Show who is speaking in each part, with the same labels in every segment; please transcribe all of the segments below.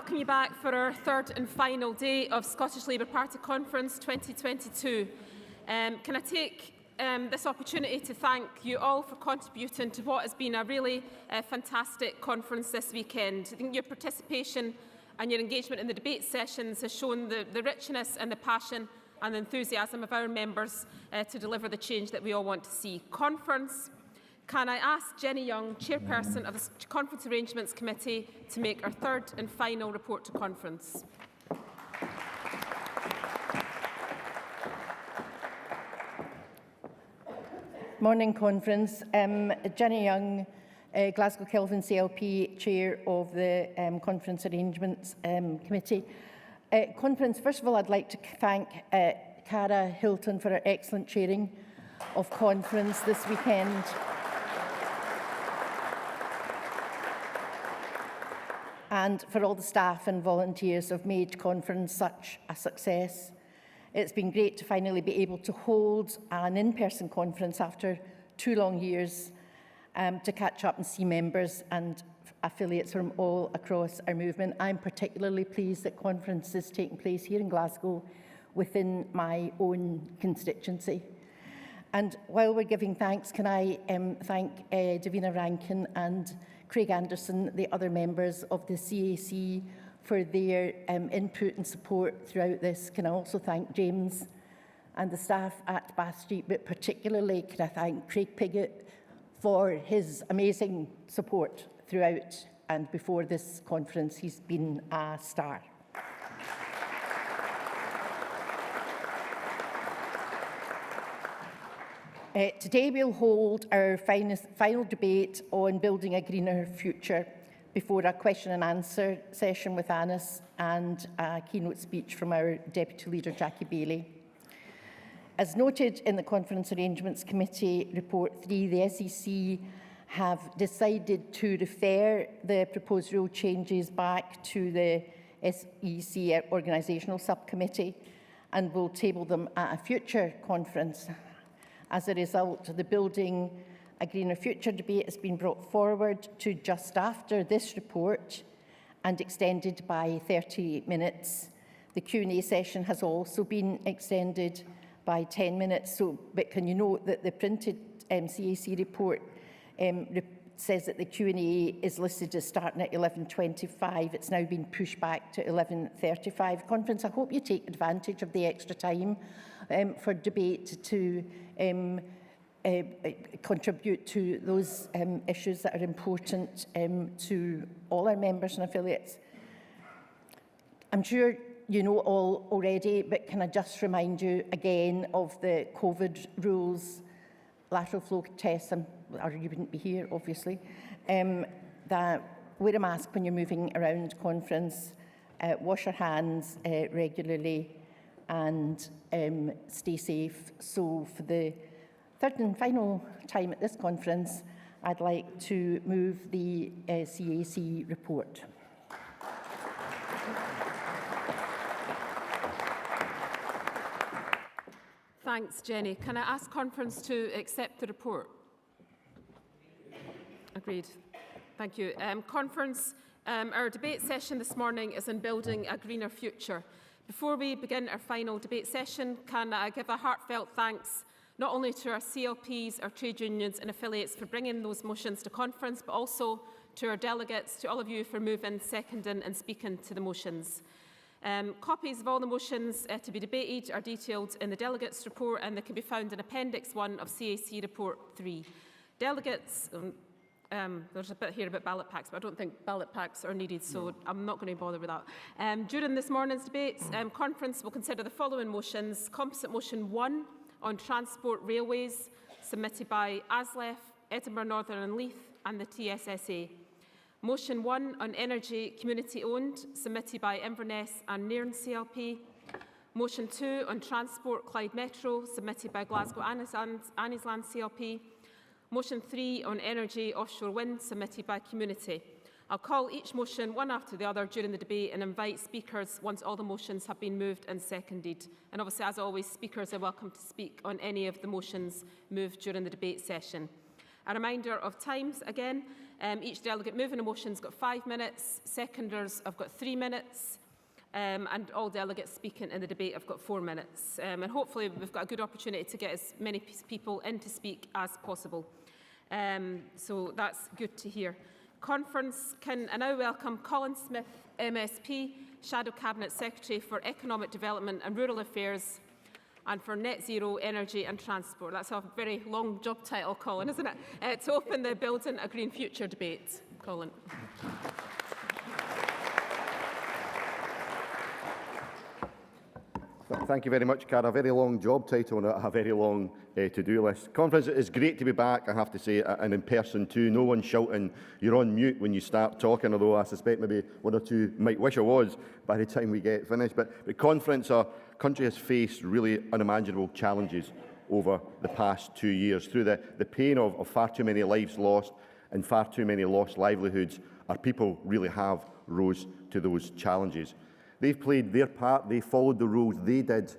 Speaker 1: welcome you back for our third and final day of Scottish Labour Party Conference 2022. Can I take this opportunity to thank you all for contributing to what has been a really fantastic conference this weekend. I think your participation and your engagement in the debate sessions has shown the richness and the passion and the enthusiasm of our members to deliver the change that we all want to see. Can I ask Jenny Young, Chairperson of the Conference Arrangements Committee, to make our third and final report to conference?
Speaker 2: Morning, Conference. Jenny Young, Glasgow Kelvin CLP, Chair of the Conference Arrangements Committee. Conference, first of all, I'd like to thank Cara Hilton for her excellent chairing of Conference this weekend. And for all the staff and volunteers who have made Conference such a success. It's been great to finally be able to hold an in-person conference after 2 long years to catch up and see members and affiliates from all across our movement. I'm particularly pleased that Conference is taking place here in Glasgow within my own constituency. And while we're giving thanks, can I thank Davina Rankin and Craig Anderson, the other members of the CAC, for their input and support throughout this. Can I also thank James and the staff at Bath Street, but particularly can I thank Craig Piggott for his amazing support throughout and before this conference. He's been a star. Today we'll hold our final debate on building a greener future before a question and answer session with Anis and a keynote speech from our Deputy Leader Jackie Bailey. As noted in the Conference Arrangements Committee Report 3, the SEC have decided to refer the proposed rule changes back to the SEC Organisational Subcommittee and will table them at a future conference. As a result, the Building a Greener Future debate has been brought forward to just after this report and extended by 30 minutes. The Q&A session has also been extended by 10 minutes. But can you note that the printed CAC report says that the Q&A is listed as starting at 11:25. It's now been pushed back to 11:35. Conference, I hope you take advantage of the extra time for debate to contribute to those issues that are important to all our members and affiliates. I'm sure you know all already, but can I just remind you again of the COVID rules, lateral flow tests, or you wouldn't be here, obviously, that wear a mask when you're moving around Conference, wash your hands regularly, and stay safe. So for the third and final time at this conference, I'd like to move the CAC report.
Speaker 1: Thanks, Jenny. Can I ask Conference to accept the report? Agreed. Thank you. Conference, our debate session this morning is on building a greener future. Before we begin our final debate session, can I give a heartfelt thanks not only to our CLPs, our trade unions and affiliates for bringing those motions to Conference, but also to our delegates, to all of you for moving, seconding and speaking to the motions. Copies of all the motions to be debated are detailed in the delegates' report, and they can be found in Appendix 1 of CAC Report 3. Delegates, there's a bit here about ballot packs, but I don't think ballot packs are needed, so I'm not going to bother with that. During this morning's debates, Conference will consider the following motions. Composite Motion 1 on Transport Railways, submitted by ASLEF, Edinburgh Northern and Leith and the TSSA. Motion 1 on Energy Community Owned, submitted by Inverness and Nairn CLP. Motion 2 on Transport Clyde Metro, submitted by Glasgow Annisland CLP. Motion 3 on Energy Offshore Wind, submitted by Community. I'll call each motion one after the other during the debate and invite speakers once all the motions have been moved and seconded. And obviously, as always, speakers are welcome to speak on any of the motions moved during the debate session. A reminder of times again. Each delegate moving a motion has got 5 minutes, seconders have got 3 minutes, and all delegates speaking in the debate have got 4 minutes. And hopefully we've got a good opportunity to get as many people in to speak as possible. So that's good to hear. Conference can I now welcome Colin Smith, MSP, Shadow Cabinet Secretary for Economic Development and Rural Affairs, and for Net Zero, Energy and Transport. That's a very long job title, Colin, isn't it? To open the Building a Green Future debate. Colin.
Speaker 3: Thank you very much, Cara. A very long job title and a very long to-do list. Conference, it's great to be back, I have to say, and in person too. No one shouting, you're on mute when you start talking, although I suspect maybe one or two might wish I was by the time we get finished. But conference, our country has faced really unimaginable challenges over the past 2 years. Through the pain of far too many lives lost and far too many lost livelihoods, our people really have rose to those challenges. They've played their part, they followed the rules, they did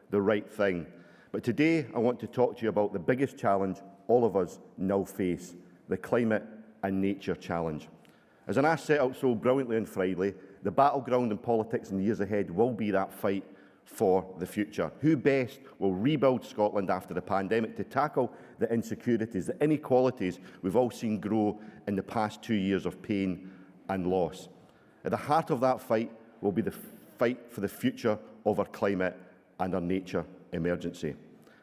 Speaker 3: the right thing. But today I want to talk to you about the biggest challenge all of us now face, the climate and nature challenge. As Anas set out so brilliantly on Friday, the battleground in politics in the years ahead will be that fight for the future. Who best will rebuild Scotland after the pandemic to tackle the insecurities, the inequalities we've all seen grow in the past 2 years of pain and loss? At the heart of that fight will be the fight for the future of our climate and our nature emergency.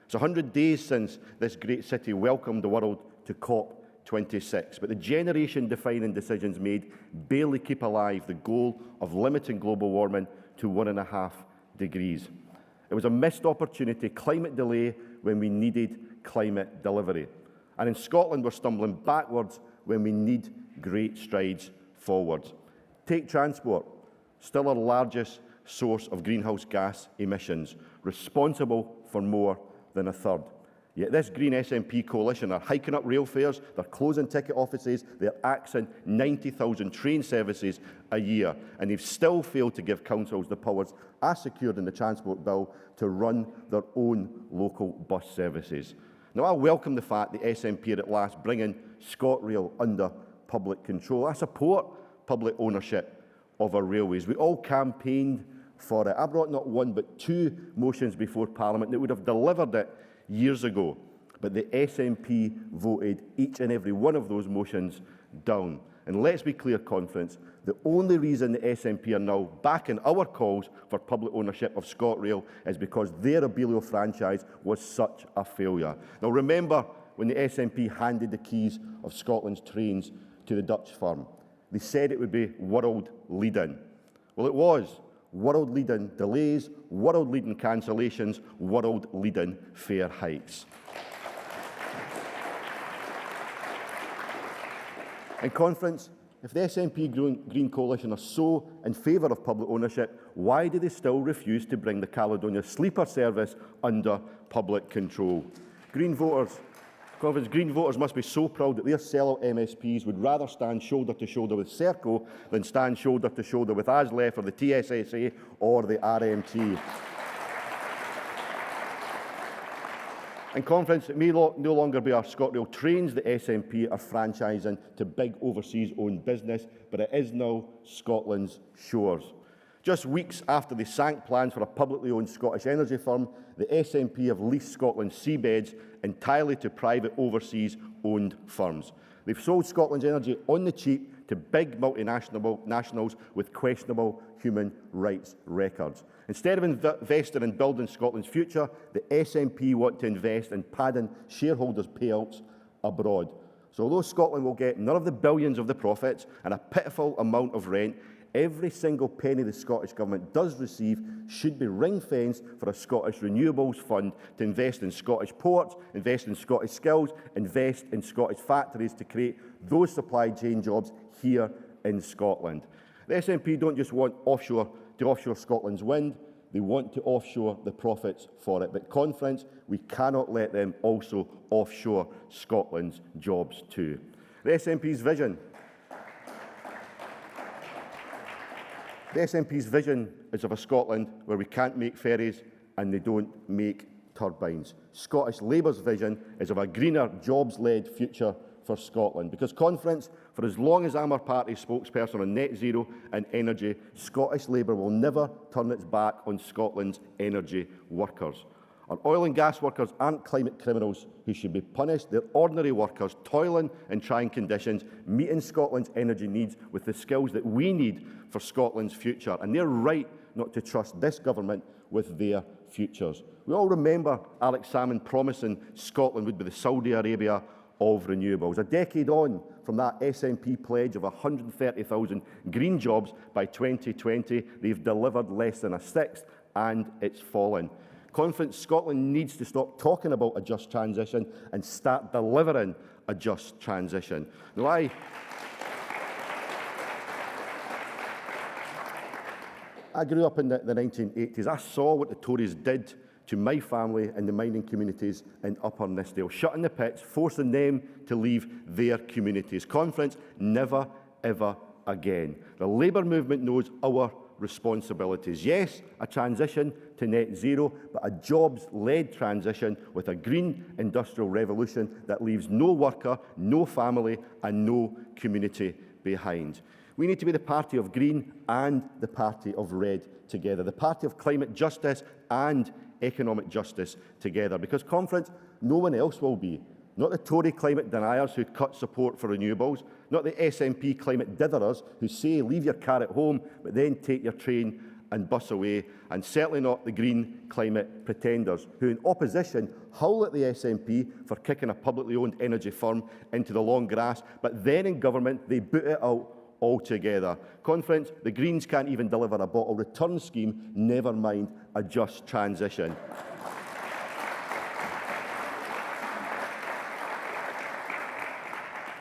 Speaker 3: It's 100 days since this great city welcomed the world to COP26, but the generation-defining decisions made barely keep alive the goal of limiting global warming to 1.5 degrees. It was a missed opportunity, climate delay, when we needed climate delivery. And in Scotland, we're stumbling backwards when we need great strides forwards. Take transport. Still our largest source of greenhouse gas emissions, responsible for more than a third. Yet this Green SNP coalition are hiking up rail fares, they're closing ticket offices, they're axing 90,000 train services a year, and they've still failed to give councils the powers, as secured in the Transport Bill, to run their own local bus services. Now, I welcome the fact the SNP are at last bringing ScotRail under public control. I support public ownership of our railways. We all campaigned for it. I brought not one but 2 motions before Parliament that would have delivered it years ago. But the SNP voted each and every one of those motions down. And let's be clear, Conference, the only reason the SNP are now backing our calls for public ownership of ScotRail is because their Abellio franchise was such a failure. Now remember when the SNP handed the keys of Scotland's trains to the Dutch firm. They said it would be world-leading. Well, it was. World-leading delays, world-leading cancellations, world-leading fare hikes. In Conference, if the SNP Green Coalition are so in favour of public ownership, why do they still refuse to bring the Caledonia sleeper service under public control? Green voters must be so proud that their sellout MSPs would rather stand shoulder to shoulder with Serco than stand shoulder to shoulder with ASLEF or the TSSA or the RMT. In Conference, it may no longer be our ScotRail trains the SNP are franchising to big overseas-owned business, but it is now Scotland's shores. Just weeks after they sank plans for a publicly owned Scottish energy firm, the SNP have leased Scotland's seabeds entirely to private overseas-owned firms. They've sold Scotland's energy on the cheap to big multinationals with questionable human rights records. Instead of investing in building Scotland's future, the SNP want to invest in padding shareholders' payouts abroad. So although Scotland will get none of the billions of the profits and a pitiful amount of rent, every single penny the Scottish Government does receive should be ring-fenced for a Scottish renewables fund to invest in Scottish ports, invest in Scottish skills, invest in Scottish factories to create those supply chain jobs here in Scotland. The SNP don't just want to offshore Scotland's wind, they want to offshore the profits for it. But Conference, we cannot let them also offshore Scotland's jobs too. The SNP's vision is of a Scotland where we can't make ferries and they don't make turbines. Scottish Labour's vision is of a greener, jobs-led future for Scotland. Because, conference, for as long as I'm our party spokesperson on net zero and energy, Scottish Labour will never turn its back on Scotland's energy workers. Our oil and gas workers aren't climate criminals who should be punished. They're ordinary workers toiling in trying conditions, meeting Scotland's energy needs with the skills that we need for Scotland's future. And they're right not to trust this government with their futures. We all remember Alex Salmond promising Scotland would be the Saudi Arabia of renewables. A decade on from that SNP pledge of 130,000 green jobs by 2020, they've delivered less than a sixth, and it's fallen. Conference, Scotland needs to stop talking about a just transition and start delivering a just transition. Now, I grew up in the 1980s. I saw what the Tories did to my family and the mining communities in Upper Nithsdale, shutting the pits, forcing them to leave their communities. Conference, never, ever again. The Labour movement knows our responsibilities. Yes, a transition to net zero, but a jobs-led transition with a green industrial revolution that leaves no worker, no family and no community behind. We need to be the party of green and the party of red together, the party of climate justice and economic justice together, because, conference, no one else will be. Not the Tory climate deniers who cut support for renewables, not the SNP climate ditherers who say leave your car at home but then take your train and bus away, and certainly not the green climate pretenders who in opposition howl at the SNP for kicking a publicly owned energy firm into the long grass, but then in government they boot it out altogether. Conference, the Greens can't even deliver a bottle return scheme, never mind a just transition.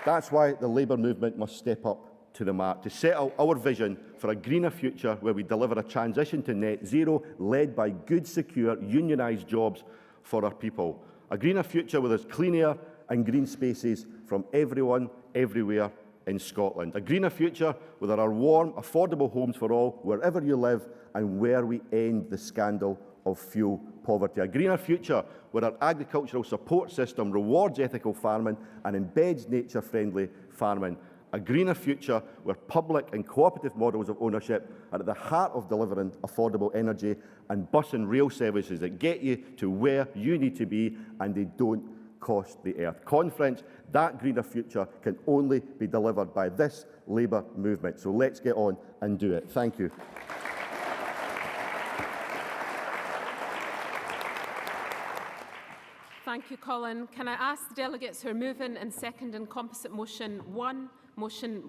Speaker 3: That's why the Labour movement must step up to the mark, to set out our vision for a greener future where we deliver a transition to net zero led by good, secure, unionised jobs for our people. A greener future where there's clean air and green spaces from everyone, everywhere in Scotland. A greener future where there are warm, affordable homes for all, wherever you live, and where we end the scandal of fuel poverty. A greener future where our agricultural support system rewards ethical farming and embeds nature-friendly farming. A greener future where public and cooperative models of ownership are at the heart of delivering affordable energy and bus and rail services that get you to where you need to be and they don't cost the earth. Conference, that greener future can only be delivered by this Labour movement. So let's get on and do it. Thank you.
Speaker 1: Thank you, Colin. Can I ask the delegates who are moving and seconding composite motion 1, motion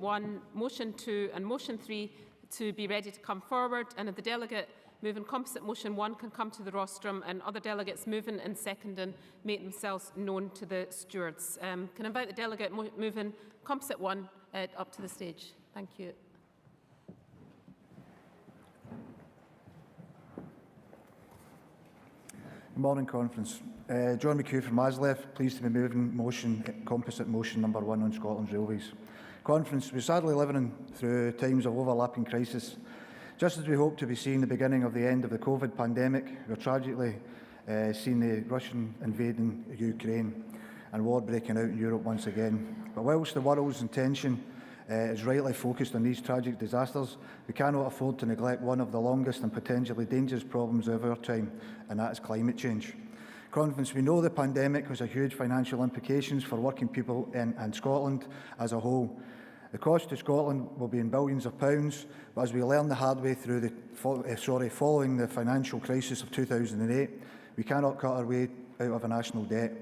Speaker 1: 2 and motion 3 to be ready to come forward? And if the delegate moving composite motion 1 can come to the rostrum, and other delegates moving and seconding make themselves known to the stewards. Can I invite the delegate moving composite 1 up to the stage? Thank you.
Speaker 4: Good morning, Conference. John McHugh from Asleff, pleased to be moving composite motion number 1 on Scotland's railways. Conference, we're sadly living through times of overlapping crisis. Just as we hope to be seeing the beginning of the end of the COVID pandemic, we're tragically seeing the Russian invading Ukraine and war breaking out in Europe once again. But whilst the world's attention is rightly focused on these tragic disasters, we cannot afford to neglect one of the longest and potentially dangerous problems of our time, and that is climate change. Conference, we know the pandemic has a huge financial implications for working people and Scotland as a whole. The cost to Scotland will be in billions of pounds, but as we learned the hard way through following the financial crisis of 2008, we cannot cut our way out of a national debt.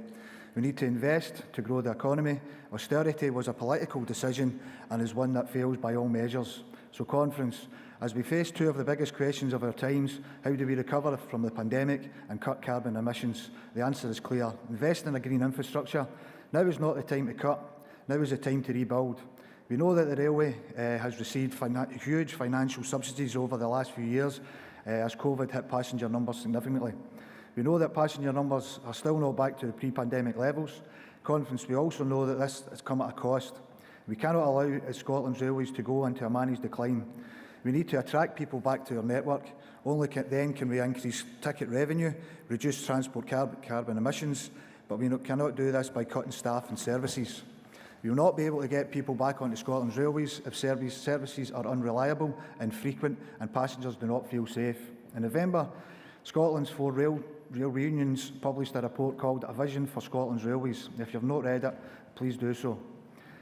Speaker 4: We need to invest to grow the economy. Austerity was a political decision and is one that fails by all measures. So, Conference, as we face two of the biggest questions of our times, how do we recover from the pandemic and cut carbon emissions? The answer is clear. Invest in a green infrastructure. Now is not the time to cut. Now is the time to rebuild. We know that the railway has received huge financial subsidies over the last few years as COVID hit passenger numbers significantly. We know that passenger numbers are still not back to the pre-pandemic levels. Conference, we also know that this has come at a cost. We cannot allow Scotland's railways to go into a managed decline. We need to attract people back to our network. Only then can we increase ticket revenue, reduce transport carbon emissions, but we cannot do this by cutting staff and services. We will not be able to get people back onto Scotland's railways if services are unreliable, infrequent and passengers do not feel safe. In November, Scotland's 4 rail unions published a report called A Vision for Scotland's Railways. If you have not read it, please do so.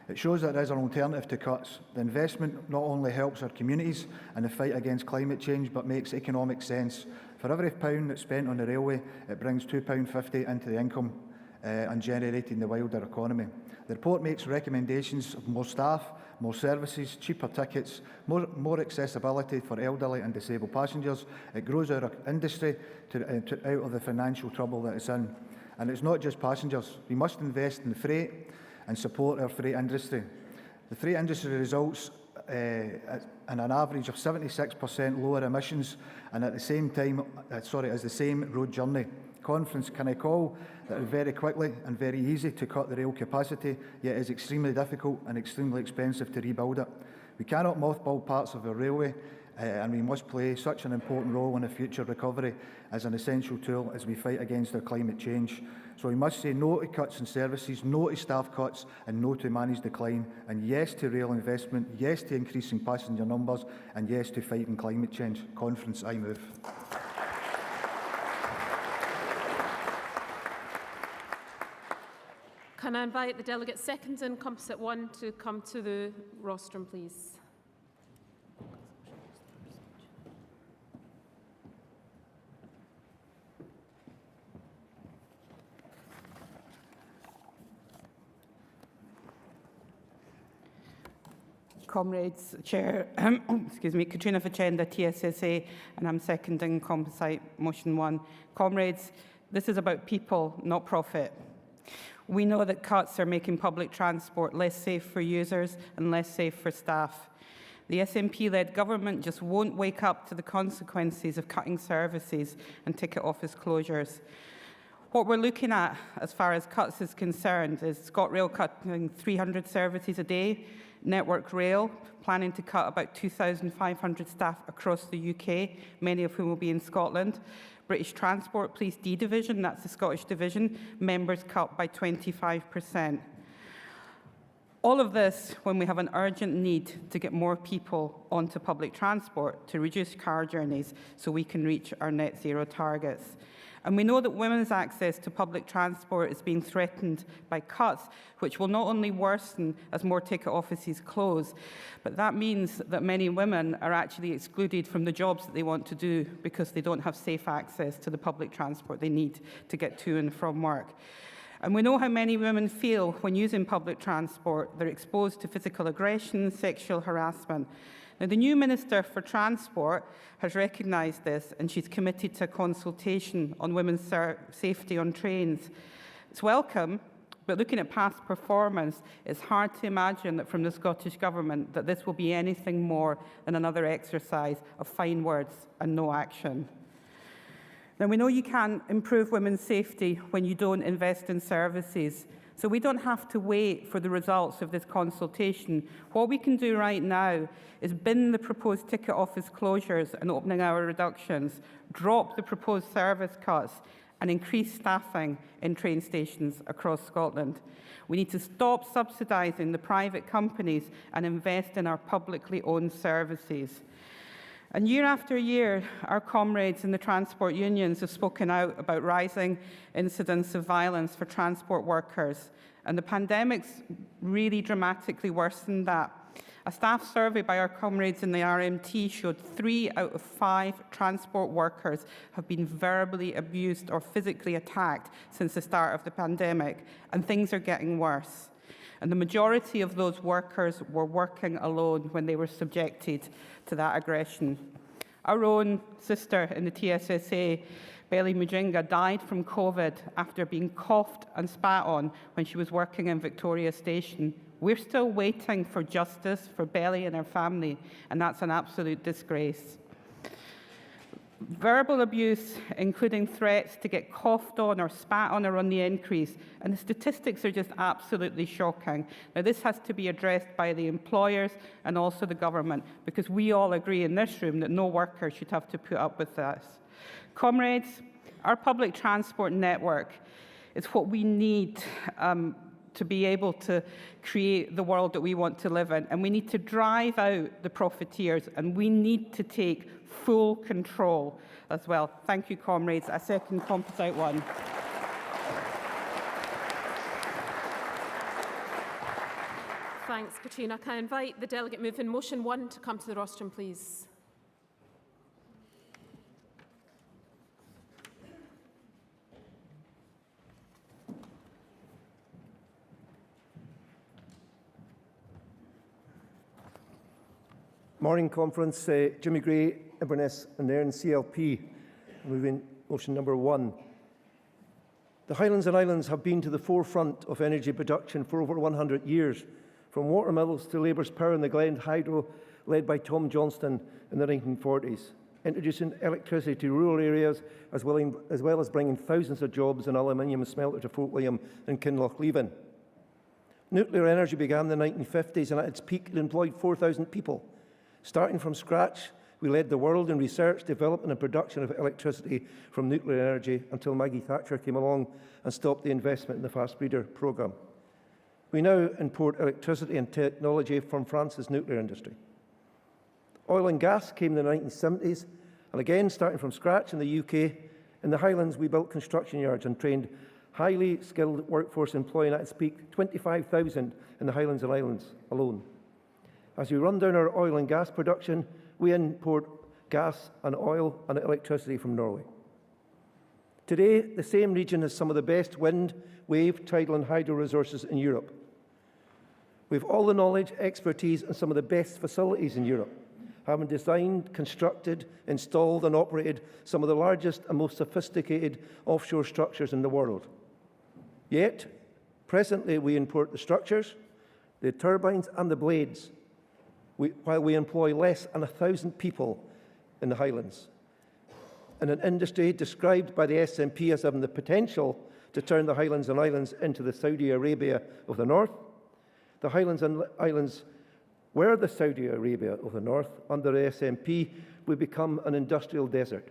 Speaker 4: It shows that there is an alternative to cuts. The investment not only helps our communities in the fight against climate change, but makes economic sense. For every £1 that's spent on the railway, it brings £2.50 into the income and generating the wider economy. The report makes recommendations of more staff, more services, cheaper tickets, more accessibility for elderly and disabled passengers. It grows our industry out of the financial trouble that it's in. And it's not just passengers. We must invest in freight and support our freight industry. The freight industry results in an average of 76% lower emissions and at the same time, as the same road journey. Conference, can I call that is very quickly and very easy to cut the rail capacity, yet is extremely difficult and extremely expensive to rebuild it. We cannot mothball parts of our railway and we must play such an important role in the future recovery as an essential tool as we fight against our climate change. So we must say no to cuts in services, no to staff cuts and no to managed decline, and yes to rail investment, yes to increasing passenger numbers and yes to fighting climate change. Conference, I move.
Speaker 1: Can I invite the delegate seconding composite 1 to come to the rostrum, please?
Speaker 5: Comrades, Chair, excuse me, Katrina Fachenda, TSSA, and I'm seconding composite motion 1. Comrades, this is about people, not profit. We know that cuts are making public transport less safe for users and less safe for staff. The SNP-led government just won't wake up to the consequences of cutting services and ticket office closures. What we're looking at, as far as cuts is concerned, is ScotRail cutting 300 services a day, Network Rail planning to cut about 2,500 staff across the UK, many of whom will be in Scotland. British Transport Police D Division, that's the Scottish division, members cut by 25%. All of this when we have an urgent need to get more people onto public transport to reduce car journeys so we can reach our net zero targets. And we know that women's access to public transport is being threatened by cuts, which will not only worsen as more ticket offices close, but that means that many women are actually excluded from the jobs that they want to do because they don't have safe access to the public transport they need to get to and from work. And we know how many women feel when using public transport. They're exposed to physical aggression, sexual harassment. Now, the new Minister for Transport has recognised this and she's committed to a consultation on women's safety on trains. It's welcome, but looking at past performance, it's hard to imagine that from the Scottish Government that this will be anything more than another exercise of fine words and no action. Now, we know you can't improve women's safety when you don't invest in services. So we don't have to wait for the results of this consultation. What we can do right now is bin the proposed ticket office closures and opening hour reductions, drop the proposed service cuts and increase staffing in train stations across Scotland. We need to stop subsidising the private companies and invest in our publicly owned services. And year after year, our comrades in the transport unions have spoken out about rising incidents of violence for transport workers, and the pandemic's really dramatically worsened that. A staff survey by our comrades in the RMT showed 3 out of 5 transport workers have been verbally abused or physically attacked since the start of the pandemic, and things are getting worse. And the majority of those workers were working alone when they were subjected to that aggression. Our own sister in the TSSA, Belly Mujinga, died from COVID after being coughed and spat on when she was working in Victoria Station. We're still waiting for justice for Belly and her family, and that's an absolute disgrace. Verbal abuse, including threats to get coughed on or spat on, are on the increase, and the statistics are just absolutely shocking. Now, this has to be addressed by the employers and also the government, because we all agree in this room that no worker should have to put up with this. Comrades, our public transport network is what we need to be able to create the world that we want to live in. And we need to drive out the profiteers, and we need to take full control as well. Thank you, comrades. I second Composite 1.
Speaker 1: Thanks, Katrina. Can I invite the delegate moving motion 1 to come to the rostrum, please?
Speaker 6: Morning Conference, Jimmy Gray, Inverness and Nairn CLP. Moving motion number 1. The Highlands and Islands have been to the forefront of energy production for over 100 years, from water mills to Labour's power in the Glen Hydro, led by Tom Johnston in the 1940s, introducing electricity to rural areas as well as bringing thousands of jobs in aluminium smelter to Fort William and Kinlochleven. Nuclear energy began in the 1950s and at its peak it employed 4,000 people. Starting from scratch, we led the world in research, development and production of electricity from nuclear energy until Maggie Thatcher came along and stopped the investment in the fast breeder programme. We now import electricity and technology from France's nuclear industry. Oil and gas came in the 1970s, and again, starting from scratch in the UK, in the Highlands we built construction yards and trained highly skilled workforce, employing at its peak 25,000 in the Highlands and Islands alone. As we run down our oil and gas production, we import gas and oil and electricity from Norway. Today, the same region has some of the best wind, wave, tidal and hydro resources in Europe. We have all the knowledge, expertise and some of the best facilities in Europe, having designed, constructed, installed and operated some of the largest and most sophisticated offshore structures in the world. Yet, presently we import the structures, the turbines and the blades, while we employ less than 1,000 people in the Highlands. In an industry described by the SNP as having the potential to turn the Highlands and Islands into the Saudi Arabia of the North, the Highlands and Islands were the Saudi Arabia of the North. Under the SNP, we become an industrial desert.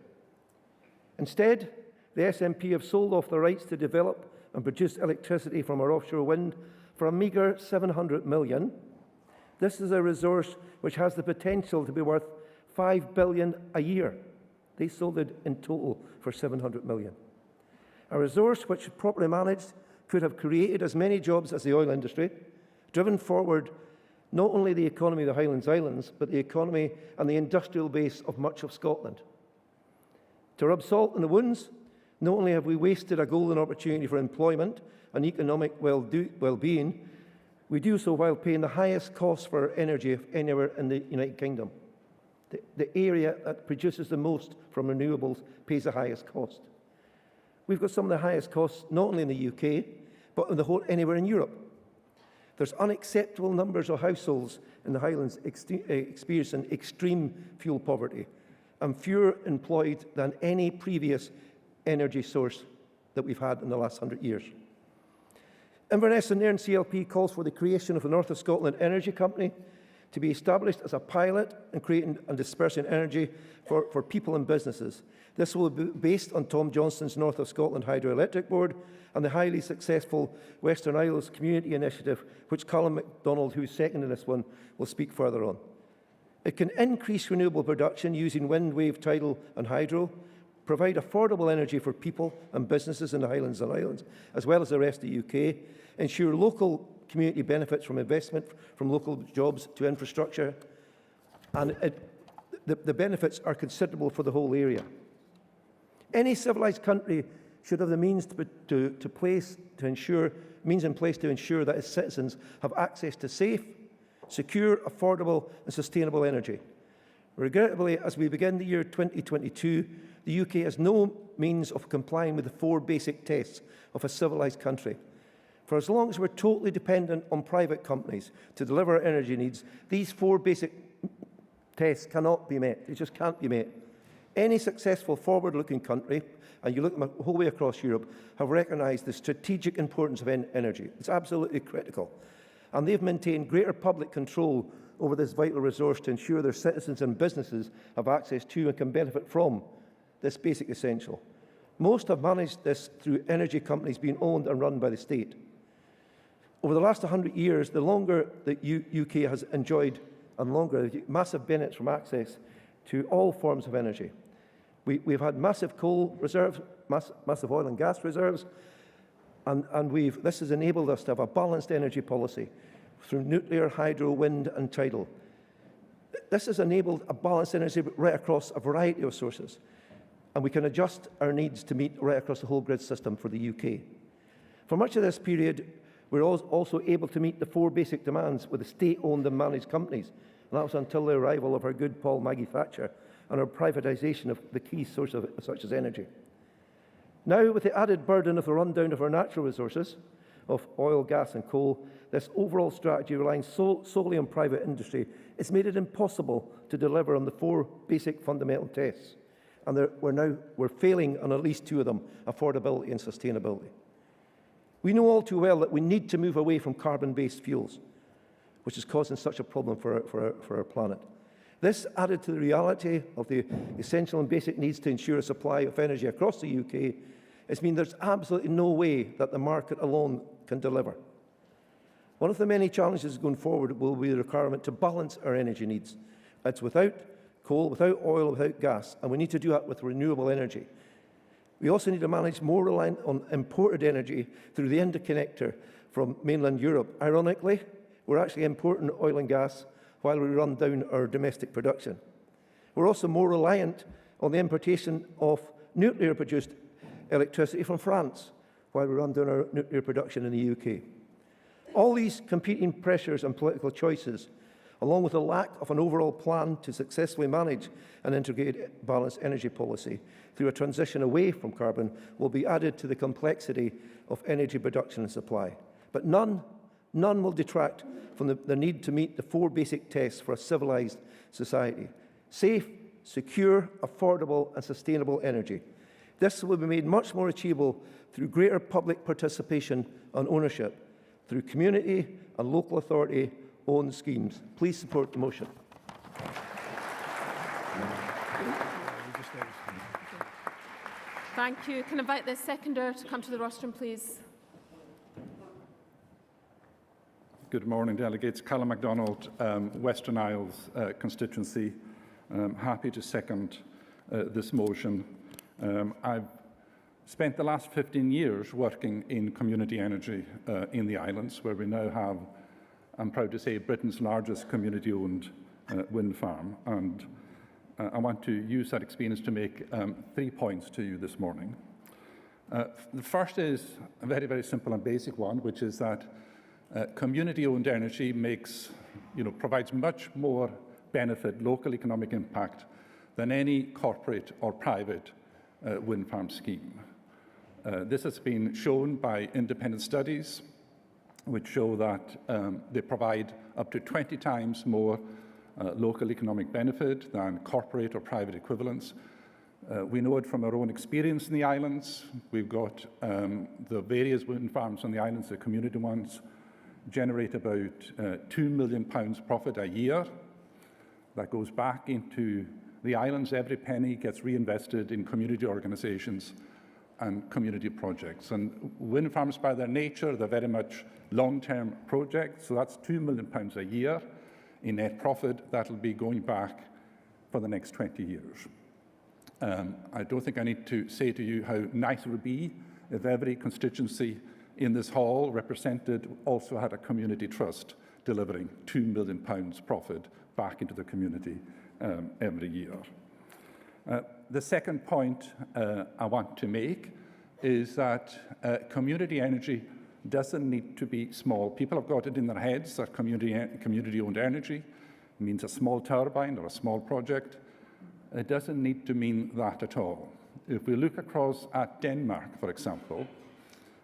Speaker 6: Instead, the SNP have sold off the rights to develop and produce electricity from our offshore wind for a meagre 700 million. This is a resource which has the potential to be worth 5 billion a year. They sold it in total for 700 million. A resource which, properly managed, could have created as many jobs as the oil industry, driven forward not only the economy of the Highlands Islands, but the economy and the industrial base of much of Scotland. To rub salt in the wounds, not only have we wasted a golden opportunity for employment and economic well-being, we do so while paying the highest cost for energy of anywhere in the United Kingdom. The area that produces the most from renewables pays the highest cost. We've got some of the highest costs not only in the UK, but in the whole anywhere in Europe. There's unacceptable numbers of households in the Highlands experiencing extreme fuel poverty and fewer employed than any previous energy source that we've had in the last 100 years. Inverness and Nairn CLP calls for the creation of the North of Scotland Energy Company to be established as a pilot in creating and dispersing energy for people and businesses. This will be based on Tom Johnston's North of Scotland Hydroelectric Board and the highly successful Western Isles Community Initiative, which Colin MacDonald, who's seconding this one, will speak further on. It can increase renewable production using wind, wave, tidal and hydro, provide affordable energy for people and businesses in the Highlands and Islands, as well as the rest of the UK, ensure local community benefits from investment, from local jobs to infrastructure, and the benefits are considerable for the whole area. Any civilised country should have the means in place to ensure that its citizens have access to safe, secure, affordable and sustainable energy. Regrettably, as we begin the year 2022, the UK has no means of complying with the 4 basic tests of a civilised country. For as long as we're totally dependent on private companies to deliver our energy needs, these 4 basic tests cannot be met. They just can't be met. Any successful forward-looking country, and you look the whole way across Europe, have recognised the strategic importance of energy. It's absolutely critical. And they've maintained greater public control over this vital resource to ensure their citizens and businesses have access to and can benefit from this basic essential. Most have managed this through energy companies being owned and run by the state. Over the last 100 years, the longer the UK has enjoyed, and longer, massive benefits from access to all forms of energy. We've had massive coal reserves, massive oil and gas reserves, and this has enabled us to have a balanced energy policy through nuclear, hydro, wind and tidal. This has enabled a balanced energy right across a variety of sources, and we can adjust our needs to meet right across the whole grid system for the UK. For much of this period, we're also able to meet the 4 basic demands with the state-owned and managed companies, and that was until the arrival of our good Paul Maggie Thatcher and our privatisation of the key source of it, such as energy. Now, with the added burden of the rundown of our natural resources, of oil, gas and coal, this overall strategy relying solely on private industry has made it impossible to deliver on the 4 basic fundamental tests. And we're failing on at least 2 of them, affordability and sustainability. We know all too well that we need to move away from carbon-based fuels, which is causing such a problem for our planet. This, added to the reality of the essential and basic needs to ensure a supply of energy across the UK, has meant there's absolutely no way that the market alone can deliver. One of the many challenges going forward will be the requirement to balance our energy needs. It's without coal, without oil, without gas, and we need to do that with renewable energy. We also need to manage more reliance on imported energy through the interconnector from mainland Europe. Ironically, we're actually importing oil and gas while we run down our domestic production. We're also more reliant on the importation of nuclear-produced electricity from France while we run down our nuclear production in the UK. All these competing pressures and political choices, along with the lack of an overall plan to successfully manage an integrated balanced energy policy through a transition away from carbon, will be added to the complexity of energy production and supply. But none will detract from the need to meet the 4 basic tests for a civilised society: safe, secure, affordable and sustainable energy. This will be made much more achievable through greater public participation and ownership, through community and local authority-owned schemes. Please support the motion.
Speaker 1: Thank you. Can I invite the seconder to come to the rostrum, please?
Speaker 7: Good morning, delegates. Callum MacDonald, Western Isles constituency. Happy to second this motion. I've spent the last 15 years working in community energy in the islands, where we now have, I'm proud to say, Britain's largest community-owned wind farm. And I want to use that experience to make 3 points to you this morning. The first is a very, very simple and basic one, which is that community-owned energy provides much more benefit, local economic impact, than any corporate or private wind farm scheme. This has been shown by independent studies, which show that they provide up to 20 times more local economic benefit than corporate or private equivalents. We know it from our own experience in the islands. We've got the various wind farms on the islands, the community ones, generate about £2 million profit a year. That goes back into the islands. Every penny gets reinvested in community organisations and community projects. And wind farms, by their nature, they're very much long-term projects. So that's £2 million a year in net profit. That'll be going back for the next 20 years. I don't think I need to say to you how nice it would be if every constituency in this hall represented also had a community trust delivering £2 million profit back into the community every year. The second point I want to make is that community energy doesn't need to be small. People have got it in their heads that community-owned energy means a small turbine or a small project. It doesn't need to mean that at all. If we look across at Denmark, for example,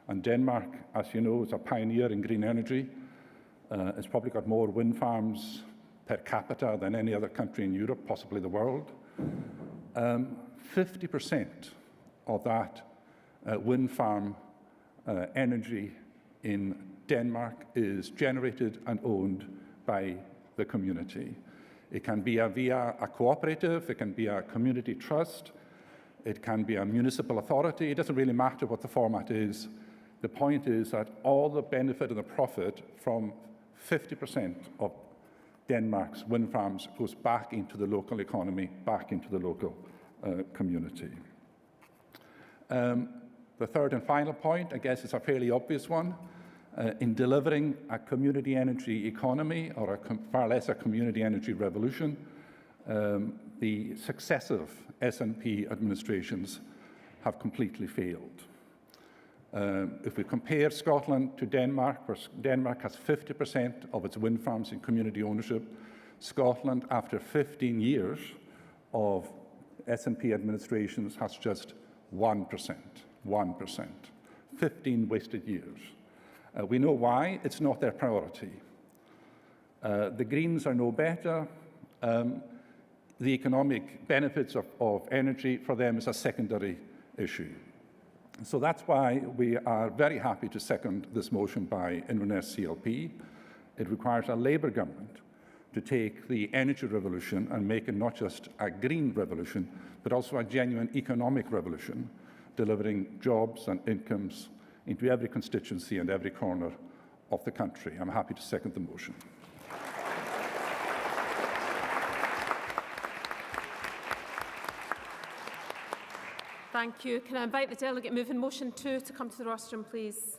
Speaker 7: and Denmark, as you know, is a pioneer in green energy. It's probably got more wind farms per capita than any other country in Europe, possibly the world. 50% of that wind farm energy in Denmark is generated and owned by the community. It can be via a cooperative, it can be a community trust, it can be a municipal authority. It doesn't really matter what the format is. The point is that all the benefit and the profit from 50% of Denmark's wind farms goes back into the local economy, back into the local community. The third and final point, I guess, is a fairly obvious one. In delivering a community energy economy, or far less a community energy revolution, the successive SNP administrations have completely failed. If we compare Scotland to Denmark, where Denmark has 50% of its wind farms in community ownership, Scotland, after 15 years of SNP administrations, has just 1%. 1%. 15 wasted years. We know why. It's not their priority. The Greens are no better. The economic benefits of energy for them is a secondary issue. So that's why we are very happy to second this motion by Inverness CLP. It requires a Labour government to take the energy revolution and make it not just a green revolution, but also a genuine economic revolution, delivering jobs and incomes into every constituency and every corner of the country. I'm happy to second the motion.
Speaker 1: Thank you. Can I invite the delegate moving motion 2 to come to the rostrum, please?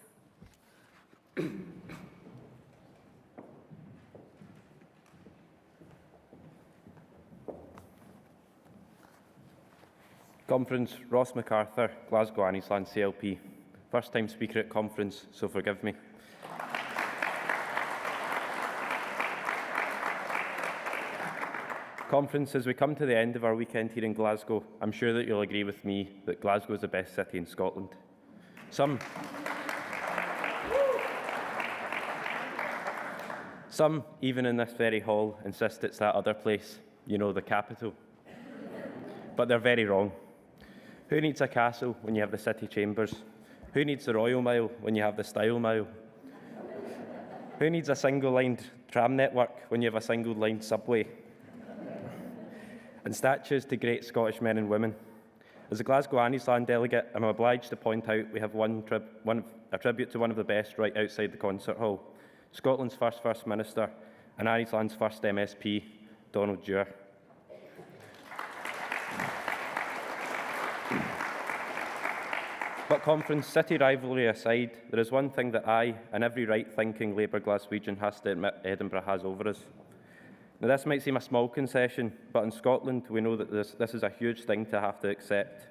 Speaker 8: Conference, Ross MacArthur, Glasgow Anniesland CLP. First time speaker at conference, so forgive me. Conference, as we come to the end of our weekend here in Glasgow, I'm sure that you'll agree with me that Glasgow is the best city in Scotland. Some even in this very hall, insist it's that other place, you know, the capital. But they're very wrong. Who needs a castle when you have the city chambers? Who needs the Royal Mile when you have the Style Mile? Who needs a single-lined tram network when you have a single-lined subway? And statues to great Scottish men and women. As a Glasgow Anniesland delegate, I'm obliged to point out we have a tribute to one of the best right outside the concert hall, Scotland's First Minister and Anniesland's first MSP, Donald Dewar. But conference, city rivalry aside, there is one thing that I and every right-thinking Labour Glaswegian has to admit Edinburgh has over us. Now, this might seem a small concession, but in Scotland, we know that this is a huge thing to have to accept.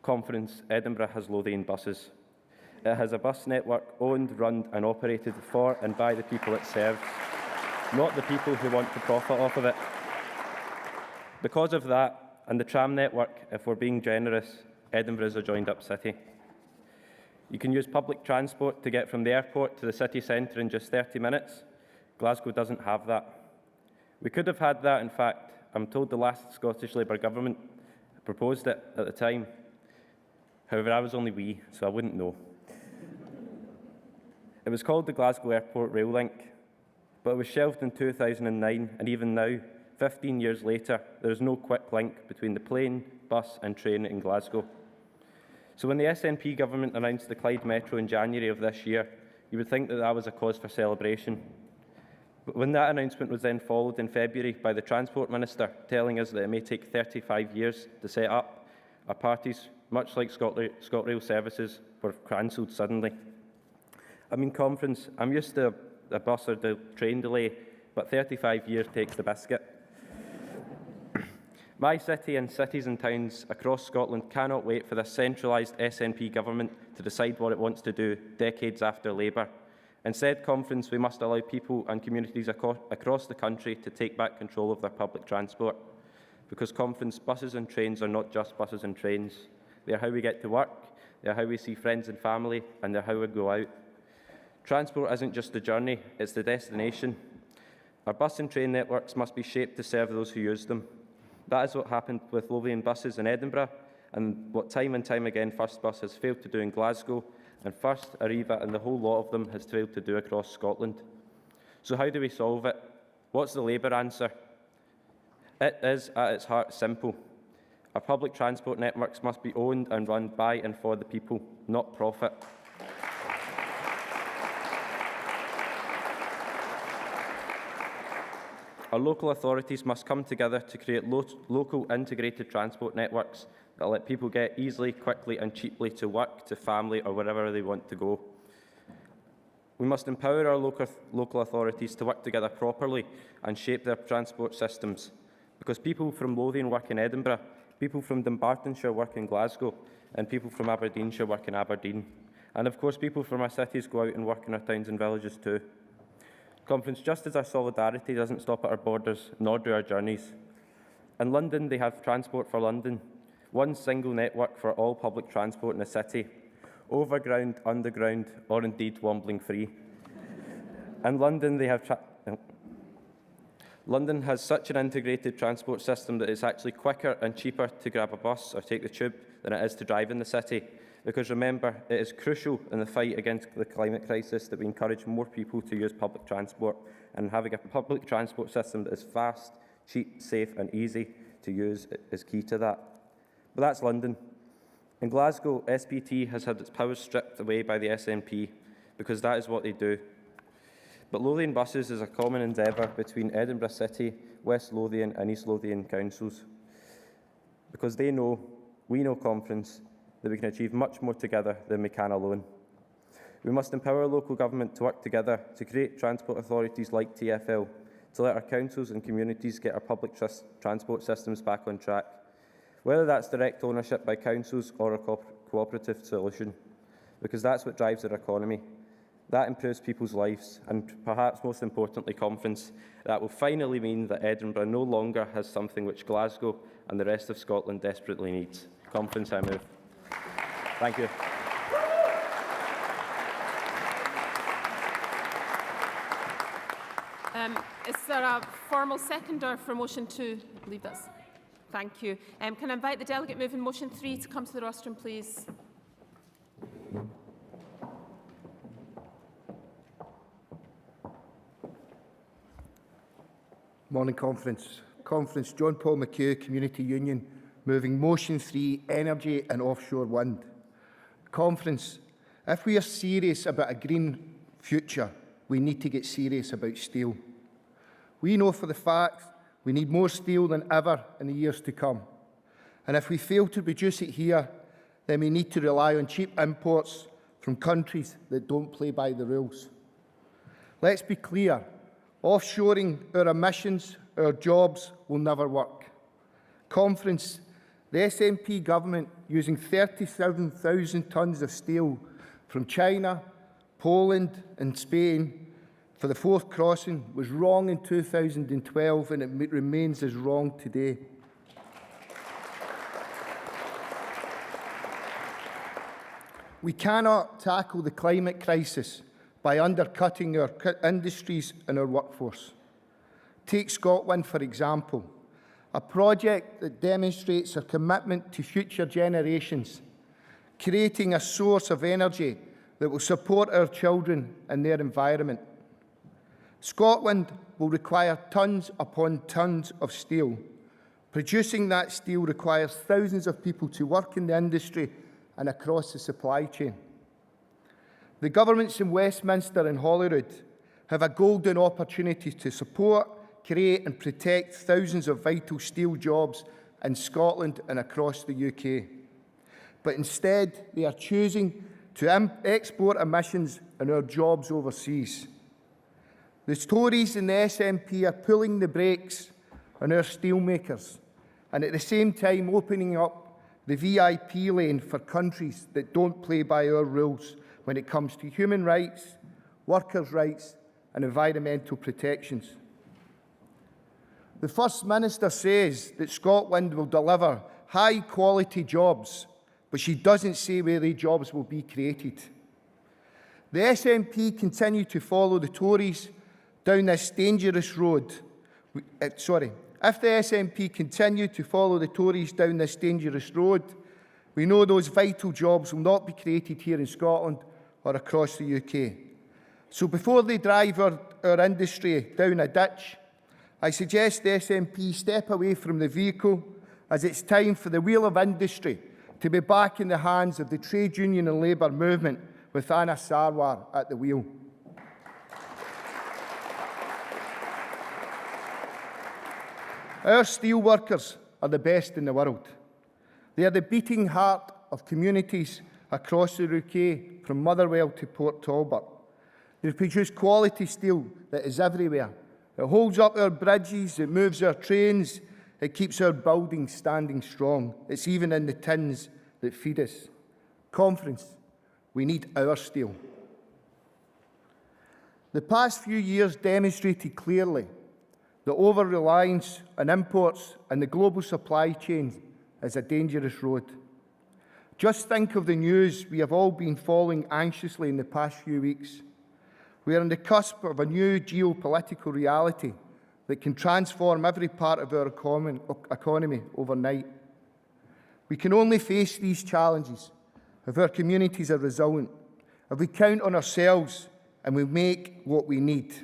Speaker 8: Conference, Edinburgh has Lothian buses. It has a bus network owned, run and operated for and by the people it serves, not the people who want to profit off of it. Because of that, and the tram network, if we're being generous, Edinburgh is a joined-up city. You can use public transport to get from the airport to the city centre in just 30 minutes. Glasgow doesn't have that. We could have had that, in fact. I'm told the last Scottish Labour government proposed it at the time. However, I was only wee, so I wouldn't know. It was called the Glasgow Airport Rail Link, but it was shelved in 2009, and even now, 15 years later, there is no quick link between the plane, bus and train in Glasgow. So when the SNP government announced the Clyde Metro in January of this year, you would think that that was a cause for celebration. But when that announcement was then followed in February by the Transport Minister telling us that it may take 35 years to set up, our parties, much like ScotRail services, were cancelled suddenly. I mean, conference, I'm used to a bus or the train delay, but 35 years takes the biscuit. My city and cities and towns across Scotland cannot wait for this centralised SNP government to decide what it wants to do decades after Labour. Instead, conference, we must allow people and communities across the country to take back control of their public transport. Because conference, buses and trains are not just buses and trains. They are how we get to work, they are how we see friends and family, and they're how we go out. Transport isn't just the journey, it's the destination. Our bus and train networks must be shaped to serve those who use them. That is what happened with Lothian buses in Edinburgh, and what time and time again First Bus has failed to do in Glasgow, and First, Arriva and the whole lot of them has failed to do across Scotland. So how do we solve it? What's the Labour answer? It is, at its heart, simple. Our public transport networks must be owned and run by and for the people, not profit. Our local authorities must come together to create local integrated transport networks that let people get easily, quickly and cheaply to work, to family or wherever they want to go. We must empower our local authorities to work together properly and shape their transport systems, because people from Lothian work in Edinburgh, people from Dumbartonshire work in Glasgow, and people from Aberdeenshire work in Aberdeen. And of course, people from our cities go out and work in our towns and villages too. Conference, just as our solidarity doesn't stop at our borders, nor do our journeys. In London, they have Transport for London, one single network for all public transport in the city, overground, underground, or indeed wombling free. In London, they have London has such an integrated transport system that it's actually quicker and cheaper to grab a bus or take the tube than it is to drive in the city. Because remember, it is crucial in the fight against the climate crisis that we encourage more people to use public transport, and having a public transport system that is fast, cheap, safe and easy to use is key to that. But that's London. In Glasgow, SPT has had its powers stripped away by the SNP because that is what they do. But Lothian buses is a common endeavour between Edinburgh City, West Lothian and East Lothian councils, because they know, we know, Conference, that we can achieve much more together than we can alone. We must empower local government to work together to create transport authorities like TfL, to let our councils and communities get our public transport systems back on track, whether that's direct ownership by councils or a cooperative solution, because that's what drives our economy. That improves people's lives, and perhaps most importantly, Conference, that will finally mean that Edinburgh no longer has something which Glasgow and the rest of Scotland desperately needs. Conference, I move. Thank you.
Speaker 1: Is there a formal seconder for motion 2? I believe that's. Thank you. Can I invite the delegate moving motion 3 to come to the rostrum, please?
Speaker 9: Morning, Conference. Conference, John Paul McHugh, Community Union, moving motion 3, energy and offshore wind. Conference, if we are serious about a green future, we need to get serious about steel. We know for the fact we need more steel than ever in the years to come. And if we fail to produce it here, then we need to rely on cheap imports from countries that don't play by the rules. Let's be clear, offshoring our emissions, our jobs will never work. Conference, the SNP government using 37,000 tonnes of steel from China, Poland and Spain for the fourth crossing was wrong in 2012, and it remains as wrong today. We cannot tackle the climate crisis by undercutting our industries and our workforce. Take ScotWind, for example, a project that demonstrates our commitment to future generations, creating a source of energy that will support our children and their environment. ScotWind will require tonnes upon tonnes of steel. Producing that steel requires thousands of people to work in the industry and across the supply chain. The governments in Westminster and Holyrood have a golden opportunity to support, create and protect thousands of vital steel jobs in Scotland and across the UK. But instead, they are choosing to export emissions and our jobs overseas. The Tories and the SNP are pulling the brakes on our steelmakers and at the same time opening up the VIP lane for countries that don't play by our rules when it comes to human rights, workers' rights and environmental protections. The First Minister says that ScotWind will deliver high-quality jobs, but she doesn't say where the jobs will be created. The SNP continue to follow the Tories down this dangerous road. If the SNP continue to follow the Tories down this dangerous road, we know those vital jobs will not be created here in Scotland or across the UK. So before they drive our industry down a ditch, I suggest the SNP step away from the vehicle, as it's time for the wheel of industry to be back in the hands of the trade union and labour movement with Anna Sarwar at the wheel. Our steelworkers are the best in the world. They are the beating heart of communities across the UK, from Motherwell to Port Talbot. They produce quality steel that is everywhere. It holds up our bridges, it moves our trains, it keeps our buildings standing strong. It's even in the tins that feed us. Conference, we need our steel. The past few years demonstrated clearly that over-reliance on imports and the global supply chain is a dangerous road. Just think of the news we have all been following anxiously in the past few weeks. We are on the cusp of a new geopolitical reality that can transform every part of our economy overnight. We can only face these challenges if our communities are resilient, if we count on ourselves and we make what we need,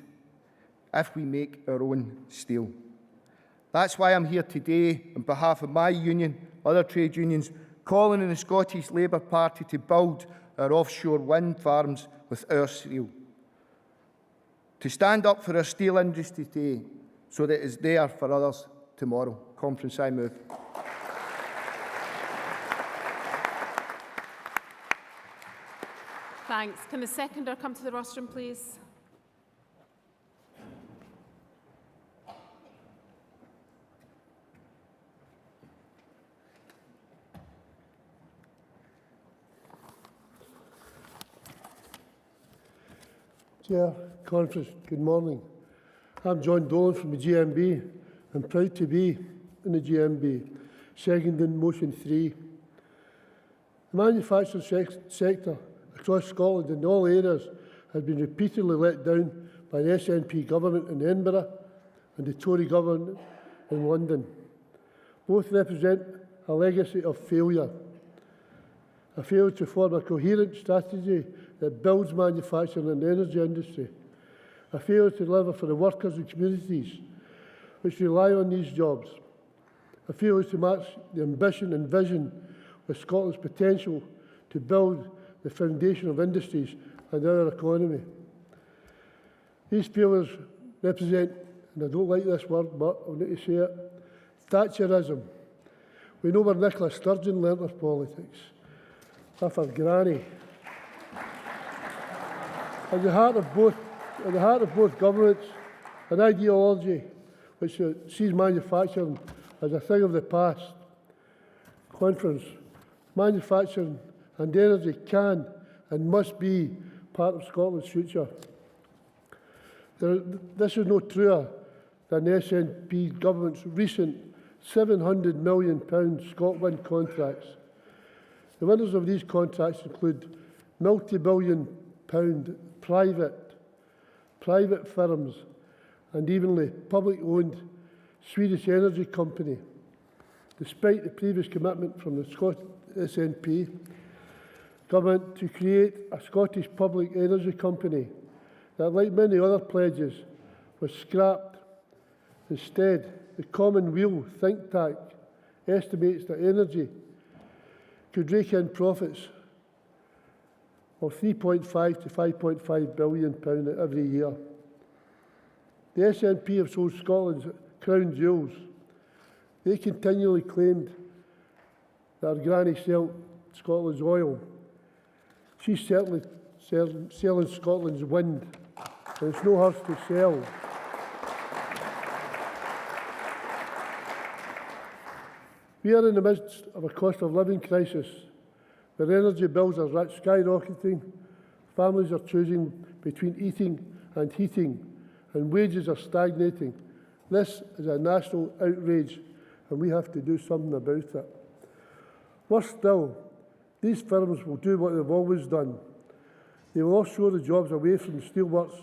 Speaker 9: if we make our own steel. That's why I'm here today on behalf of my union, other trade unions, calling on the Scottish Labour Party to build our offshore wind farms with our steel. To stand up for our steel industry today so that it is there for others tomorrow. Conference, I move.
Speaker 1: Thanks. Can the seconder come to the rostrum, please?
Speaker 10: Chair, Conference, good morning. I'm John Dolan from the GMB. I'm proud to be in the GMB, seconding motion 3. The manufacturing sector across Scotland in all areas has been repeatedly let down by the SNP government in Edinburgh and the Tory government in London. Both represent a legacy of failure. A failure to form a coherent strategy that builds manufacturing and the energy industry. A failure to deliver for the workers and communities which rely on these jobs. A failure to match the ambition and vision with Scotland's potential to build the foundation of industries and our economy. These failures represent, and I don't like this word, but I'll need to say it, Thatcherism. We know where Nicola Sturgeon learnt her politics. Off her granny. At the heart of both governments, an ideology which sees manufacturing as a thing of the past. Conference, manufacturing and energy can and must be part of Scotland's future. This is no truer than the SNP government's recent £700 million ScotWind contracts. The winners of these contracts include multi-billion-pound private firms and even the public-owned Swedish energy company. Despite the previous commitment from the Scottish SNP government to create a Scottish public energy company that, like many other pledges, was scrapped. Instead, the Commonweal think tank estimates that energy could rake in profits of £3.5 to £5.5 billion every year. The SNP have sold Scotland's crown jewels. They continually claimed that our granny sold Scotland's oil. She's certainly selling Scotland's wind, and it's no hers to sell. We are in the midst of a cost of living crisis, where energy bills are skyrocketing, families are choosing between eating and heating, and wages are stagnating. This is a national outrage, and we have to do something about it. Worse still, these firms will do what they've always done. They will offshore the jobs away from the steelworks,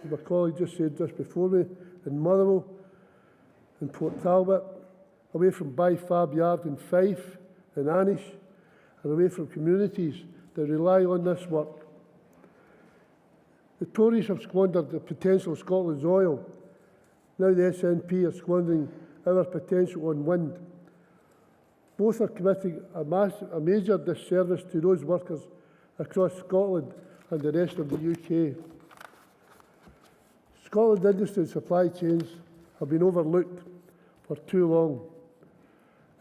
Speaker 10: as my colleague just said just before me, in Motherwell, in Port Talbot, away from Bifab Yard in Fife, in Anish, and away from communities that rely on this work. The Tories have squandered the potential of Scotland's oil. Now the SNP are squandering our potential on wind. Both are committing a major disservice to those workers across Scotland and the rest of the UK. Scotland's industry and supply chains have been overlooked for too long.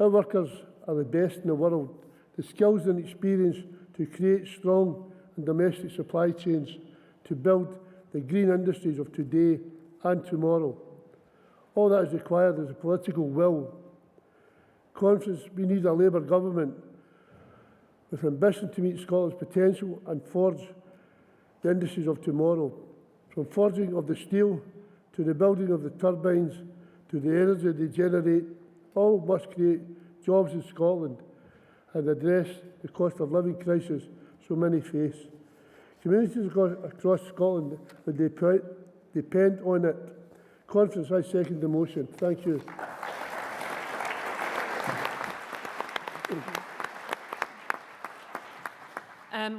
Speaker 10: Our workers are the best in the world, the skills and experience to create strong and domestic supply chains to build the green industries of today and tomorrow. All that is required is a political will. Conference, we need a Labour government with ambition to meet Scotland's potential and forge the industries of tomorrow. From forging of the steel to the building of the turbines to the energy they generate, all must create jobs in Scotland and address the cost of living crisis so many face. Communities across Scotland would depend on it. Conference, I second the motion. Thank you.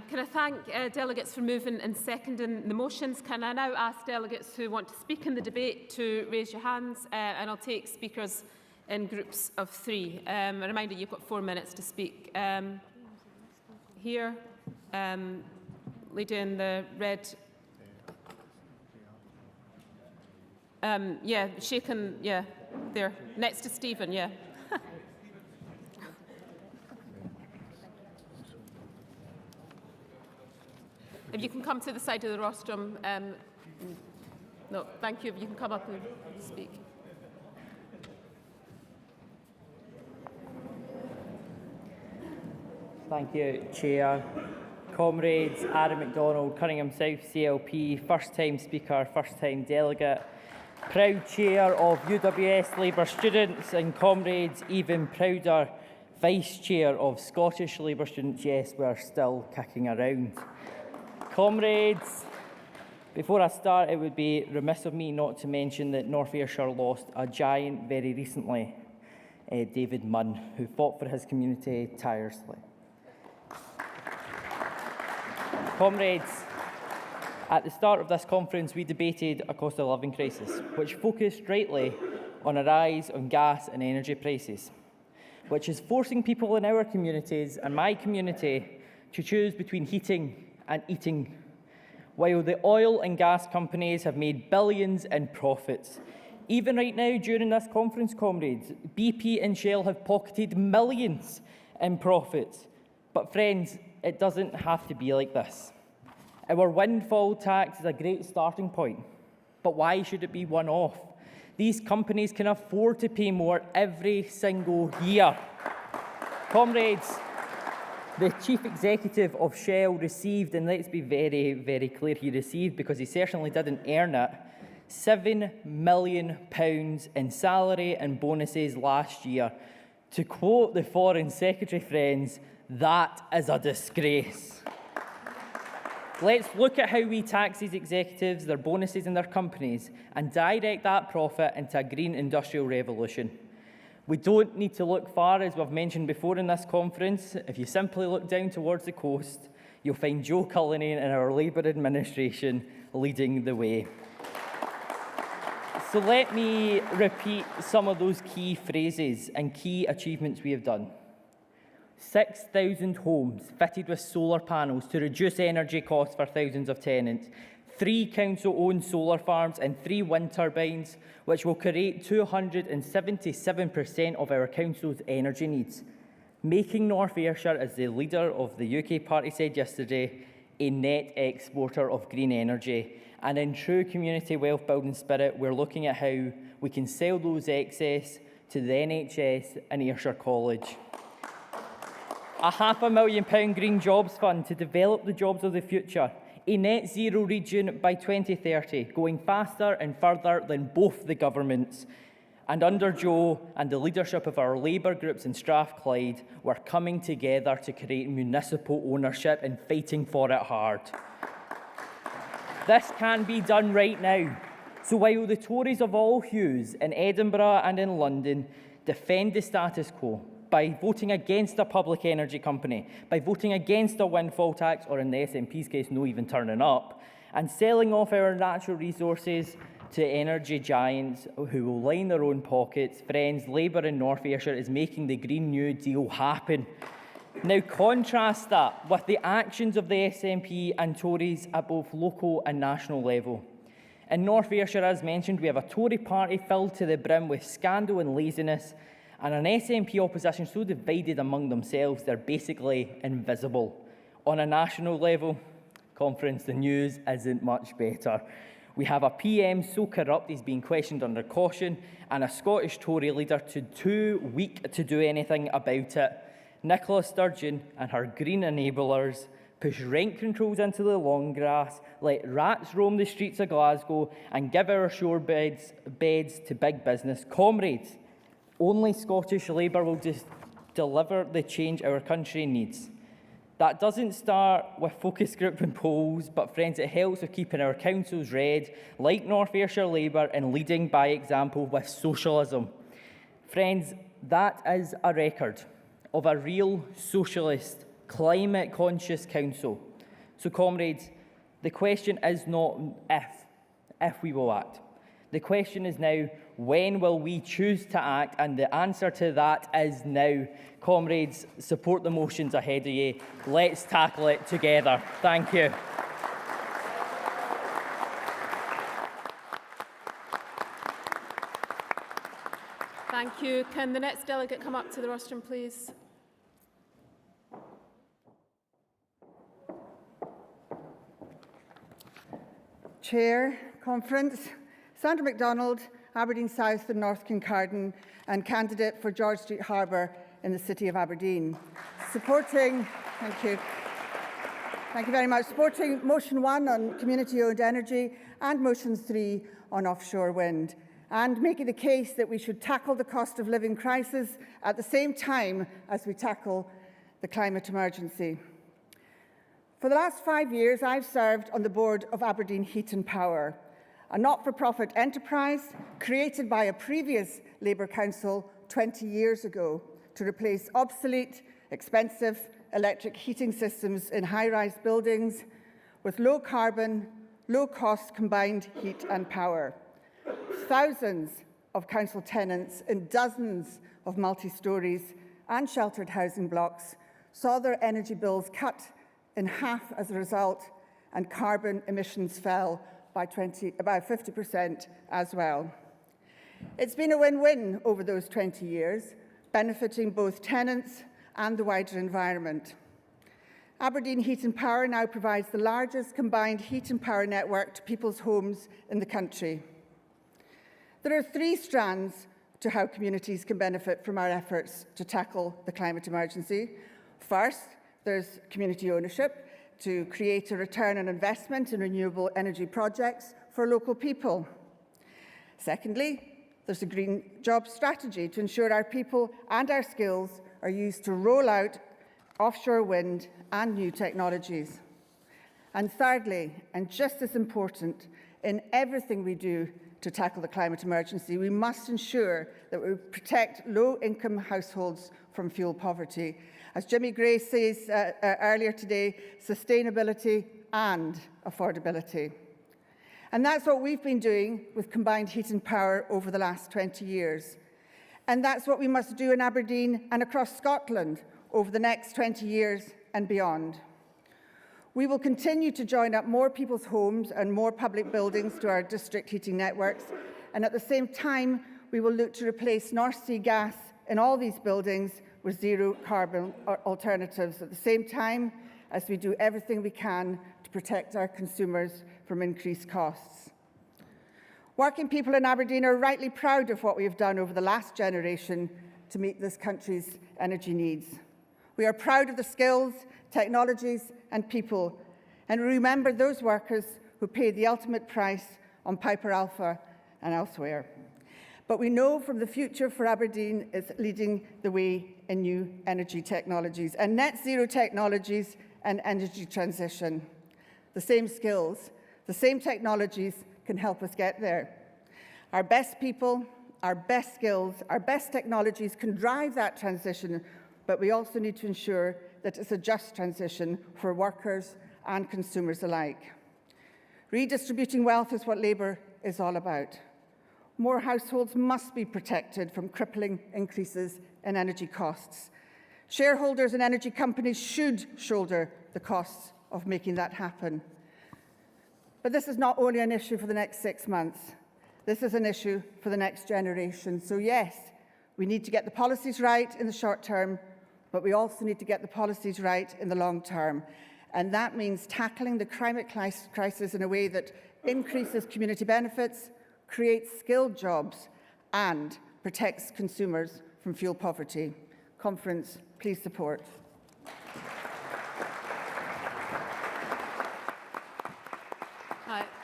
Speaker 1: Can I thank delegates for moving and seconding the motions? Can I now ask delegates who want to speak in the debate to raise your hands, and I'll take speakers in groups of 3. A reminder, you've got 4 minutes to speak. Here, lady in the red. Yeah, shaken, yeah, there, next to Stephen, yeah. If you can come to the side of the rostrum. No, thank you. If you can come up and speak.
Speaker 11: Thank you, Chair. Comrades, Aaron MacDonald, Cunningham South CLP, first-time speaker, first-time delegate, proud chair of UWS Labour Students, and comrades, even prouder vice chair of Scottish Labour Students. Yes, we're still kicking around. Comrades, before I start, it would be remiss of me not to mention that North Ayrshire lost a giant very recently, David Munn, who fought for his community tirelessly. Comrades, at the start of this conference, we debated a cost of living crisis, which focused rightly on a rise on gas and energy prices, which is forcing people in our communities and my community to choose between heating and eating. While the oil and gas companies have made billions in profits, even right now during this conference, comrades, BP and Shell have pocketed millions in profits. But friends, it doesn't have to be like this. Our windfall tax is a great starting point, but why should it be one-off? These companies can afford to pay more every single year. Comrades, the chief executive of Shell received, and let's be very, very clear, he received, because he certainly didn't earn it, £7 million in salary and bonuses last year. To quote the Foreign Secretary, friends, that is a disgrace. Let's look at how we tax these executives, their bonuses and their companies, and direct that profit into a green industrial revolution. We don't need to look far, as we've mentioned before in this conference. If you simply look down towards the coast, you'll find Joe Cullinane and our Labour administration leading the way. So let me repeat some of those key phrases and key achievements we have done. 6,000 homes fitted with solar panels to reduce energy costs for thousands of tenants. 3 council-owned solar farms and 3 wind turbines, which will create 277% of our council's energy needs, making North Ayrshire, as the leader of the UK party said yesterday, a net exporter of green energy. And in true community wealth building spirit, we're looking at how we can sell those excess to the NHS and Ayrshire College. A £500,000 Green Jobs Fund to develop the jobs of the future. A net zero region by 2030, going faster and further than both the governments. And under Joe and the leadership of our Labour groups in Strathclyde, we're coming together to create municipal ownership and fighting for it hard. This can be done right now. So while the Tories of all hues in Edinburgh and in London defend the status quo, by voting against a public energy company, by voting against a windfall tax, or in the SNP's case, no even turning up, and selling off our natural resources to energy giants who will line their own pockets, friends, Labour in North Ayrshire is making the Green New Deal happen. Now contrast that with the actions of the SNP and Tories at both local and national level. In North Ayrshire, as mentioned, we have a Tory party filled to the brim with scandal and laziness, and an SNP opposition so divided among themselves they're basically invisible. On a national level, Conference, the news isn't much better. We have a PM so corrupt he's being questioned under caution, and a Scottish Tory leader too weak to do anything about it. Nicola Sturgeon and her green enablers push rent controls into the long grass, let rats roam the streets of Glasgow, and give our shore beds to big business. Comrades, only Scottish Labour will deliver the change our country needs. That doesn't start with focus group and polls, but friends, it helps with keeping our councils red, like North Ayrshire Labour, and leading by example with socialism. Friends, that is a record of a real socialist, climate-conscious council. So, comrades, the question is not if we will act. The question is now, when will we choose to act? And the answer to that is now. Comrades, support the motions ahead of you. Let's tackle it together. Thank you.
Speaker 1: Thank you. Can the next delegate come up to the rostrum, please?
Speaker 12: Chair, Conference, Sandra MacDonald, Aberdeen South and North Kincardine, and candidate for George Street Harbour in the City of Aberdeen. Thank you very much. Supporting motion 1 on community-owned energy and motion 3 on offshore wind, and making the case that we should tackle the cost of living crisis at the same time as we tackle the climate emergency. For the last 5 years, I've served on the board of Aberdeen Heat and Power, a not-for-profit enterprise created by a previous Labour Council 20 years ago to replace obsolete, expensive electric heating systems in high-rise buildings with low-carbon, low-cost combined heat and power. Thousands of council tenants in dozens of multi-stories and sheltered housing blocks saw their energy bills cut in half as a result, and carbon emissions fell by about 50% as well. It's been a win-win over those 20 years, benefiting both tenants and the wider environment. Aberdeen Heat and Power now provides the largest combined heat and power network to people's homes in the country. There are 3 strands to how communities can benefit from our efforts to tackle the climate emergency. First, there's community ownership to create a return on investment in renewable energy projects for local people. Secondly, there's a green job strategy to ensure our people and our skills are used to roll out offshore wind and new technologies. And thirdly, and just as important, in everything we do to tackle the climate emergency, we must ensure that we protect low-income households from fuel poverty. As Jimmy Gray says earlier today, sustainability and affordability. And that's what we've been doing with combined heat and power over the last 20 years. And that's what we must do in Aberdeen and across Scotland over the next 20 years and beyond. We will continue to join up more people's homes and more public buildings to our district heating networks, and at the same time, we will look to replace North Sea gas in all these buildings with zero carbon alternatives at the same time as we do everything we can to protect our consumers from increased costs. Working people in Aberdeen are rightly proud of what we have done over the last generation to meet this country's energy needs. We are proud of the skills, technologies and people, and remember those workers who paid the ultimate price on Piper Alpha and elsewhere. But we know from the future for Aberdeen is leading the way in new energy technologies and net zero technologies and energy transition. The same skills, the same technologies can help us get there. Our best people, our best skills, our best technologies can drive that transition, but we also need to ensure that it's a just transition for workers and consumers alike. Redistributing wealth is what Labour is all about. More households must be protected from crippling increases in energy costs. Shareholders and energy companies should shoulder the costs of making that happen. But this is not only an issue for the next 6 months. This is an issue for the next generation. So yes, we need to get the policies right in the short term, but we also need to get the policies right in the long term. And that means tackling the climate crisis in a way that increases community benefits, creates skilled jobs, and protects consumers from fuel poverty. Conference, please support.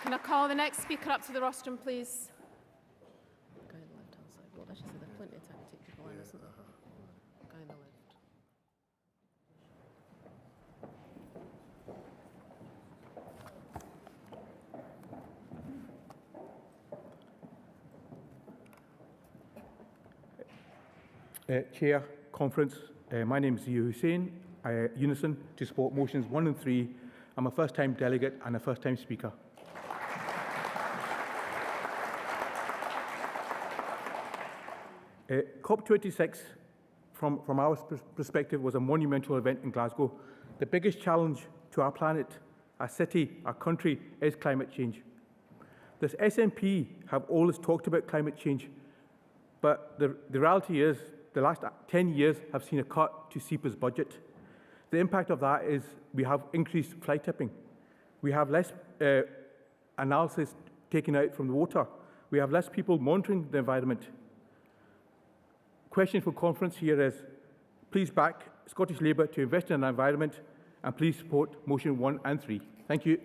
Speaker 1: Can I call the next speaker up to the rostrum, please?
Speaker 13: Guy on the left-hand side. Well, as you said, there's plenty of time to take people in, isn't there? Guy on the left.
Speaker 14: Chair, Conference, my name is Zia Hussain, Unison, to support motions 1 and 3. I'm a first-time delegate and a first-time speaker. COP26, from our perspective, was a monumental event in Glasgow. The biggest challenge to our planet, our city, our country, is climate change. The SNP have always talked about climate change, but the reality is the last 10 years have seen a cut to SEPA's budget. The impact of that is we have increased fly tipping. We have less analysis taken out from the water. We have less people monitoring the environment. Question for Conference here is, please back Scottish Labour to invest in the environment, and please support motion 1 and 3. Thank you.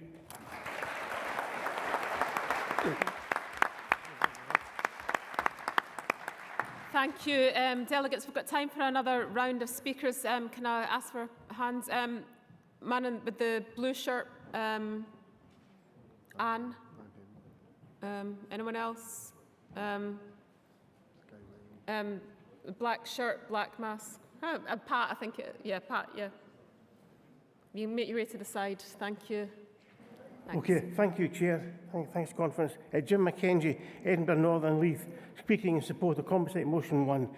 Speaker 1: Thank you. Delegates, we've got time for another round of speakers. Can I ask for hands? Man with the blue shirt, Anne. Anyone else? Black shirt, black mask. Oh, Pat, I think. Pat, yeah. You make your way to the side. Thank you. Thanks.
Speaker 15: Okay, thank you, Chair. Thanks, Conference. Jim Mackenzie, Edinburgh Northern Leith, speaking in support of Compensate Motion 1.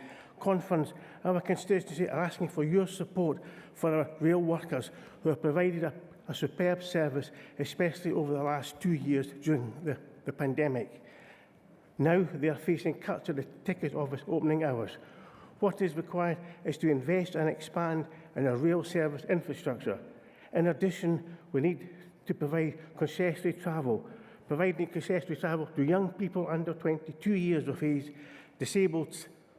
Speaker 15: Conference, our constituency are asking for your support for our rail workers who have provided a superb service, especially over the last 2 years during the pandemic. Now they are facing cuts to the ticket office opening hours. What is required is to invest and expand in our rail service infrastructure. In addition, we need to provide concessionary travel, providing concessionary travel to young people under 22 years of age, disabled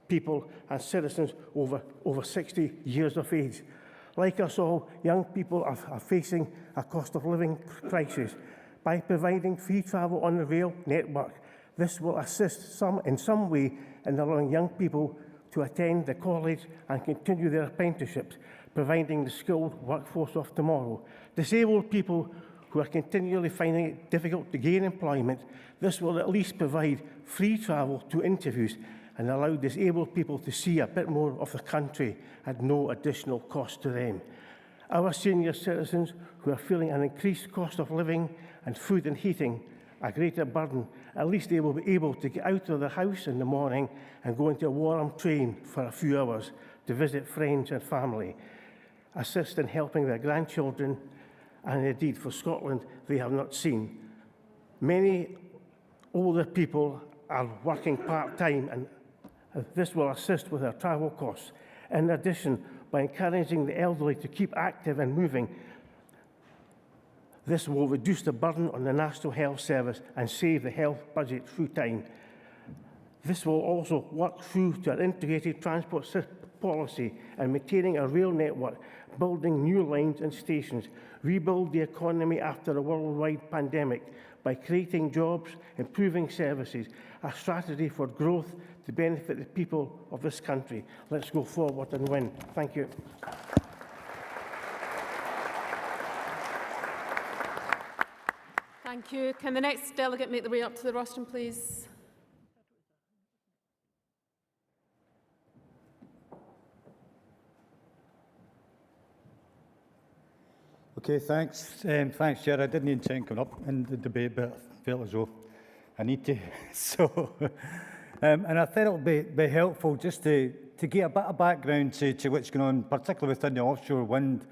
Speaker 15: people and citizens over 60 years of age. Like us all, young people are facing a cost of living crisis. By providing free travel on the rail network, this will assist in some way in allowing young people to attend the college and continue their apprenticeships, providing the skilled workforce of tomorrow. Disabled people who are continually finding it difficult to gain employment, this will at least provide free travel to interviews and allow disabled people to see a bit more of the country at no additional cost to them. Our senior citizens who are feeling an increased cost of living and food and heating a greater burden, at least they will be able to get out of their house in the morning and go into a warm train for a few hours to visit friends and family, assist in helping their grandchildren, and indeed for Scotland they have not seen. Many older people are working part-time, and this will assist with their travel costs. In addition, by encouraging the elderly to keep active and moving, this will reduce the burden on the National Health Service and save the health budget through time. This will also work through to our integrated transport policy and maintaining a rail network, building new lines and stations, rebuild the economy after a worldwide pandemic by creating jobs, improving services, a strategy for growth to benefit the people of this country. Let's go forward and win. Thank you.
Speaker 1: Thank you. Can the next delegate make the way up to the rostrum, please?
Speaker 16: Okay, thanks. Thanks, Chair. I didn't intend coming up in the debate, but I felt as though I need to. And I thought it would be helpful just to get a bit of background to what's going on, particularly within the offshore wind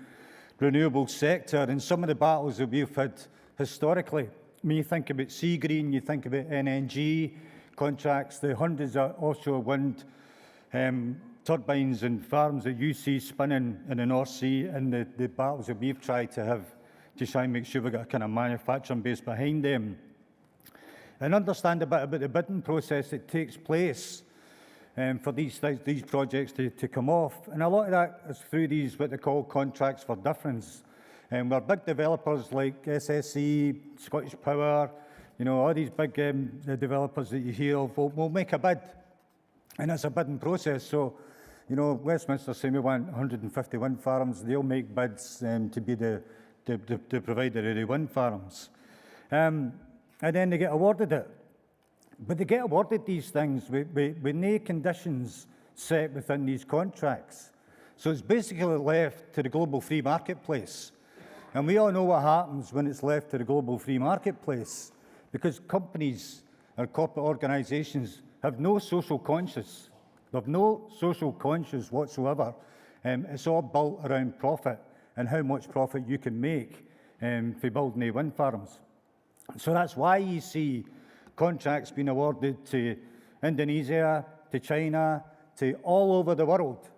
Speaker 16: renewable sector and some of the battles that we've had historically. when you think about Sea Green, you think about NNG contracts, the hundreds of offshore wind turbines and farms that you see spinning in the North Sea, and the battles that we've tried to have to try and make sure we've got a kind of manufacturing base behind them. And understand a bit about the bidding process that takes place for these projects to come off. And a lot of that is through these, what they call contracts for difference. Where big developers like SSE, Scottish Power, you know, all these big developers that you hear of will make a bid. And it's a bidding process. So, you know, Westminster say we want 150 wind farms. They'll make bids to be the provider of the wind farms. And then they get awarded it. But they get awarded these things with no conditions set within these contracts. So it's basically left to the global free marketplace. And we all know what happens when it's left to the global free marketplace, because companies or corporate organisations have no social conscience. They have no social conscience whatsoever. It's all built around profit and how much profit you can make for building the wind farms. So that's why you see contracts being awarded to Indonesia, to China, to all over the world,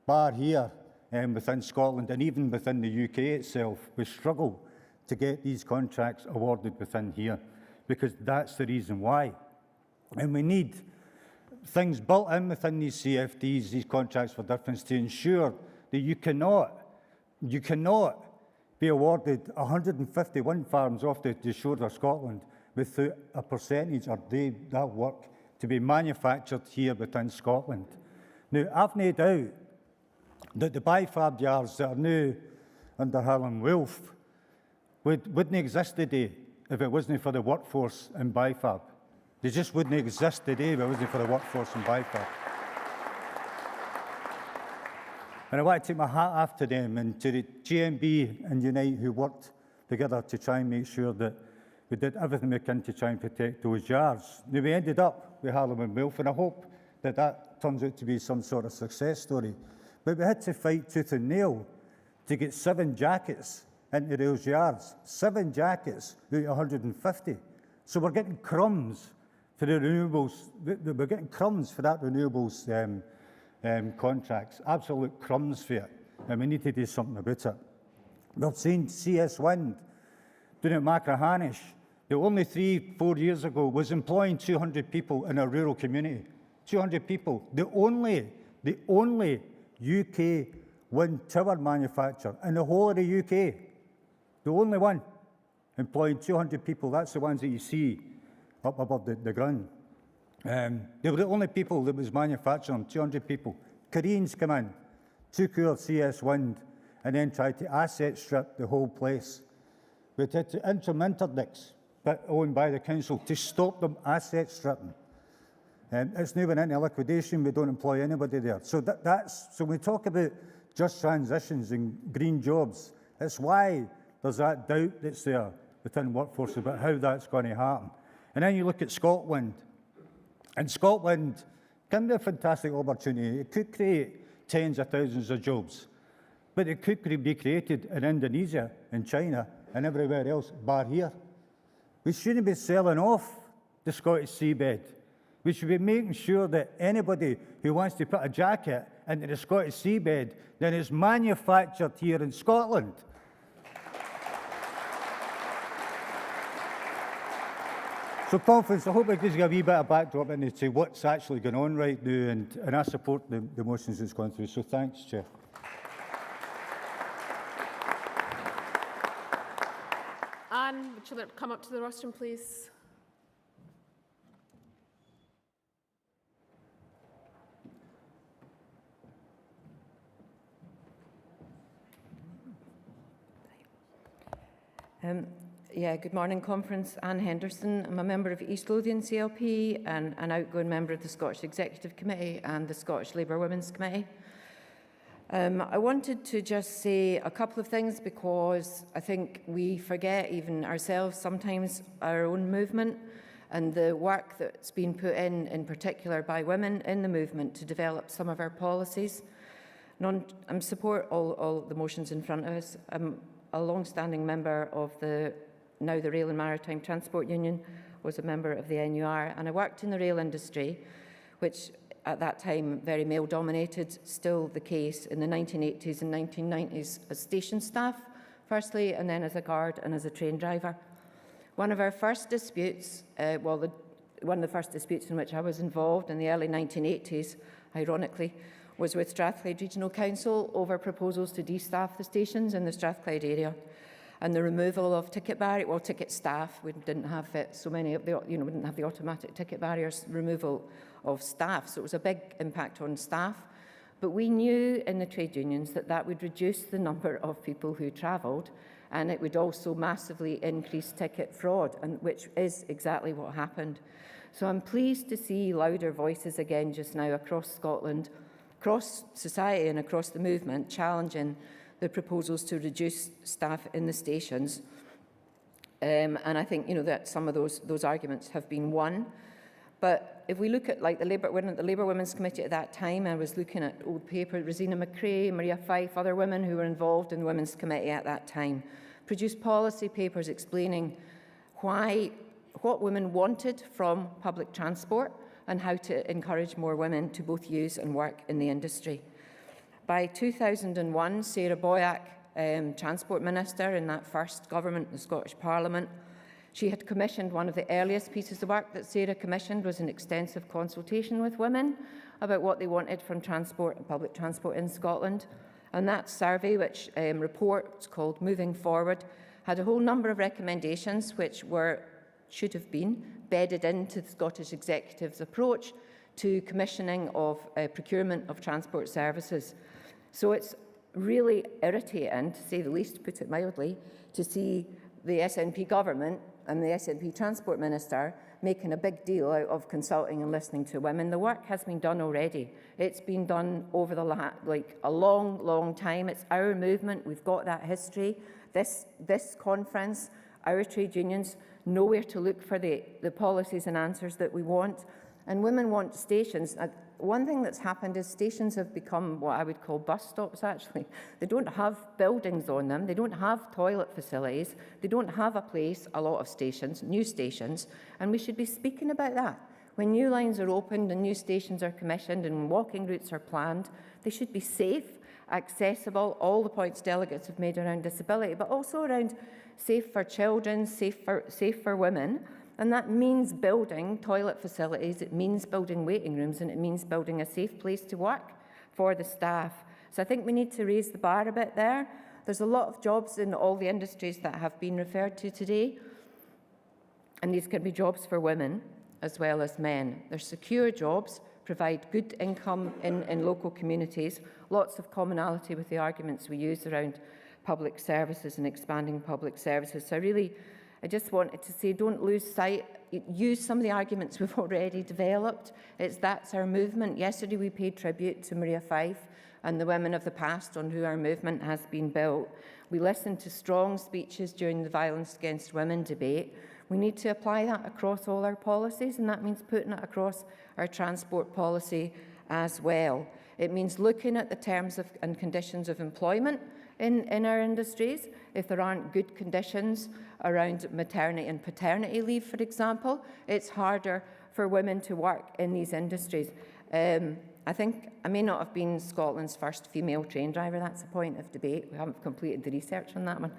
Speaker 16: bar here within Scotland and even within the UK itself. We struggle to get these contracts awarded within here because that's the reason why. And we need things built in within these CFDs, these contracts for difference, to ensure that you cannot be awarded 150 wind farms off the shores of Scotland without a percentage or that work to be manufactured here within Scotland. Now, I've no doubt that the bifab yards that are now under Harlan Wolff wouldn't exist today if it wasn't for the workforce in bifab. They just wouldn't exist today if it wasn't for the workforce in bifab. And I want to take my hat off to them and to the GMB and Unite who worked together to try and make sure that we did everything we can to try and protect those yards. Now, we ended up with Harlan and Wolff, and I hope that that turns out to be some sort of success story. But we had to fight tooth and nail to get 7 jackets into those yards, 7 jackets out of 150. So we're getting crumbs for the renewables. We're getting crumbs for that renewables contracts, absolute crumbs for it, and we need to do something about it. We've seen CS Wind doing it at Macrahanish, that only 3-4 years ago was employing 200 people in a rural community. 200 people. The only UK wind tower manufacturer in the whole of the UK. The only one employing 200 people. That's the ones that you see up above the ground. They were the only people that was manufacturing, 200 people. Koreans come in, took our CS Wind, and then tried to asset strip the whole place. We had to interim interdicts, but owned by the council, to stop them asset stripping. It's now been into liquidation. We don't employ anybody there. So so when we talk about just transitions and green jobs, it's why there's that doubt that's there within workforce about how that's going to happen. And then you look at Scotland. And Scotland can be a fantastic opportunity. It could create tens of thousands of jobs, but it could be created in Indonesia, in China, and everywhere else, bar here. We shouldn't be selling off the Scottish seabed. We should be making sure that anybody who wants to put a jacket into the Scottish seabed, then it's manufactured here in Scotland. So, conference, I hope it gives you a wee bit of backdrop into what's actually going on right now, and I support the motions that's gone through. So, thanks, Chair.
Speaker 1: Anne, would you like to come up to the rostrum, please?
Speaker 17: Good morning, Conference. Anne Henderson. I'm a member of East Lothian CLP and an outgoing member of the Scottish Executive Committee and the Scottish Labour Women's Committee. I wanted to just say a couple of things because I think we forget even ourselves sometimes our own movement and the work that's been put in particular by women in the movement to develop some of our policies. I support all the motions in front of us. I'm a long-standing member of the now the Rail and Maritime Transport Union, was a member of the NUR, and I worked in the rail industry, which at that time very male-dominated, still the case in the 1980s and 1990s as station staff, firstly, and then as a guard and as a train driver. One of our first disputes, one of the first disputes in which I was involved in the early 1980s, ironically, was with Strathclyde Regional Council over proposals to destaff the stations in the Strathclyde area and the removal of ticket barriers, well, ticket staff. We didn't have so many of the, we didn't have the automatic ticket barriers, removal of staff. So it was a big impact on staff. But we knew in the trade unions that that would reduce the number of people who travelled, and it would also massively increase ticket fraud, and which is exactly what happened. So I'm pleased to see louder voices again just now across Scotland, across society and across the movement, challenging the proposals to reduce staff in the stations. And I think that some of those arguments have been won. But if we look at like the Labour Women's Committee at that time, I was looking at old paper, Rosina McCrae, Maria Fife, other women who were involved in the Women's Committee at that time, produced policy papers explaining what women wanted from public transport and how to encourage more women to both use and work in the industry. By 2001, Sarah Boyack, Transport Minister in that first government, the Scottish Parliament, she had commissioned one of the earliest pieces of work that Sarah commissioned was an extensive consultation with women about what they wanted from transport and public transport in Scotland. And that survey, which report called Moving Forward, had a whole number of recommendations which should have been bedded into the Scottish Executive's approach to commissioning of procurement of transport services. So it's really irritating, to say the least, to put it mildly, to see the SNP government and the SNP Transport Minister making a big deal out of consulting and listening to women. The work has been done already. It's been done over a long, long time. It's our movement. We've got that history. This conference, our trade unions know where to look for the policies and answers that we want. And women want stations. One thing that's happened is stations have become what I would call bus stops, actually. They don't have buildings on them. They don't have toilet facilities. They don't have a place, a lot of stations, new stations, and we should be speaking about that. When new lines are opened and new stations are commissioned and walking routes are planned, they should be safe, accessible, all the points delegates have made around disability, but also around safe for children, safe for women. And that means building toilet facilities, it means building waiting rooms, and it means building a safe place to work for the staff. So I think we need to raise the bar a bit there. There's a lot of jobs in all the industries that have been referred to today, and these can be jobs for women as well as men. They're secure jobs, provide good income in local communities, lots of commonality with the arguments we use around public services and expanding public services. So I just wanted to say, don't lose sight. Use some of the arguments we've already developed. That's our movement. Yesterday we paid tribute to Maria Fife and the women of the past on who our movement has been built. We listened to strong speeches during the violence against women debate. We need to apply that across all our policies, and that means putting it across our transport policy as well. It means looking at the terms and conditions of employment in our industries. If there aren't good conditions around maternity and paternity leave, for example, it's harder for women to work in these industries. I think I may not have been Scotland's first female train driver. That's a point of debate. We haven't completed the research on that one.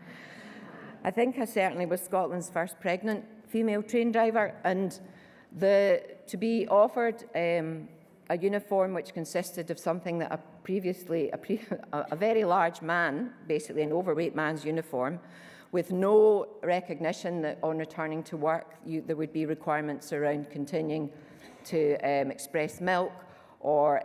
Speaker 17: I think I certainly was Scotland's first pregnant female train driver, and to be offered a uniform which consisted of something that a very large man, basically an overweight man's uniform, with no recognition that on returning to work there would be requirements around continuing to express milk or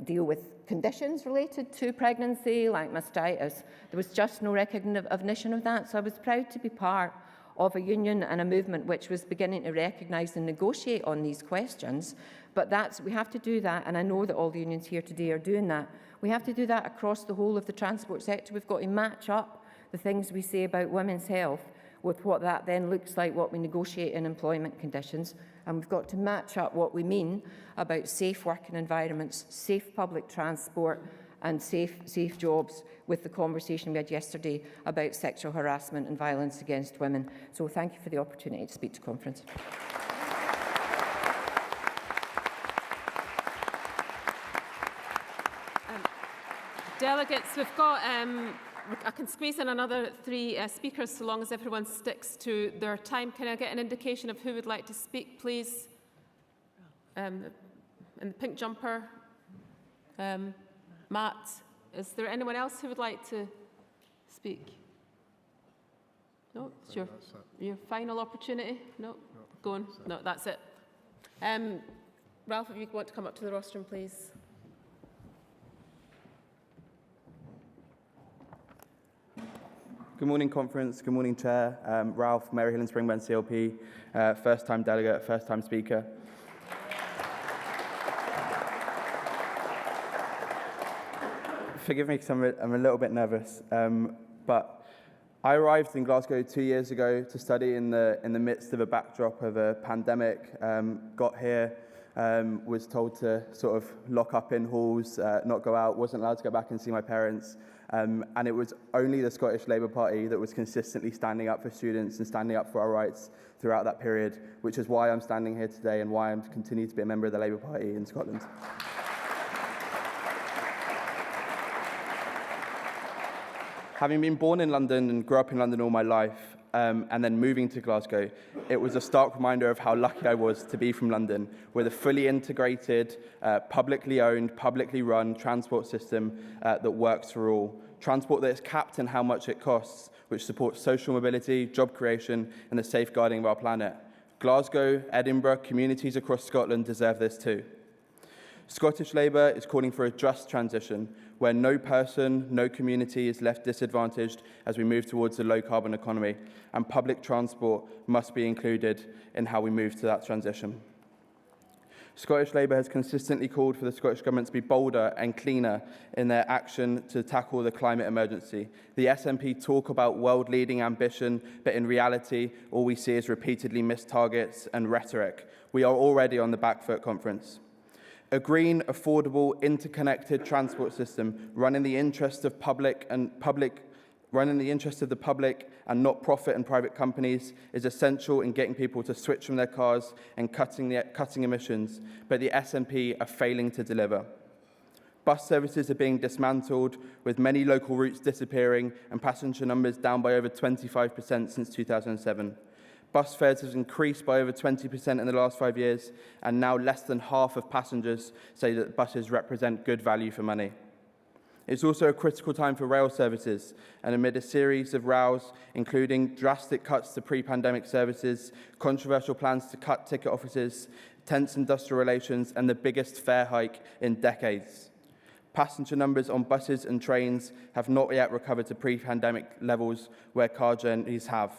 Speaker 17: deal with conditions related to pregnancy like mastitis. There was just no recognition of that, so I was proud to be part of a union and a movement which was beginning to recognise and negotiate on these questions. But we have to do that, and I know that all the unions here today are doing that. We have to do that across the whole of the transport sector. We've got to match up the things we say about women's health with what that then looks like, what we negotiate in employment conditions. And we've got to match up what we mean about safe working environments, safe public transport, and safe jobs with the conversation we had yesterday about sexual harassment and violence against women. So thank you for the opportunity to speak to conference.
Speaker 1: Delegates, we've got, I can squeeze in another 3 speakers so long as everyone sticks to their time. Can I get an indication of who would like to speak, please? In the pink jumper. Matt, is there anyone else who would like to speak? No, it's your final opportunity? No, go on. No, that's it. Ralph, if you want to come up to the rostrum, please.
Speaker 18: Good morning, Conference. Good morning, Chair. Ralph, Maryhill and Springburn CLP, first-time delegate, first-time speaker. Forgive me because I'm a little bit nervous, but I arrived in Glasgow 2 years ago to study in the midst of a backdrop of a pandemic. Got here, was told to sort of lock up in halls, not go out, wasn't allowed to go back and see my parents. And it was only the Scottish Labour Party that was consistently standing up for students and standing up for our rights throughout that period, which is why I'm standing here today and why I'm continuing to be a member of the Labour Party in Scotland. Having been born in London and grew up in London all my life, and then moving to Glasgow, it was a stark reminder of how lucky I was to be from London, with a fully integrated, publicly owned, publicly run transport system that works for all. Transport that is capped in how much it costs, which supports social mobility, job creation, and the safeguarding of our planet. Glasgow, Edinburgh, communities across Scotland deserve this too. Scottish Labour is calling for a just transition, where no person, no community is left disadvantaged as we move towards a low-carbon economy, and public transport must be included in how we move to that transition. Scottish Labour has consistently called for the Scottish Government to be bolder and cleaner in their action to tackle the climate emergency. The SNP talk about world-leading ambition, but in reality, all we see is repeatedly missed targets and rhetoric. We are already on the back foot, Conference. A green, affordable, interconnected transport system run in the interest of the public and not profit and private companies is essential in getting people to switch from their cars and cutting emissions, but the SNP are failing to deliver. Bus services are being dismantled, with many local routes disappearing and passenger numbers down by over 25% since 2007. Bus fares have increased by over 20% in the last 5 years, and now less than half of passengers say that buses represent good value for money. It's also a critical time for rail services, and amid a series of rows, including drastic cuts to pre-pandemic services, controversial plans to cut ticket offices, tense industrial relations, and the biggest fare hike in decades. Passenger numbers on buses and trains have not yet recovered to pre-pandemic levels where car journeys have.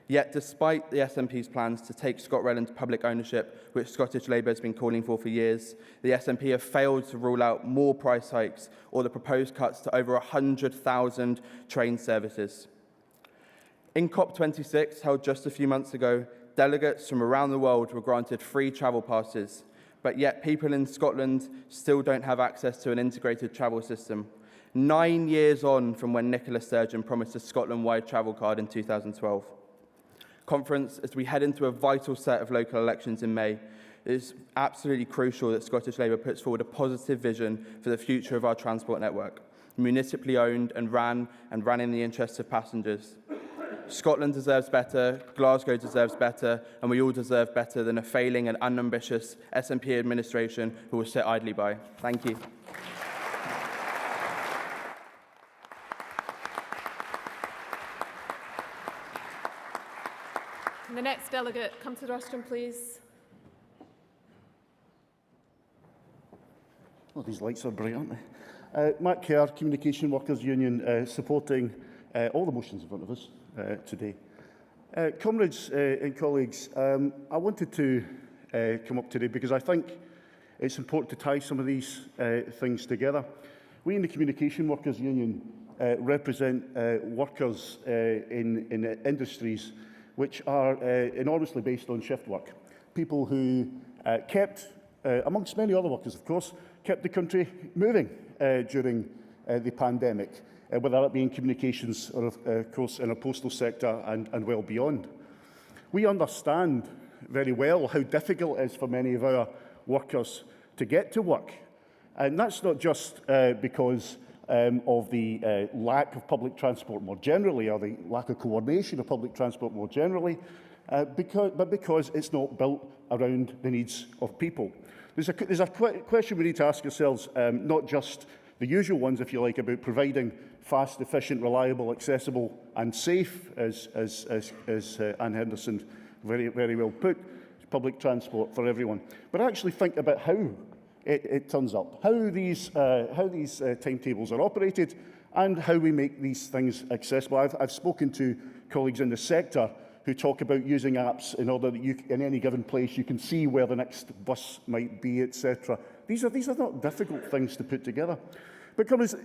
Speaker 18: Yet, despite the SNP's plans to take ScotRail into public ownership, which Scottish Labour has been calling for years, the SNP have failed to rule out more price hikes or the proposed cuts to over 100,000 train services. In COP26, held just a few months ago, delegates from around the world were granted free travel passes, but yet people in Scotland still don't have access to an integrated travel system. 9 years on from when Nicola Sturgeon promised a Scotland-wide travel card in 2012. Conference, as we head into a vital set of local elections in May, it is absolutely crucial that Scottish Labour puts forward a positive vision for the future of our transport network, municipally owned and ran in the interests of passengers. Scotland deserves better, Glasgow deserves better, and we all deserve better than a failing and unambitious SNP administration who will sit idly by. Thank you.
Speaker 1: The next delegate, come to the rostrum, please.
Speaker 19: Well, these lights are bright, aren't they? Mcguire, Communication Workers Union, supporting all the motions in front of us today. Comrades and colleagues, I wanted to come up today because I think it's important to tie some of these things together. We in the Communication Workers Union represent workers in industries which are enormously based on shift work. People who kept, amongst many other workers of course, kept the country moving during the pandemic, whether it be in communications or, of course, in our postal sector and well beyond. We understand very well how difficult it is for many of our workers to get to work. And that's not just because of the lack of public transport more generally, or the lack of coordination of public transport more generally, but because it's not built around the needs of people. There's a question we need to ask ourselves, not just the usual ones, if you like, about providing fast, efficient, reliable, accessible and safe, as Anne Henderson very well put, public transport for everyone. But actually think about how it turns up, how these timetables are operated, and how we make these things accessible. I've spoken to colleagues in the sector who talk about using apps in order that you, in any given place, you can see where the next bus might be, etc. These are not difficult things to put together. Because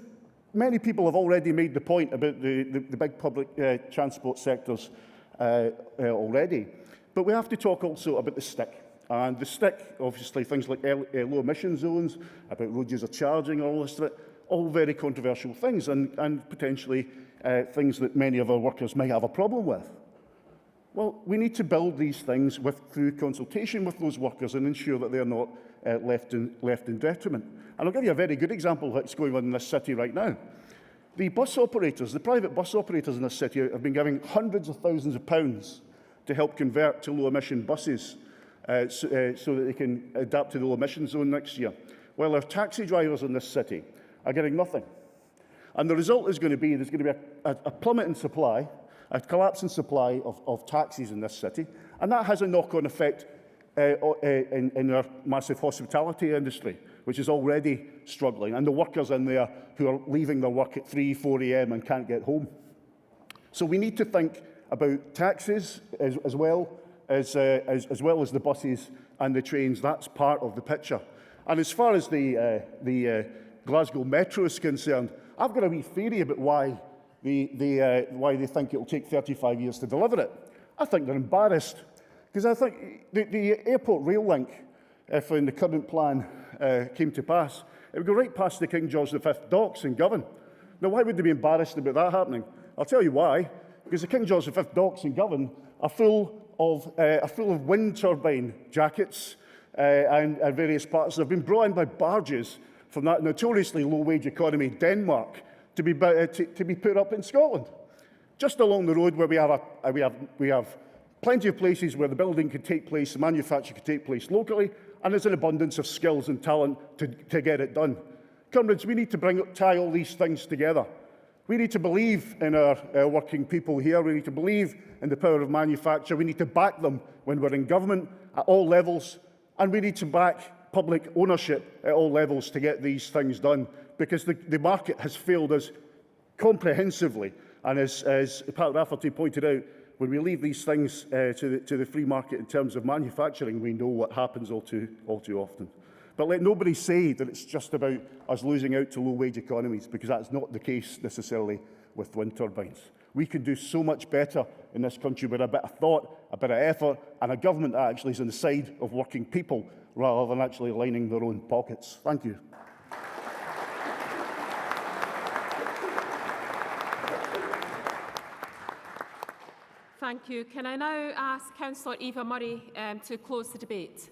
Speaker 19: many people have already made the point about the big public transport sectors already. But we have to talk also about the stick. And the stick, obviously, things like low emission zones, about road user charging, all this, all very controversial things, and potentially things that many of our workers might have a problem with. Well, we need to build these things through consultation with those workers and ensure that they're not left in detriment. And I'll give you a very good example of what's going on in this city right now. The bus operators, the private bus operators in this city, have been giving hundreds of thousands of pounds to help convert to low-emission buses so that they can adapt to the low-emission zone next year, while our taxi drivers in this city are getting nothing. And the result is going to be, there's going to be a plummet in supply, a collapse in supply of taxis in this city, and that has a knock-on effect in our massive hospitality industry, which is already struggling, and the workers in there who are leaving their work at 3, 4 a.m. and can't get home. So we need to think about taxis as well as the buses and the trains. That's part of the picture. And as far as the Glasgow Metro is concerned, I've got a wee theory about why they think it will take 35 years to deliver it. I think they're embarrassed, because I think the airport rail link, if in the current plan came to pass, it would go right past the King George V docks in Govan. Now, why would they be embarrassed about that happening? I'll tell you why. Because the King George V docks in Govan are full of wind turbine jackets and various parts that have been brought in by barges from that notoriously low-wage economy, Denmark, to be put up in Scotland. Just along the road where we have plenty of places where the building could take place, the manufacture could take place locally, and there's an abundance of skills and talent to get it done. Comrades, we need to tie all these things together. We need to believe in our working people here. We need to believe in the power of manufacture. We need to back them when we're in government at all levels, and we need to back public ownership at all levels to get these things done, because the market has failed us comprehensively. And as Pat Rafferty pointed out, when we leave these things to the free market in terms of manufacturing, we know what happens all too often. But let nobody say that it's just about us losing out to low-wage economies, because that's not the case necessarily with wind turbines. We can do so much better in this country with a bit of thought, a bit of effort, and a government that actually is on the side of working people rather than actually lining their own pockets. Thank you.
Speaker 1: Thank you. Can I now ask Councillor Eva Murray to close the debate?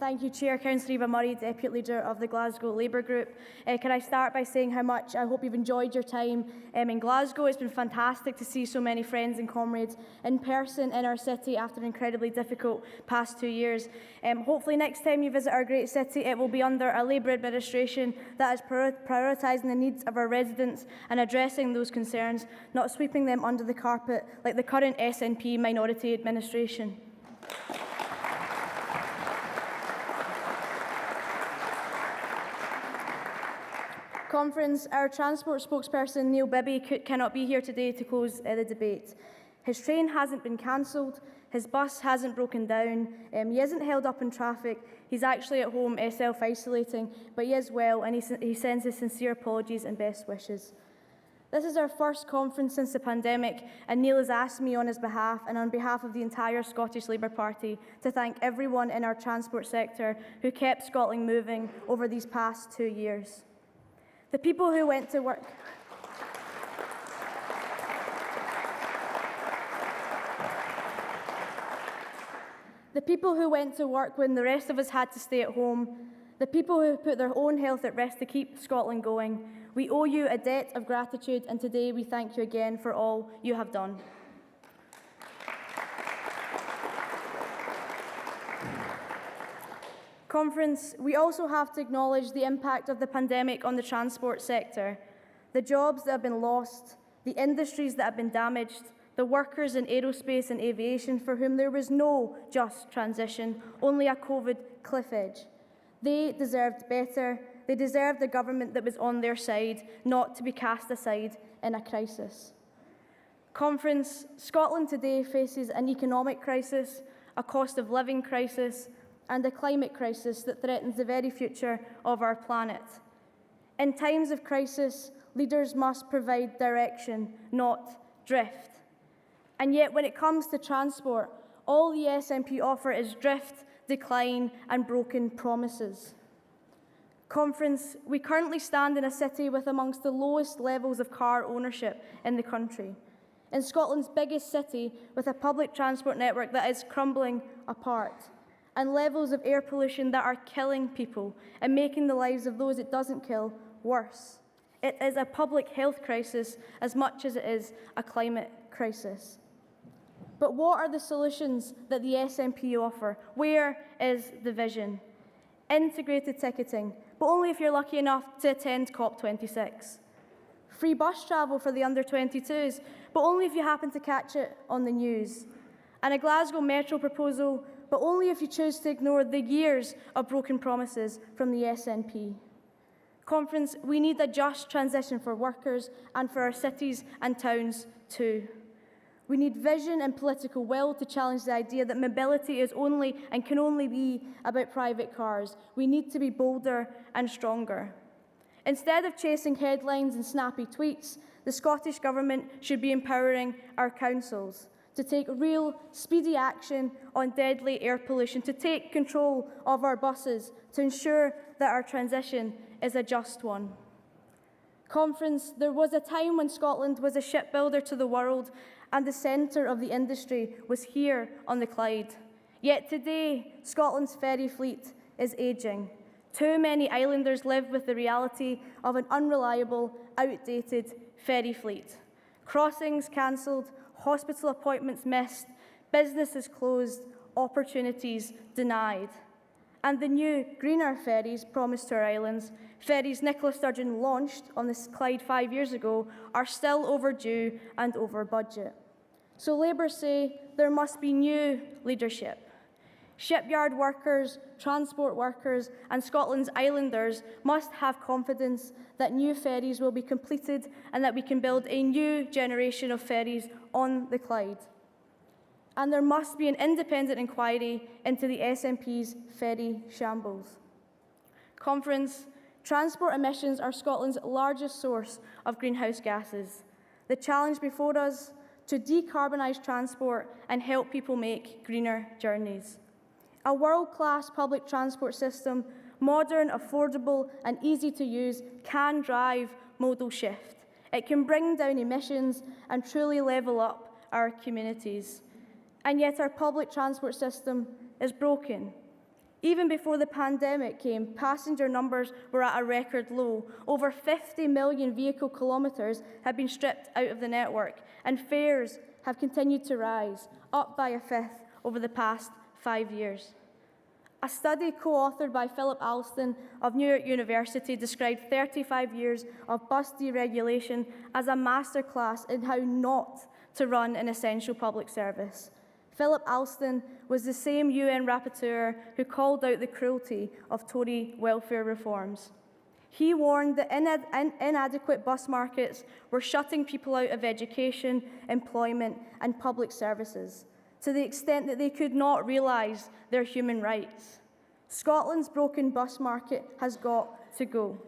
Speaker 20: Thank you, Chair. Councillor Eva Murray, Deputy Leader of the Glasgow Labour Group. Can I start by saying how much I hope you've enjoyed your time in Glasgow. It's been fantastic to see so many friends and comrades in person in our city after an incredibly difficult past 2 years. Hopefully next time you visit our great city, it will be under a Labour administration that is prioritising the needs of our residents and addressing those concerns, not sweeping them under the carpet like the current SNP minority administration. Conference, our transport spokesperson Neil Bibby cannot be here today to close the debate. His train hasn't been cancelled, his bus hasn't broken down, he isn't held up in traffic, he's actually at home self-isolating, but he is well and he sends his sincere apologies and best wishes. This is our first conference since the pandemic, and Neil has asked me on his behalf and on behalf of the entire Scottish Labour Party to thank everyone in our transport sector who kept Scotland moving over these past 2 years. The people who went to work... The people who went to work when the rest of us had to stay at home, the people who put their own health at risk to keep Scotland going, we owe you a debt of gratitude, and today we thank you again for all you have done. Conference, we also have to acknowledge the impact of the pandemic on the transport sector, the jobs that have been lost, the industries that have been damaged, the workers in aerospace and aviation for whom there was no just transition, only a COVID cliff edge. They deserved better. They deserved a government that was on their side, not to be cast aside in a crisis. Conference, Scotland today faces an economic crisis, a cost of living crisis, and a climate crisis that threatens the very future of our planet. In times of crisis, leaders must provide direction, not drift. And yet, when it comes to transport, all the SNP offer is drift, decline, and broken promises. Conference, we currently stand in a city with amongst the lowest levels of car ownership in the country. In Scotland's biggest city, with a public transport network that is crumbling apart, and levels of air pollution that are killing people and making the lives of those it doesn't kill worse. It is a public health crisis as much as it is a climate crisis. But what are the solutions that the SNP offer? Where is the vision? Integrated ticketing, but only if you're lucky enough to attend COP26. Free bus travel for the under-22s, but only if you happen to catch it on the news. And a Glasgow Metro proposal, but only if you choose to ignore the years of broken promises from the SNP. Conference, we need a just transition for workers and for our cities and towns too. We need vision and political will to challenge the idea that mobility is only and can only be about private cars. We need to be bolder and stronger. Instead of chasing headlines and snappy tweets, the Scottish Government should be empowering our councils to take real, speedy action on deadly air pollution, to take control of our buses, to ensure that our transition is a just one. Conference, there was a time when Scotland was a shipbuilder to the world and the centre of the industry was here on the Clyde. Yet today, Scotland's ferry fleet is ageing. Too many islanders live with the reality of an unreliable, outdated ferry fleet. Crossings cancelled, hospital appointments missed, businesses closed, opportunities denied. And the new, greener ferries promised to our islands, ferries Nicola Sturgeon launched on the Clyde 5 years ago, are still overdue and over budget. So Labour say there must be new leadership. Shipyard workers, transport workers and Scotland's islanders must have confidence that new ferries will be completed and that we can build a new generation of ferries on the Clyde. And there must be an independent inquiry into the SNP's ferry shambles. Conference, transport emissions are Scotland's largest source of greenhouse gases. The challenge before us to decarbonise transport and help people make greener journeys. A world-class public transport system, modern, affordable and easy to use, can drive modal shift. It can bring down emissions and truly level up our communities. And yet our public transport system is broken. Even before the pandemic came, passenger numbers were at a record low. Over 50 million vehicle kilometres have been stripped out of the network, and fares have continued to rise, up by a fifth over the past 5 years. A study co-authored by Philip Alston of New York University described 35 years of bus deregulation as a masterclass in how not to run an essential public service. Philip Alston was the same UN rapporteur who called out the cruelty of Tory welfare reforms. He warned that inadequate bus markets were shutting people out of education, employment and public services, to the extent that they could not realise their human rights. Scotland's broken bus market has got to go.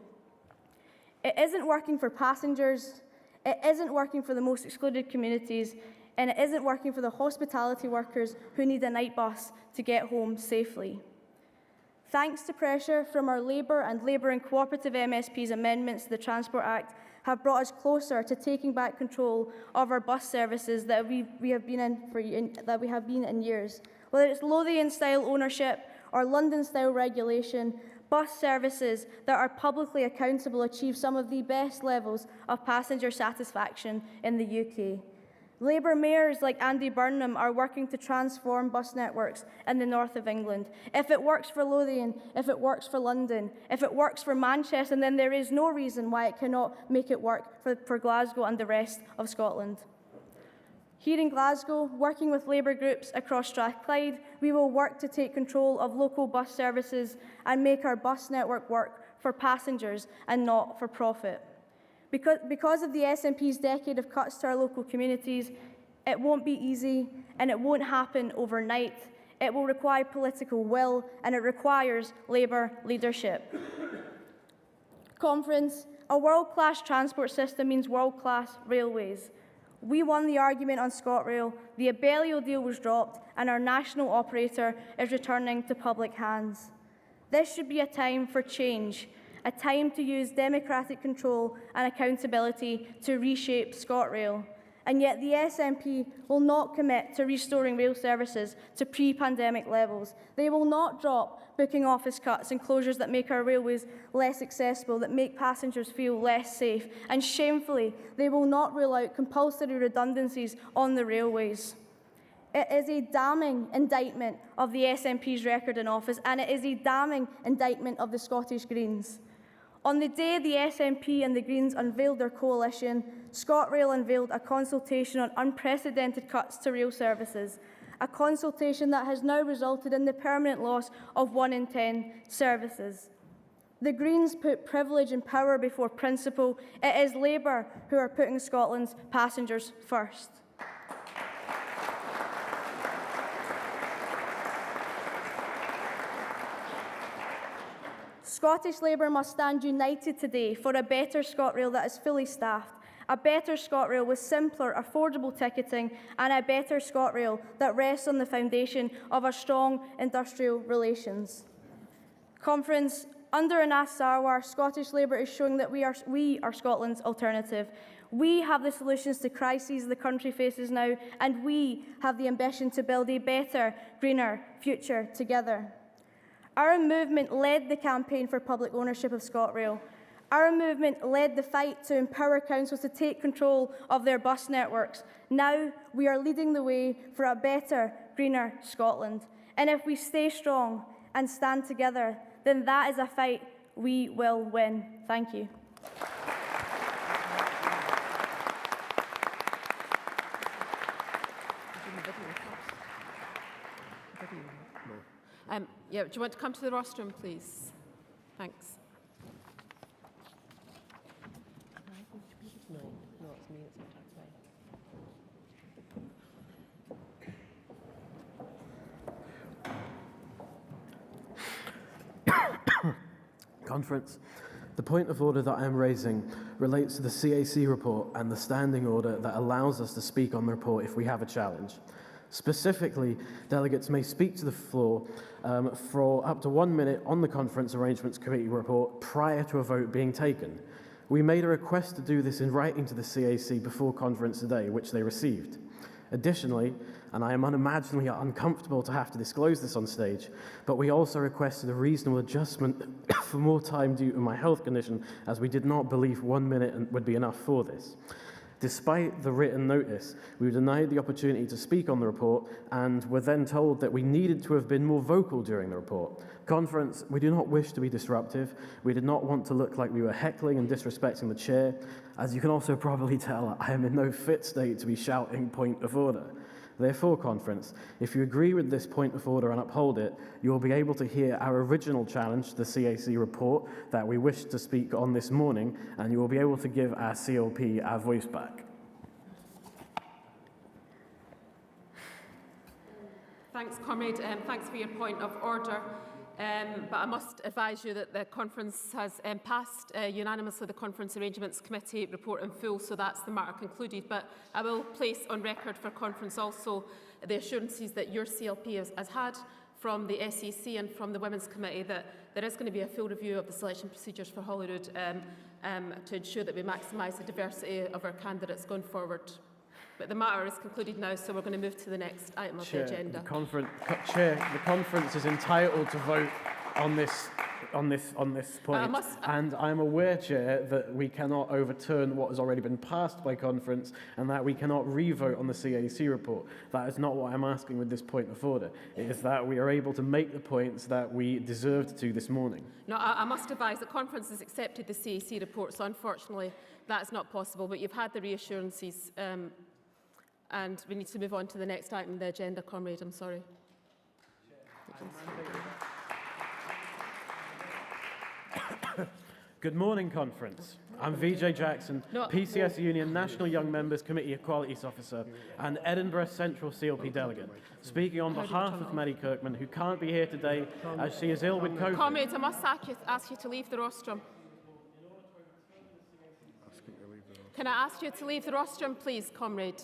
Speaker 20: It isn't working for passengers, It isn't working for the most excluded communities, and it isn't working for the hospitality workers who need a night bus to get home safely. Thanks to pressure from our Labour and Labour and cooperative MSPs, amendments to the Transport Act have brought us closer to taking back control of our bus services that we have been in years. Whether it's Lothian-style ownership or London-style regulation, bus services that are publicly accountable achieve some of the best levels of passenger satisfaction in the UK. Labour mayors like Andy Burnham are working to transform bus networks in the north of England. If it works for Lothian, if it works for London, if it works for Manchester, then there is no reason why it cannot make it work for Glasgow and the rest of Scotland. Here in Glasgow, working with Labour groups across Strathclyde, we will work to take control of local bus services and make our bus network work for passengers and not for profit. Because of the SNP's decade of cuts to our local communities, it won't be easy and it won't happen overnight. It will require political will and it requires Labour leadership. Conference, a world-class transport system means world-class railways. We won the argument on ScotRail, the Abellio deal was dropped, and our national operator is returning to public hands. This should be a time for change, a time to use democratic control and accountability to reshape ScotRail. And yet the SNP will not commit to restoring rail services to pre-pandemic levels. They will not drop booking office cuts and closures that make our railways less accessible, that make passengers feel less safe. And shamefully, they will not rule out compulsory redundancies on the railways. It is a damning indictment of the SNP's record in office, and it is a damning indictment of the Scottish Greens. On the day the SNP and the Greens unveiled their coalition, ScotRail unveiled a consultation on unprecedented cuts to rail services, a consultation that has now resulted in the permanent loss of 1 in 10 services. The Greens put privilege and power before principle. It is Labour who are putting Scotland's passengers first. Scottish Labour must stand united today for a better ScotRail that is fully staffed, a better ScotRail with simpler, affordable ticketing, and a better ScotRail that rests on the foundation of our strong industrial relations. Conference, under Anas Sarwar, Scottish Labour is showing that we are Scotland's alternative. We have the solutions to crises the country faces now, and we have the ambition to build a better, greener future together. Our movement led the campaign for public ownership of ScotRail. Our movement led the fight to empower councils to take control of their bus networks. Now we are leading the way for a better, greener Scotland. And if we stay strong and stand together, then that is a fight we will win. Thank you.
Speaker 1: Yeah, do you want to come to the rostrum, please? Thanks.
Speaker 21: Conference. The point of order that I am raising relates to the CAC report and the standing order that allows us to speak on the report if we have a challenge. Specifically, delegates may speak to the floor for up to 1 minute on the Conference Arrangements Committee report prior to a vote being taken. We made a request to do this in writing to the CAC before conference today, which they received. Additionally, and I am unimaginably uncomfortable to have to disclose this on stage, but we also requested a reasonable adjustment for more time due to my health condition, as we did not believe 1 minute would be enough for this. Despite the written notice, we were denied the opportunity to speak on the report and were then told that we needed to have been more vocal during the report. Conference, we do not wish to be disruptive. We did not want to look like we were heckling and disrespecting the chair. As you can also probably tell, I am in no fit state to be shouting point of order. Therefore, Conference, if you agree with this point of order and uphold it, you will be able to hear our original challenge to the CAC report that we wished to speak on this morning, and you will be able to give our CLP our voice back.
Speaker 1: Thanks, Comrade. Thanks for your point of order. But I must advise you that the conference has passed unanimously the Conference Arrangements Committee report in full, so that's the matter concluded. But I will place on record for conference also the assurances that your CLP has had from the SEC and from the Women's Committee that there is going to be a full review of the selection procedures for Holyrood to ensure that we maximise the diversity of our candidates going forward. But the matter is concluded now, so we're going to move to the next item of the agenda.
Speaker 21: The conference is entitled to vote on this point, and I'm aware, Chair, that we cannot overturn what has already been passed by conference, and that we cannot re-vote on the CAC report. That is not what I'm asking with this point of order. It is that we are able to make the points that we deserved to this morning.
Speaker 1: No, I must advise that conference has accepted the CAC report, so unfortunately that is not possible. But you've had the reassurances. And we need to move on to the next item on the agenda, Comrade. I'm sorry.
Speaker 21: Good morning, conference. I'm VJ Jackson, PCS Union National Young Members Committee Equalities Officer and Edinburgh Central CLP delegate, speaking on behalf of Mary Kirkman, who can't be here today as she is ill with COVID.
Speaker 1: Comrades, I must ask you to leave the rostrum. Can I ask you to leave the rostrum, please, comrade?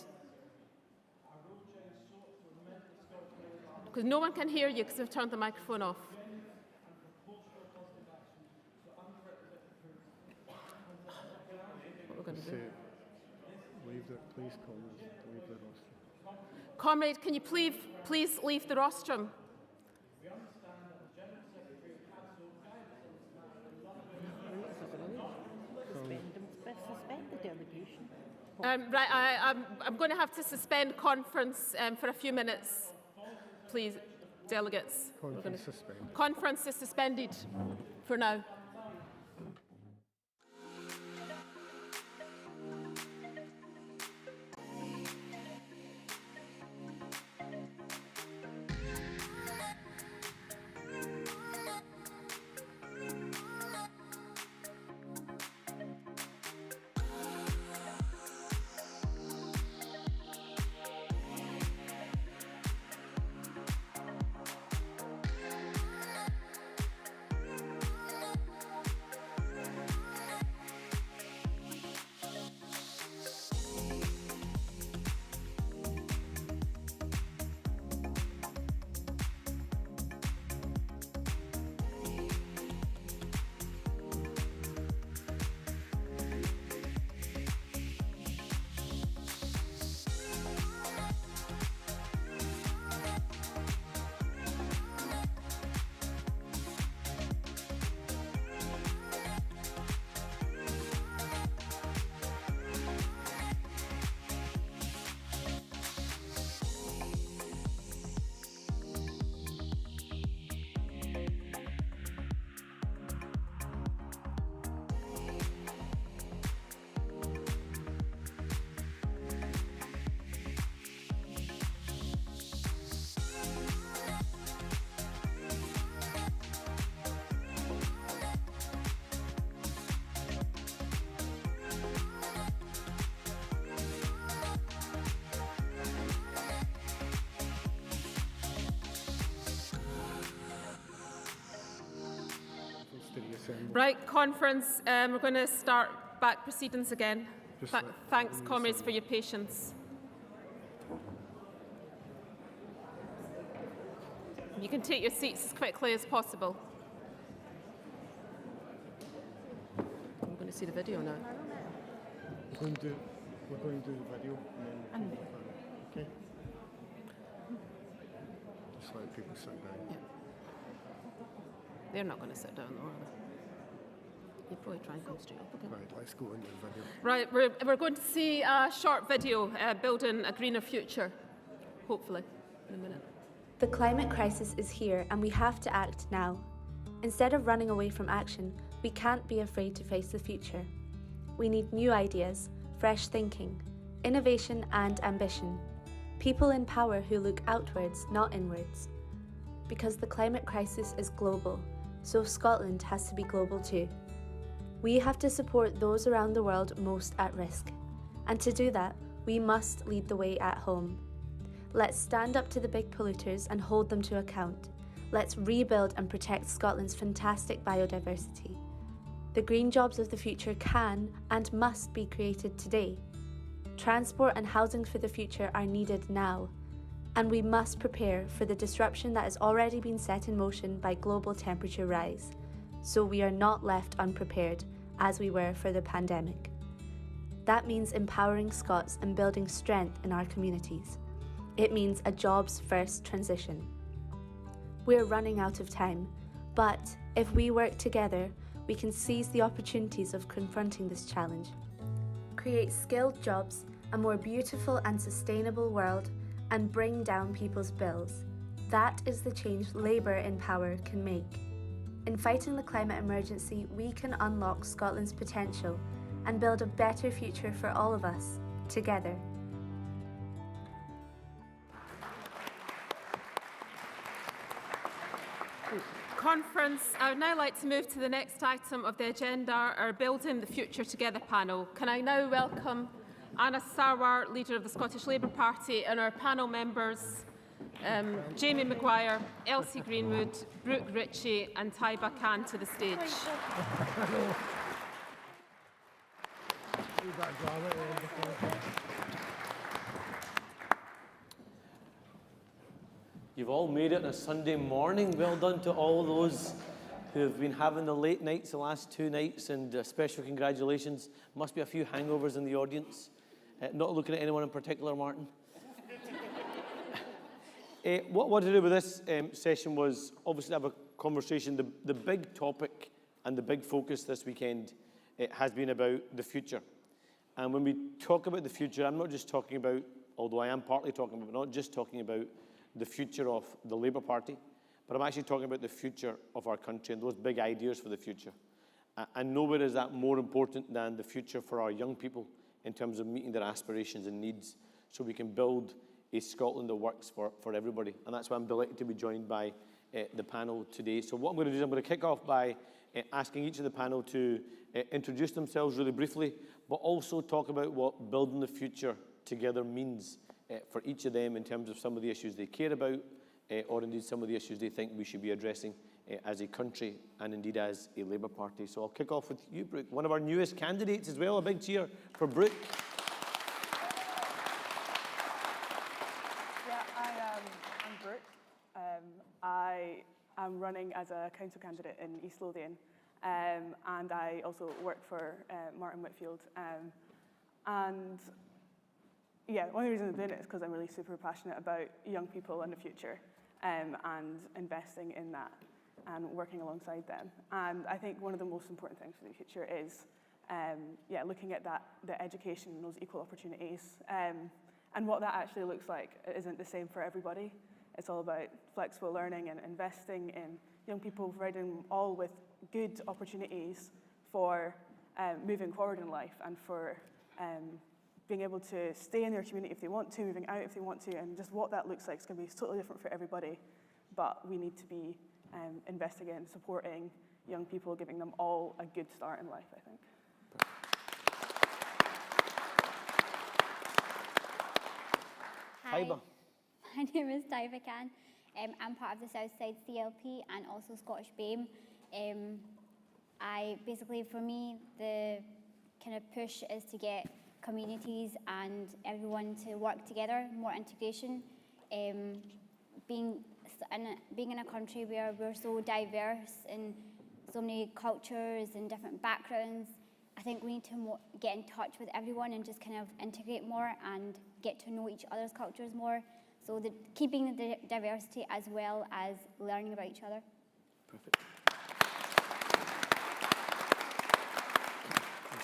Speaker 1: Because no one can hear you because we've turned the microphone off. What we're going to do?
Speaker 10: Please, comrade, leave the rostrum.
Speaker 1: Comrade, can you please leave the rostrum?
Speaker 2: Suspend the delegation.
Speaker 1: I'm going to have to suspend conference for a few minutes. Please, delegates. Conference is suspended for now. Right, conference, we're going to start back proceedings again. Thanks, comrades, for your patience. You can take your seats as quickly as possible. I'm going to see the video now.
Speaker 10: We're going to do the video and then okay? Just let people sit down.
Speaker 1: Yeah. They're not going to sit down, though, are they? You'll probably try and come straight up again.
Speaker 10: Right, let's go into the video.
Speaker 1: Right, we're going to see a short video building a greener future, hopefully, in a minute.
Speaker 22: The climate crisis is here and we have to act now. Instead of running away from action, we can't be afraid to face the future. We need new ideas, fresh thinking, innovation and ambition. People in power who look outwards, not inwards. Because the climate crisis is global, so Scotland has to be global too. We have to support those around the world most at risk. And to do that, we must lead the way at home. Let's stand up to the big polluters and hold them to account. Let's rebuild and protect Scotland's fantastic biodiversity. The green jobs of the future can and must be created today. Transport and housing for the future are needed now, and we must prepare for the disruption that has already been set in motion by global temperature rise, so we are not left unprepared as we were for the pandemic. That means empowering Scots and building strength in our communities. It means a jobs-first transition. We're running out of time, but if we work together, we can seize the opportunities of confronting this challenge. Create skilled jobs, a more beautiful and sustainable world, and bring down people's bills. That is the change Labour in power can make. In fighting the climate emergency, we can unlock Scotland's potential and build a better future for all of us, together.
Speaker 1: Conference, I would now like to move to the next item of the agenda, our Building the Future Together panel. Can I now welcome Anna Sarwar, Leader of the Scottish Labour Party, and our panel members, Jamie Mcguire, Elsie Greenwood, Brooke Ritchie and Taiva Khan to the stage.
Speaker 3: You've all made it on a Sunday morning. Well done to all those who have been having the late nights the last 2 nights, and special congratulations. Must be a few hangovers in the audience. Not looking at anyone in particular, Martin. What I wanted to do with this session was obviously have a conversation. The big topic and the big focus this weekend has been about the future. And when we talk about the future, I'm not just talking about, although I am partly talking about, not just talking about the future of the Labour Party, but I'm actually talking about the future of our country and those big ideas for the future. And nowhere is that more important than the future for our young people in terms of meeting their aspirations and needs, so we can build a Scotland that works for everybody. And that's why I'm delighted to be joined by the panel today. So what I'm going to do is I'm going to kick off by asking each of the panel to introduce themselves really briefly, but also talk about what building the future together means for each of them in terms of some of the issues they care about, or indeed some of the issues they think we should be addressing as a country and indeed as a Labour Party. So I'll kick off with you, Brooke, one of our newest candidates as well. A big cheer for Brooke.
Speaker 4: I'm Brooke. I am running as a council candidate in East Lothian, and I also work for Martin Whitfield. And yeah, one of the reasons I'm doing it is because I'm really super passionate about young people and the future, and investing in that and working alongside them. And I think one of the most important things for the future is looking at the education and those equal opportunities, and what that actually looks like isn't the same for everybody. It's all about flexible learning and investing in young people, providing them all with good opportunities for moving forward in life and for being able to stay in their community if they want to, moving out if they want to, and just what that looks like is going to be totally different for everybody. But we need to be investing in supporting young people, giving them all a good start in life, I think.
Speaker 3: Hi.
Speaker 23: My name is Taiva Khan. I'm part of the Southside CLP and also Scottish BAME. For me, the kind of push is to get communities and everyone to work together, more integration. Being in a country where we're so diverse in so many cultures and different backgrounds, I think we need to get in touch with everyone and just kind of integrate more and get to know each other's cultures more. So keeping the diversity as well as learning about each other.
Speaker 3: Perfect.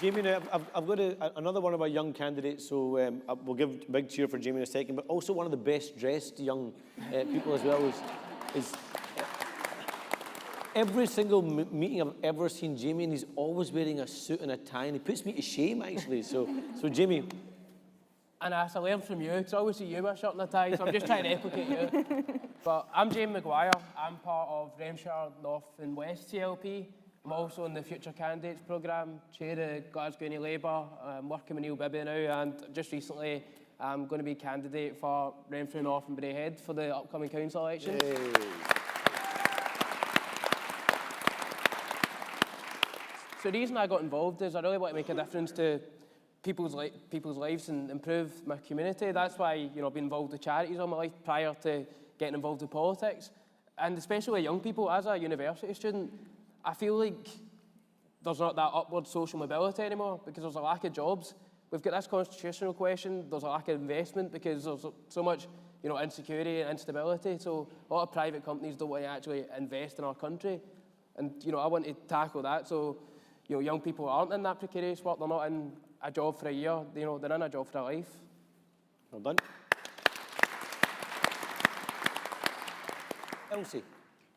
Speaker 3: Jamie, now I've got another one of our young candidates, so we'll give a big cheer for Jamie in a second, but also one of the best dressed young people as well is every single meeting I've ever seen Jamie, and he's always wearing a suit and a tie, and he puts me to shame, actually. So Jamie.
Speaker 24: And I learned from you, because I always see you with a shirt and a tie, so I'm just trying to replicate you. But I'm Jamie Mcguire. I'm part of Renfrewshire North and West CLP. I'm also in the Future Candidates programme, chair of Glasgow Labour. I'm working with Neil Bibby now, and just recently I'm going to be candidate for Renfrew North and Braehead for the upcoming council election. the reason I got involved is I really want to make a difference to people's lives and improve my community. That's why, you know, I've been involved with charities all my life prior to getting involved with politics. And especially with young people, as a university student, I feel like there's not that upward social mobility anymore because there's a lack of jobs. We've got this constitutional question, there's a lack of investment because there's so much, you know, insecurity and instability. So a lot of private companies don't want to actually invest in our country. And, you know, I want to tackle that. So, you know, young people aren't in that precarious work. They're not in a job for a year. You know, they're in a job for a life.
Speaker 3: Well done. Elsie.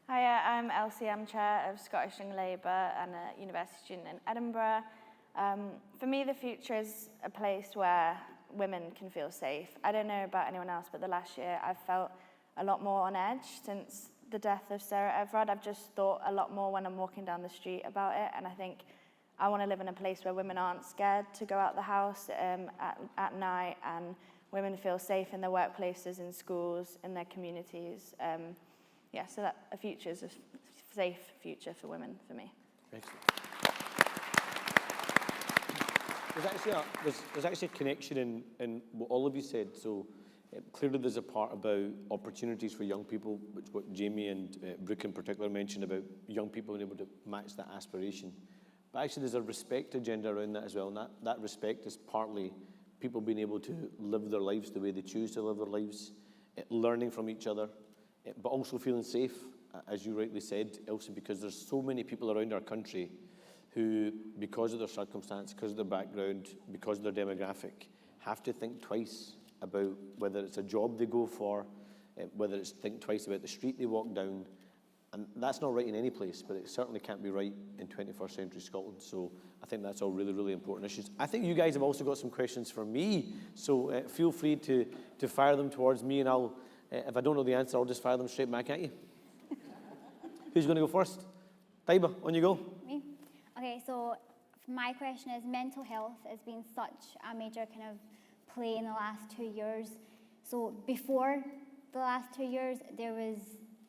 Speaker 5: Hiya, I'm Elsie. I'm Chair of Scottish Young Labour and a university student in Edinburgh. For me, the future is a place where women can feel safe. I don't know about anyone else, but the last year I've felt a lot more on edge since the death of Sarah Everard. I've just thought a lot more when I'm walking down the street about it, and I think I want to live in a place where women aren't scared to go out the house at night, and women feel safe in their workplaces, in schools, in their communities. Yeah, so that a future is a safe future for women, for me.
Speaker 3: Excellent. There's actually a connection in what all of you said. So clearly there's a part about opportunities for young people, which what Jamie and Brooke in particular mentioned about young people being able to match that aspiration. But actually there's a respect agenda around that as well, and that respect is partly people being able to live their lives the way they choose to live their lives, learning from each other, but also feeling safe, as you rightly said, Elsie, because there's so many people around our country who, because of their circumstance, because of their background, because of their demographic, have to think twice about whether it's a job they go for, whether it's think twice about the street they walk down. And that's not right in any place, but it certainly can't be right in 21st century Scotland. So I think that's all really, really important issues. I think you guys have also got some questions for me, so feel free to fire them towards me, and I'll, if I don't know the answer, I'll just fire them straight back at you. Who's going to go first? Taiva, on you go.
Speaker 23: Me? Okay, so my question is, mental health has been such a major kind of play in the last 2 years. So before the last 2 years, there was,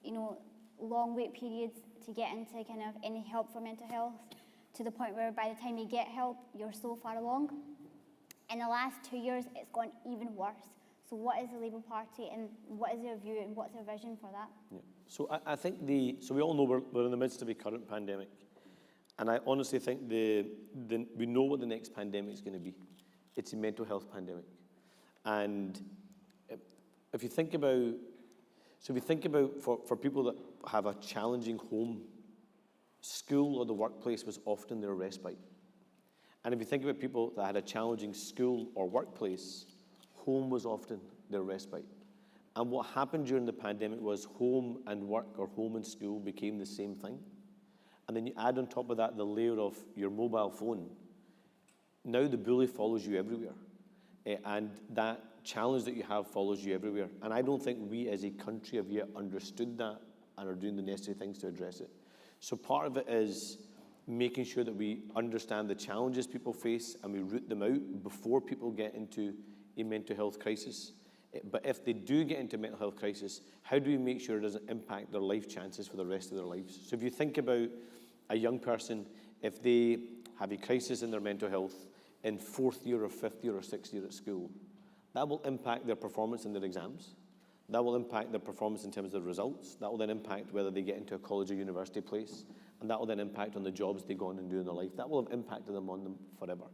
Speaker 23: you know, long wait periods to get into kind of any help for mental health, to the point where by the time you get help, you're so far along. In the last 2 years, it's gone even worse. So what is the Labour Party, and what is their view, and what's their vision for that?
Speaker 3: Yeah. So I think so we all know we're in the midst of a current pandemic. And I honestly think we know what the next pandemic is going to be. It's a mental health pandemic. And if you think about, for people that have a challenging home, school or the workplace was often their respite. And if you think about people that had a challenging school or workplace, home was often their respite. And what happened during the pandemic was home and work, or home and school, became the same thing. And then you add on top of that the layer of your mobile phone. Now the bully follows you everywhere. And that challenge that you have follows you everywhere. And I don't think we as a country have yet understood that and are doing the necessary things to address it. So part of it is making sure that we understand the challenges people face and we root them out before people get into a mental health crisis. But if they do get into a mental health crisis, how do we make sure it doesn't impact their life chances for the rest of their lives? So if you think about a young person, if they have a crisis in their mental health in 4th year or 5th year or 6th year at school, that will impact their performance in their exams. That will impact their performance in terms of their results. That will then impact whether they get into a college or university place. And that will then impact on the jobs they go on and do in their life. That will have impacted them on them forever.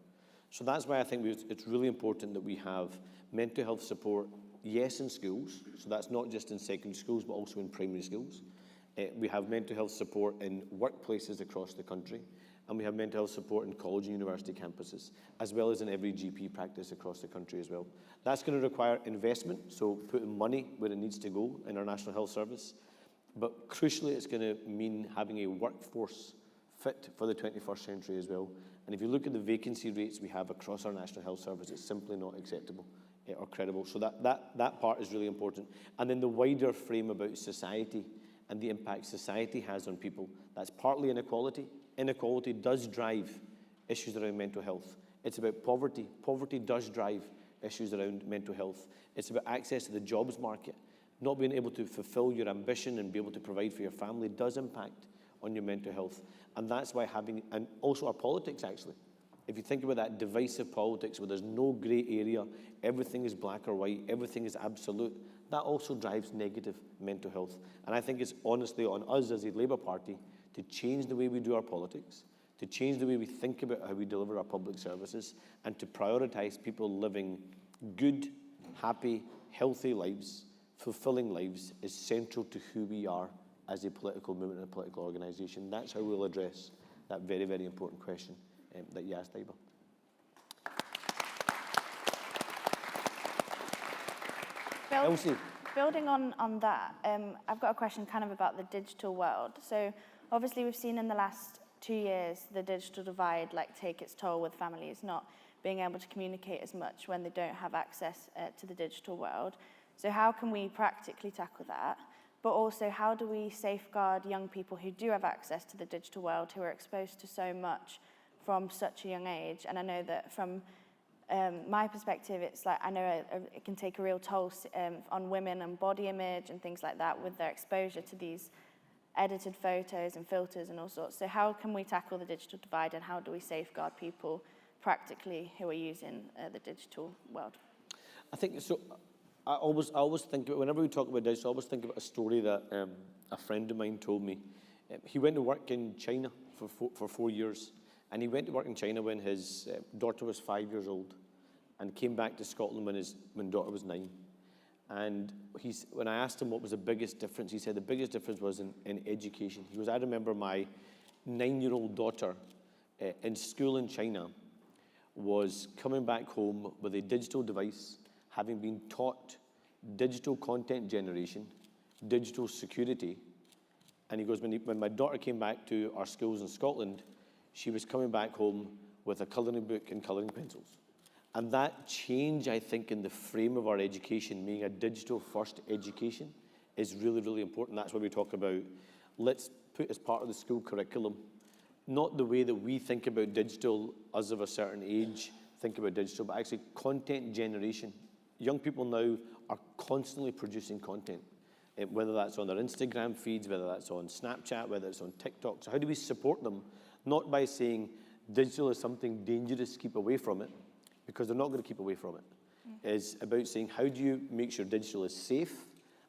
Speaker 3: So that's why I think it's really important that we have mental health support, yes, in schools. So that's not just in secondary schools, but also in primary schools. We have mental health support in workplaces across the country. And we have mental health support in college and university campuses, as well as in every GP practice across the country as well. That's going to require investment, so putting money where it needs to go in our National Health Service. But crucially, it's going to mean having a workforce fit for the 21st century as well. And if you look at the vacancy rates we have across our National Health Service, it's simply not acceptable or credible. So that part is really important. And then the wider frame about society and the impact society has on people, that's partly inequality. Inequality does drive issues around mental health. It's about poverty. Poverty does drive issues around mental health. It's about access to the jobs market. Not being able to fulfill your ambition and be able to provide for your family does impact on your mental health. And that's why and also our politics actually. If you think about that divisive politics where there's no grey area, everything is black or white, everything is absolute, that also drives negative mental health. And I think it's honestly on us as a Labour Party to change the way we do our politics, to change the way we think about how we deliver our public services, and to prioritise people living good, happy, healthy lives, fulfilling lives is central to who we are as a political movement and a political organisation. That's how we'll address that very, very important question that you asked, Taiva. Elsie.
Speaker 5: Building on that, I've got a question kind of about the digital world. So obviously we've seen in the last 2 years the digital divide take its toll with families not being able to communicate as much when they don't have access to the digital world. So how can we practically tackle that? But also, how do we safeguard young people who do have access to the digital world, who are exposed to so much from such a young age? And I know that from my perspective, I know it can take a real toll on women and body image and things like that with their exposure to these edited photos and filters and all sorts. So how can we tackle the digital divide, and how do we safeguard people practically who are using the digital world?
Speaker 3: I think so. I always think about, whenever we talk about digital, I always think about a story that a friend of mine told me. He went to work in China for 4 years, and he went to work in China when his daughter was 5 years old, and came back to Scotland when daughter was 9. And when I asked him what was the biggest difference, he said the biggest difference was in education. He goes, I remember my 9-year-old daughter in school in China was coming back home with a digital device, having been taught digital content generation, digital security. And he goes, when my daughter came back to our schools in Scotland, she was coming back home with a colouring book and colouring pencils. And that change, I think, in the frame of our education, being a digital-first education, is really, really important. That's why we talk about, let's put as part of the school curriculum, not the way that we think about digital, us of a certain age think about digital, but actually content generation. Young people now are constantly producing content, whether that's on their Instagram feeds, whether that's on Snapchat, whether it's on TikTok. So how do we support them? Not by saying digital is something dangerous, keep away from it, because they're not going to keep away from it. It's about saying, how do you make sure digital is safe?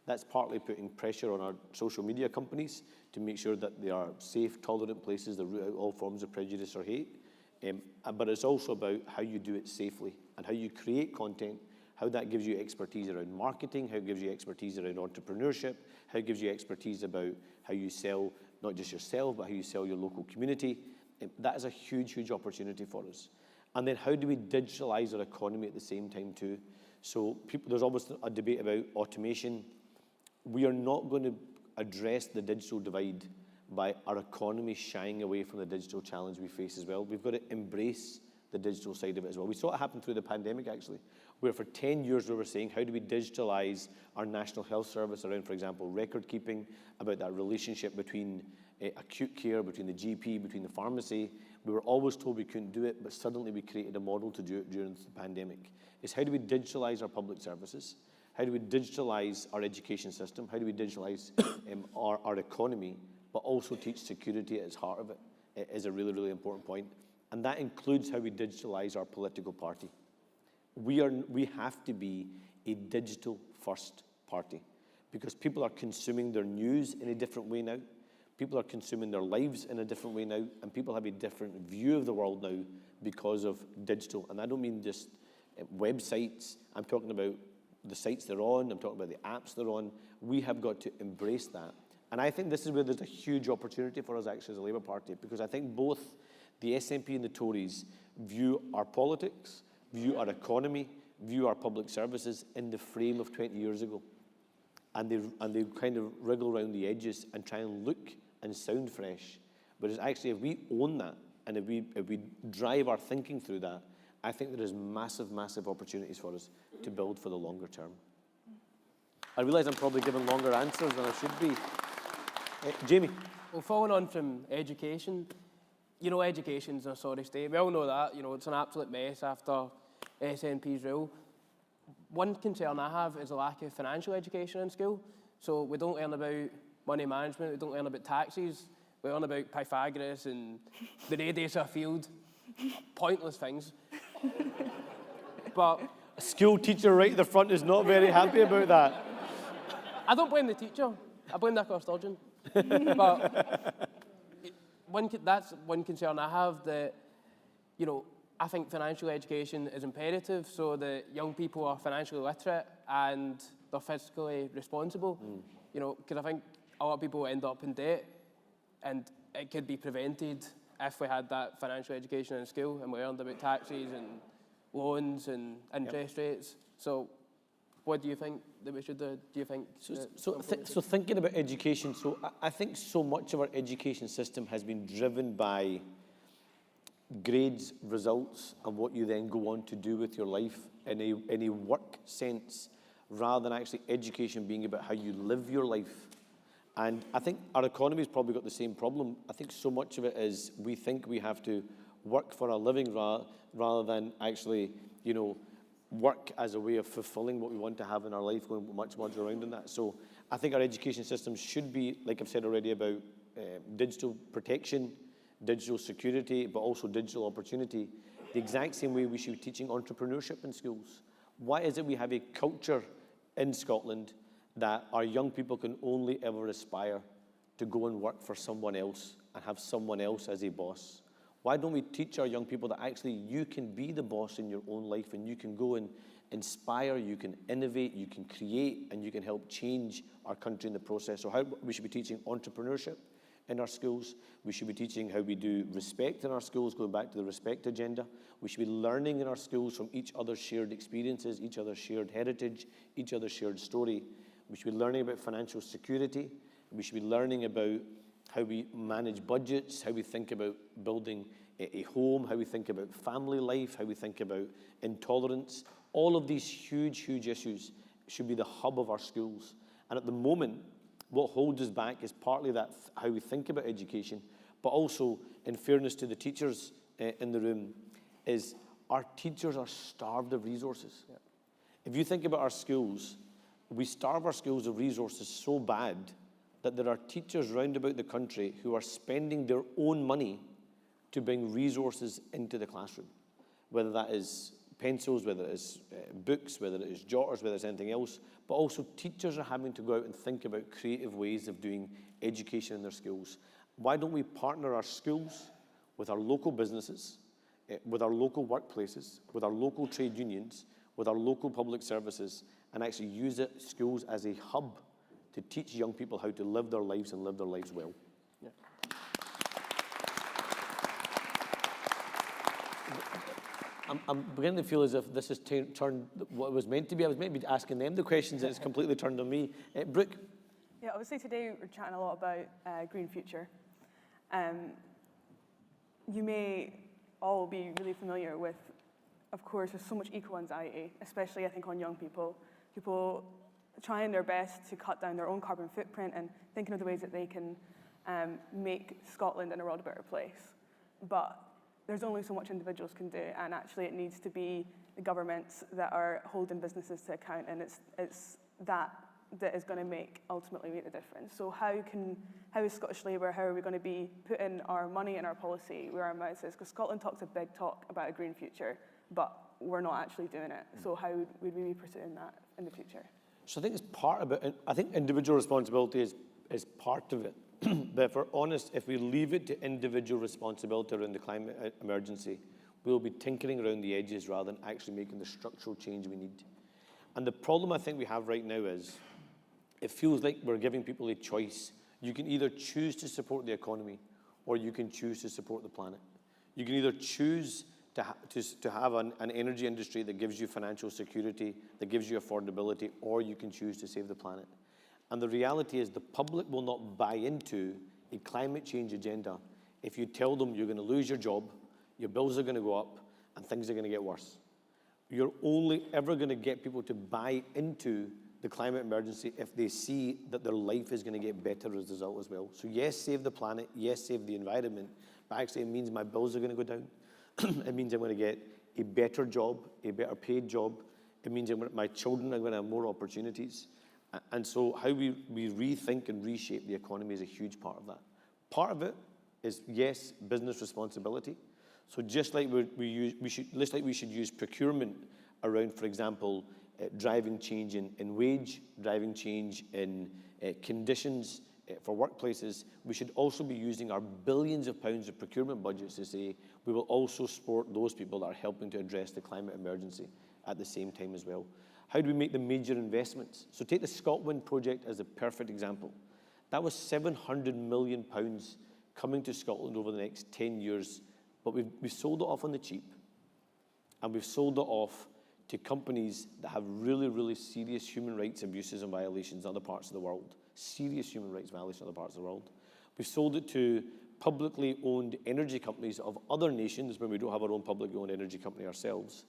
Speaker 3: That's partly putting pressure on our social media companies to make sure that they are safe, tolerant places that root out all forms of prejudice or hate. But it's also about how you do it safely and how you create content, how that gives you expertise around marketing, how it gives you expertise around entrepreneurship, how it gives you expertise about how you sell not just yourself, but how you sell your local community. That is a huge, huge opportunity for us. And then how do we digitalize our economy at the same time too? So there's always a debate about automation. We are not going to address the digital divide by our economy shying away from the digital challenge we face as well. We've got to embrace the digital side of it as well. We saw it happen through the pandemic, actually, where for 10 years we were saying, how do we digitalize our National Health Service around, for example, record keeping, about that relationship between acute care, between the GP, between the pharmacy. We were always told we couldn't do it, but suddenly we created a model to do it during the pandemic. It's how do we digitalize our public services? How do we digitalize our education system? How do we digitalize our economy, but also teach security at its heart of it? It is a really, really important point. And that includes how we digitalize our political party. We have to be a digital-first party because people are consuming their news in a different way now. People are consuming their lives in a different way now, and people have a different view of the world now because of digital. And I don't mean just websites. I'm talking about the sites they're on. I'm talking about the apps they're on. We have got to embrace that. And I think this is where there's a huge opportunity for us actually as a Labour Party, because I think both the SNP and the Tories view our politics, view our economy, view our public services in the frame of 20 years ago. And they kind of wriggle around the edges and try and look and sound fresh. But it's actually, if we own that and if we drive our thinking through that, I think there is massive, massive opportunities for us to build for the longer term. I realise I'm probably giving longer answers than I should be. Jamie.
Speaker 24: Well, following on from education, you know, education's in a sorry state. We all know that. You know, it's an absolute mess after SNP's rule. One concern I have is a lack of financial education in school. So we don't learn about money management, we don't learn about taxes, We learn about Pythagoras and the radius of a field. Pointless things. But
Speaker 3: a school teacher right at the front is not very happy about that.
Speaker 24: I don't blame the teacher. I blame Nicola Sturgeon. But that's one concern I have, that, you know, I think financial education is imperative so that young people are financially literate and they're fiscally responsible. You know, because I think a lot of people end up in debt, and it could be prevented if we had that financial education in school and we learned about taxes and loans and interest rates. So what do you think that we should do? Do you think...
Speaker 3: So thinking about education, so I think so much of our education system has been driven by grades, results, and what you then go on to do with your life in a work sense, rather than actually education being about how you live your life. And I think our economy's probably got the same problem. I think so much of it is we think we have to work for a living rather than actually, you know, work as a way of fulfilling what we want to have in our life, going much around in that. So I think our education system should be, like I've said already, about digital protection, digital security, but also digital opportunity. The exact same way we should be teaching entrepreneurship in schools. Why is it we have a culture in Scotland that our young people can only ever aspire to go and work for someone else and have someone else as a boss? Why don't we teach our young people that actually you can be the boss in your own life, and you can go and inspire, you can innovate, you can create, and you can help change our country in the process? So how we should be teaching entrepreneurship in our schools. We should be teaching how we do respect in our schools, going back to the respect agenda. We should be learning in our schools from each other's shared experiences, each other's shared heritage, each other's shared story. We should be learning about financial security. We should be learning about how we manage budgets, how we think about building a home, how we think about family life, how we think about intolerance. All of these huge issues should be the hub of our schools. And at the moment, what holds us back is partly that how we think about education, but also, in fairness to the teachers in the room, is our teachers are starved of resources. Yeah. If you think about our schools, we starve our schools of resources so bad that there are teachers round about the country who are spending their own money to bring resources into the classroom, whether that is pencils, whether it is books, whether it is jotters, whether it's anything else. But also teachers are having to go out and think about creative ways of doing education in their schools. Why don't we partner our schools with our local businesses, with our local workplaces, with our local trade unions, with our local public services, and actually use schools as a hub to teach young people how to live their lives and live their lives well? Yeah. I'm beginning to feel as if this has turned what was meant to be. I was meant to be asking them the questions, and it's completely turned on me. Brooke?
Speaker 4: Yeah, obviously today we're chatting a lot about green future. You may all be really familiar with, of course, there's so much eco-anxiety, especially I think on young people. People trying their best to cut down their own carbon footprint and thinking of the ways that they can make Scotland and the world a better place. But there's only so much individuals can do, and actually it needs to be the governments that are holding businesses to account, and it's that is going to ultimately make the difference. So how is Scottish Labour, how are we going to be putting our money and our policy where our mouth is? Because Scotland talks a big talk about a green future, but we're not actually doing it. So how would we be pursuing that in the future?
Speaker 3: So I think it's part of it. I think individual responsibility is part of it. But if we're honest, if we leave it to individual responsibility around the climate emergency, we'll be tinkering around the edges rather than actually making the structural change we need. And the problem I think we have right now is it feels like we're giving people a choice. You can either choose to support the economy or you can choose to support the planet. You can either choose to have an energy industry that gives you financial security, that gives you affordability, or you can choose to save the planet. And the reality is the public will not buy into a climate change agenda if you tell them you're going to lose your job, your bills are going to go up, and things are going to get worse. You're only ever going to get people to buy into the climate emergency if they see that their life is going to get better as a result as well. So yes, save the planet, yes, save the environment, but actually it means my bills are going to go down. It means I'm going to get a better job, a better paid job. It means my children are going to have more opportunities. And so how we rethink and reshape the economy is a huge part of that. Part of it is, yes, business responsibility. So just like we should use procurement around, for example, driving change in wage, driving change in conditions for workplaces, we should also be using our billions of pounds of procurement budgets to say we will also support those people that are helping to address the climate emergency at the same time as well. How do we make the major investments? So take the ScotWind project as a perfect example. That was £700 million coming to Scotland over the next 10 years, but we've sold it off on the cheap, and we've sold it off to companies that have really, really serious human rights abuses and violations in other parts of the world. Serious human rights violations in other parts of the world. We've sold it to publicly owned energy companies of other nations when we don't have our own publicly owned energy company ourselves.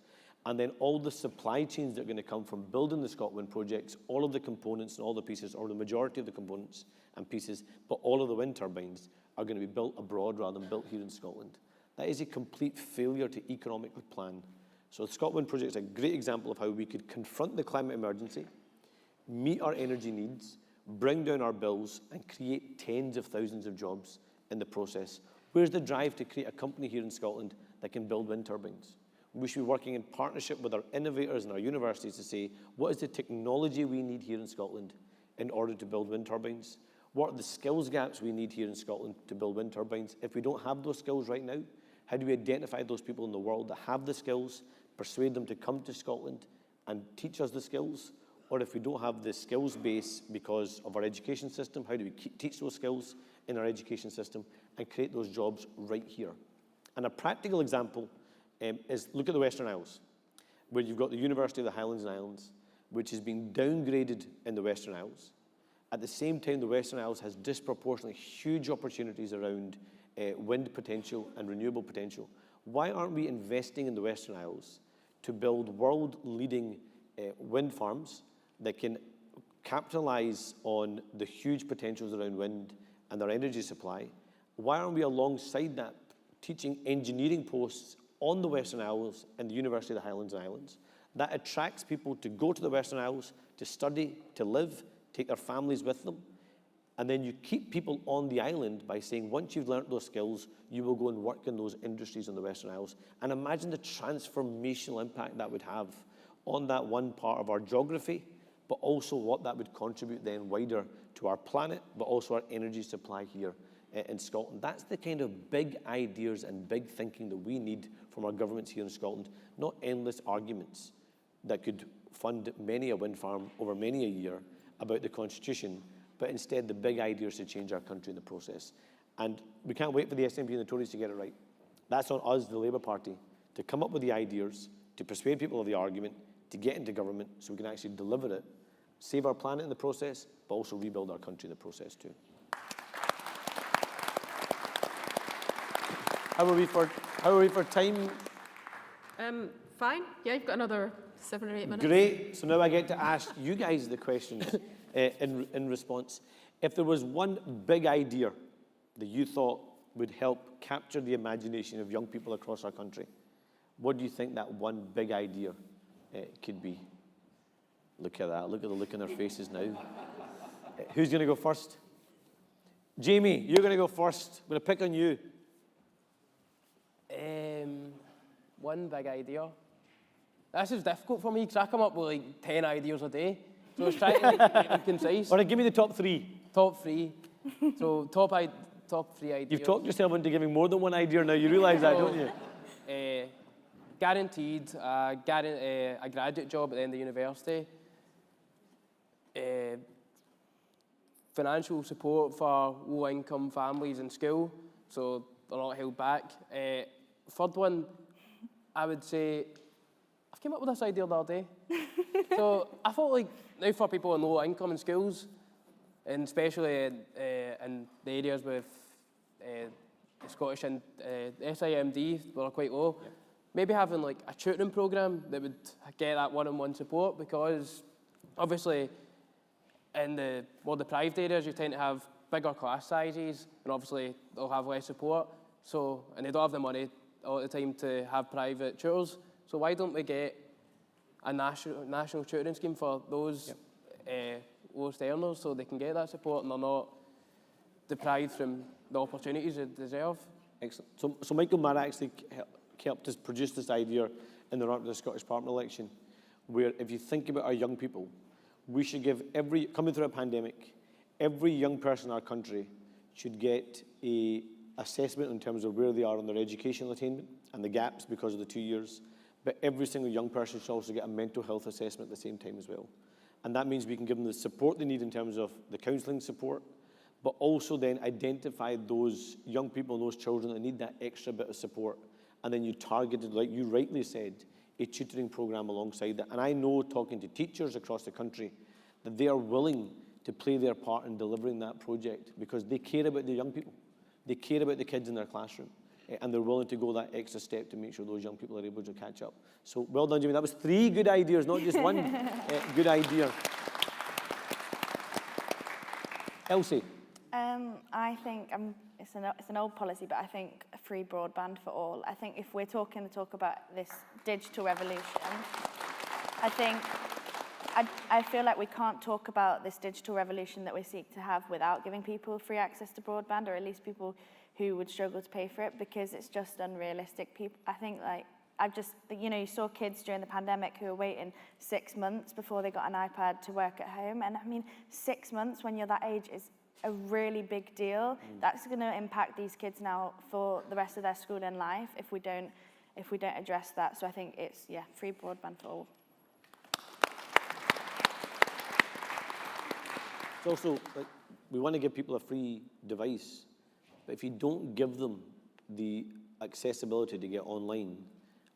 Speaker 3: And then all the supply chains that are going to come from building the ScotWind projects, all of the components and all the pieces, or the majority of the components and pieces, but all of the wind turbines are going to be built abroad rather than built here in Scotland. That is a complete failure to economically plan. So the ScotWind project is a great example of how we could confront the climate emergency, meet our energy needs, bring down our bills, and create tens of thousands of jobs in the process. Where's the drive to create a company here in Scotland that can build wind turbines? We should be working in partnership with our innovators and our universities to say, what is the technology we need here in Scotland in order to build wind turbines? What are the skills gaps we need here in Scotland to build wind turbines? If we don't have those skills right now, how do we identify those people in the world that have the skills, persuade them to come to Scotland and teach us the skills? Or if we don't have the skills base because of our education system, how do we teach those skills in our education system and create those jobs right here? And a practical example is look at the Western Isles, where you've got the University of the Highlands and Islands, which is being downgraded in the Western Isles. At the same time, the Western Isles has disproportionately huge opportunities around wind potential and renewable potential. Why aren't we investing in the Western Isles to build world-leading wind farms that can capitalize on the huge potentials around wind and their energy supply? Why aren't we alongside that teaching engineering posts on the Western Isles and the University of the Highlands and Islands? That attracts people to go to the Western Isles to study, to live, take their families with them. And then you keep people on the island by saying, once you've learnt those skills, you will go and work in those industries on the Western Isles. And imagine the transformational impact that would have on that one part of our geography, but also what that would contribute then wider to our planet, but also our energy supply here in Scotland. That's the kind of big ideas and big thinking that we need from our governments here in Scotland, not endless arguments that could fund many a wind farm over many a year about the Constitution, but instead the big ideas to change our country in the process. And we can't wait for the SNP and the Tories to get it right. That's on us, the Labour Party, to come up with the ideas, to persuade people of the argument, to get into government so we can actually deliver it, save our planet in the process, but also rebuild our country in the process too. How are we for time?
Speaker 1: Fine. Yeah, you've got another 7 or 8 minutes.
Speaker 3: Great. So now I get to ask you guys the questions in response. If there was one big idea that you thought would help capture the imagination of young people across our country, what do you think that one big idea could be? Look at that. Look at the look in their faces now. Who's going to go first? Jamie, you're going to go first. I'm going to pick on you.
Speaker 24: One big idea. This is difficult for me because I come up with like 10 ideas a day. So I was trying to make them concise.
Speaker 3: All right, give me the top three.
Speaker 24: Top three. So top 3 ideas.
Speaker 3: You've talked yourself into giving more than one idea now. You realise that, don't you?
Speaker 24: Guaranteed a graduate job at the end of university. Financial support for low-income families in school, so they're not held back. Third one, I would say, I've came up with this idea the other day. So I thought, like, now for people in low income in schools, and especially in the areas with the Scottish and SIMD, where are quite low, maybe having like a tutoring programme that would get that one-on-one support, because obviously in the more deprived areas you tend to have bigger class sizes, and obviously they'll have less support. So, and they don't have the money all the time to have private tutors. So why don't we get a national tutoring scheme for those lowest earners, so they can get that support and they're not deprived from the opportunities they deserve.
Speaker 3: Excellent. So Michael Marr actually helped us produce this idea in the run-up to the Scottish Parliament election, where if you think about our young people, we should give coming through a pandemic, every young person in our country should get a assessment in terms of where they are on their educational attainment and the gaps because of the 2 years. But every single young person should also get a mental health assessment at the same time as well. And that means we can give them the support they need in terms of the counselling support, but also then identify those young people, those children that need that extra bit of support. And then you targeted, like you rightly said, a tutoring programme alongside that. And I know, talking to teachers across the country, that they are willing to play their part in delivering that project because they care about the young people. They care about the kids in their classroom. And they're willing to go that extra step to make sure those young people are able to catch up. So well done, Jimmy. That was 3 good ideas, not just one good idea. Elsie.
Speaker 5: I think it's an old policy, but I think free broadband for all. I think if we're talking about this digital revolution, I feel like we can't talk about this digital revolution that we seek to have without giving people free access to broadband, or at least people who would struggle to pay for it, because it's just unrealistic. I think, like, you saw kids during the pandemic who were waiting 6 months before they got an iPad to work at home. And I mean, 6 months when you're that age is a really big deal. That's going to impact these kids now for the rest of their schooling life if we don't address that. So I think it's, free broadband for all.
Speaker 3: It's also, like, we want to give people a free device, but if you don't give them the accessibility to get online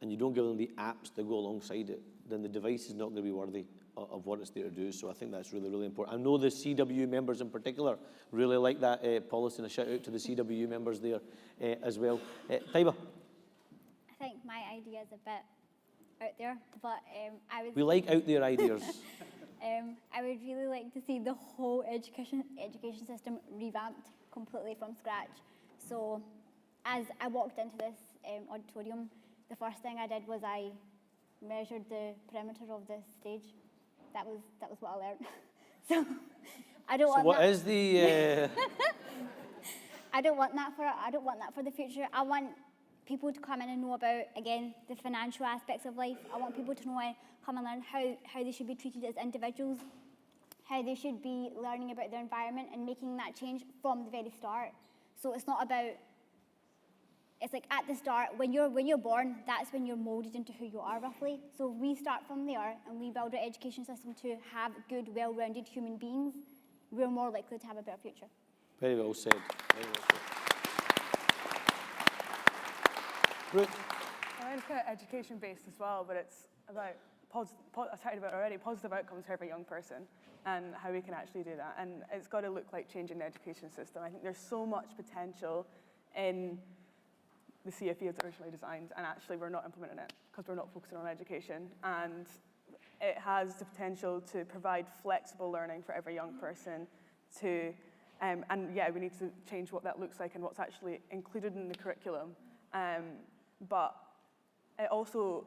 Speaker 3: and you don't give them the apps that go alongside it, then the device is not going to be worthy of what it's there to do. So I think that's really, really important. I know the CWU members in particular really like that policy, and a shout out to the CWU members there as well. Taiva?
Speaker 23: I think my idea is a bit out there, but
Speaker 3: We like out there ideas.
Speaker 23: I would really like to see the whole education system revamped completely from scratch. So as I walked into this auditorium, the first thing I did was I measured the perimeter of the stage. That was what I learned. So I don't want
Speaker 3: what
Speaker 23: that.
Speaker 3: is the
Speaker 23: I don't want that for the future. I want people to come in and know about, again, the financial aspects of life. I want people to know and come and learn how they should be treated as individuals, how they should be learning about their environment and making that change from the very start. So it's not about, it's like at the start, when you're born, that's when you're molded into who you are roughly. So if we start from there and we build our education system to have good, well-rounded human beings, we're more likely to have a better future.
Speaker 3: Very well said. Very well said. Ruth?
Speaker 4: Mine's kind of education-based as well, but it's about, I talked about already, positive outcomes for every young person and how we can actually do that. And it's got to look like changing the education system. I think there's so much potential in the CFE as originally designed, and actually we're not implementing it because we're not focusing on education. And it has the potential to provide flexible learning for every young person to, we need to change what that looks like and what's actually included in the curriculum. But it also,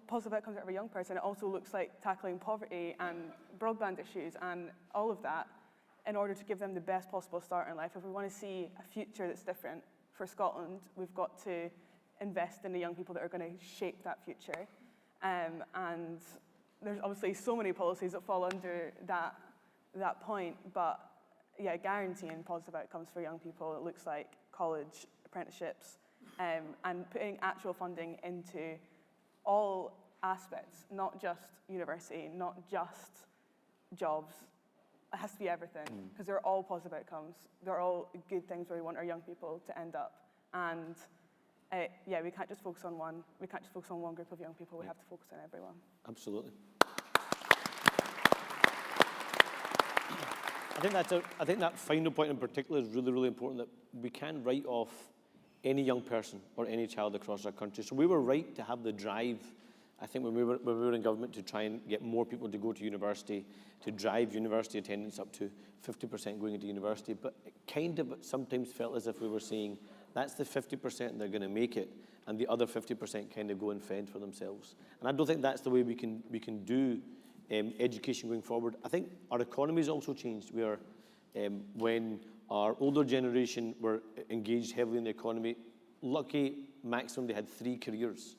Speaker 4: positive outcomes for every young person, it also looks like tackling poverty and broadband issues and all of that in order to give them the best possible start in life. If we want to see a future that's different for Scotland, we've got to invest in the young people that are going to shape that future. And there's obviously so many policies that fall under that point, but guaranteeing positive outcomes for young people, it looks like college, apprenticeships, and putting actual funding into all aspects, not just university, not just jobs. It has to be everything, because they're all positive outcomes. They're all good things where we want our young people to end up. And we can't just focus on one. We can't just focus on one group of young people. We have to focus on everyone.
Speaker 3: Absolutely. I think that final point in particular is really, really important, that we can write off any young person or any child across our country. So we were right to have the drive, I think, when we were in government, to try and get more people to go to university, to drive university attendance up to 50% going into university. But it kind of sometimes felt as if we were saying, that's the 50% they're going to make it, and the other 50% kind of go and fend for themselves. And I don't think that's the way we can do education going forward. I think our economy has also changed, where when Our older generation were engaged heavily in the economy. Lucky maximum, they had 3 careers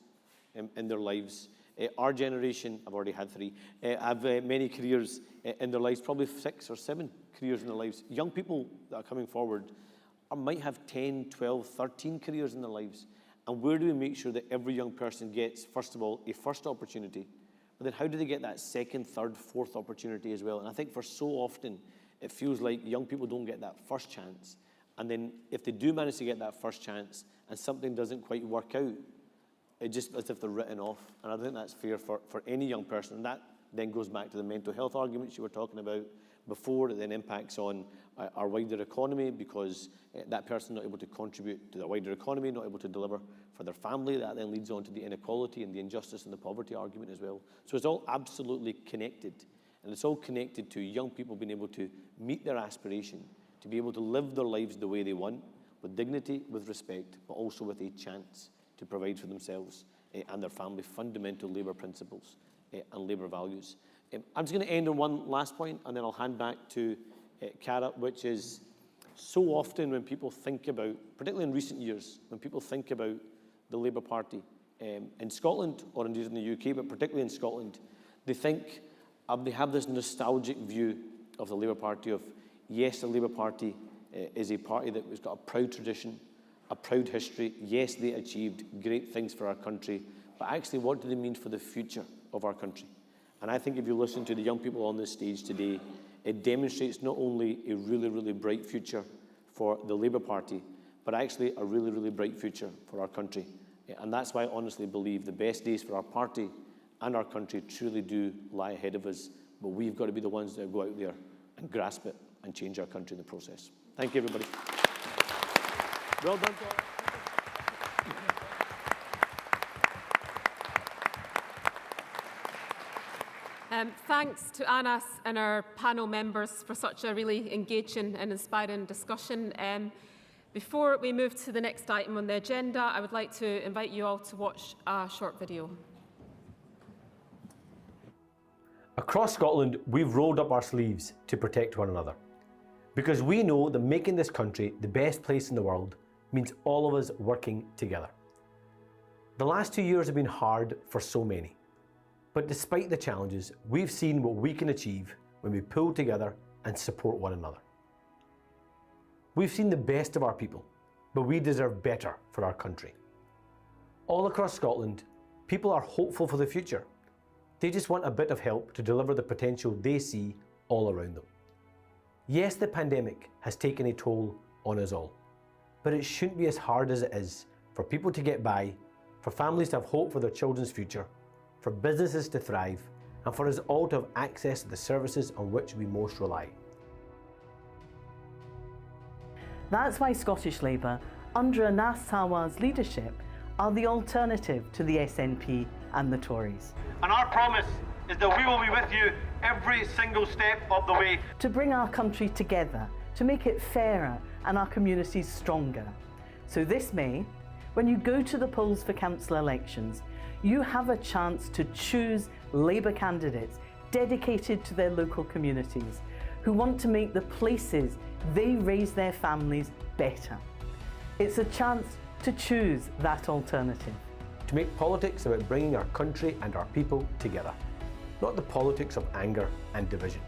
Speaker 3: in their lives. Our generation, I've already had 3, have many careers in their lives, probably 6 or 7 careers in their lives. Young people that are coming forward might have 10, 12, 13 careers in their lives. And where do we make sure that every young person gets, first of all, a first opportunity, but then how do they get that second, third, fourth opportunity as well? And I think for so often, it feels like young people don't get that first chance. And then if they do manage to get that first chance and something doesn't quite work out, it's just as if they're written off. And I don't think that's fair for any young person. And that then goes back to the mental health arguments you were talking about before. It then impacts on our wider economy because that person not able to contribute to the wider economy, not able to deliver for their family. That then leads on to the inequality and the injustice and the poverty argument as well. So it's all absolutely connected. And it's all connected to young people being able to meet their aspiration, to be able to live their lives the way they want, with dignity, with respect, but also with a chance to provide for themselves and their family fundamental labour principles and labour values. I'm just going to end on one last point, and then I'll hand back to Cara, which is so often when people think about, particularly in recent years, when people think about the Labour Party in Scotland, or indeed in the UK, but particularly in Scotland, they think, they have this nostalgic view of the Labour Party of, yes, the Labour Party is a party that has got a proud tradition, a proud history. Yes, they achieved great things for our country, but actually what do they mean for the future of our country? And I think if you listen to the young people on this stage today, it demonstrates not only a really, really bright future for the Labour Party, but actually a really, really bright future for our country. And that's why I honestly believe the best days for our party and our country truly do lie ahead of us, but we've got to be the ones that go out there and grasp it and change our country in the process. Thank you, everybody. Well done, Paul.
Speaker 1: Thanks to Anas and our panel members for such a really engaging and inspiring discussion. Before we move to the next item on the agenda, I would like to invite you all to watch a short video.
Speaker 6: Across Scotland, we've rolled up our sleeves to protect one another, because we know that making this country the best place in the world means all of us working together. The last 2 years have been hard for so many, but despite the challenges, we've seen what we can achieve when we pull together and support one another. We've seen the best of our people, but we deserve better for our country. All across Scotland, people are hopeful for the future. They just want a bit of help to deliver the potential they see all around them. Yes, the pandemic has taken a toll on us all, but it shouldn't be as hard as it is for people to get by, for families to have hope for their children's future, for businesses to thrive, and for us all to have access to the services on which we most rely.
Speaker 7: That's why Scottish Labour, under Anas Tawa's leadership, are the alternative to the SNP and the Tories.
Speaker 8: And our promise is that we will be with you every single step of the way.
Speaker 7: To bring our country together, to make it fairer and our communities stronger. So this May, when you go to the polls for council elections, you have a chance to choose Labour candidates dedicated to their local communities, who want to make the places they raise their families better. It's a chance to choose that alternative.
Speaker 6: To make politics about bringing our country and our people together, not the politics of anger and division.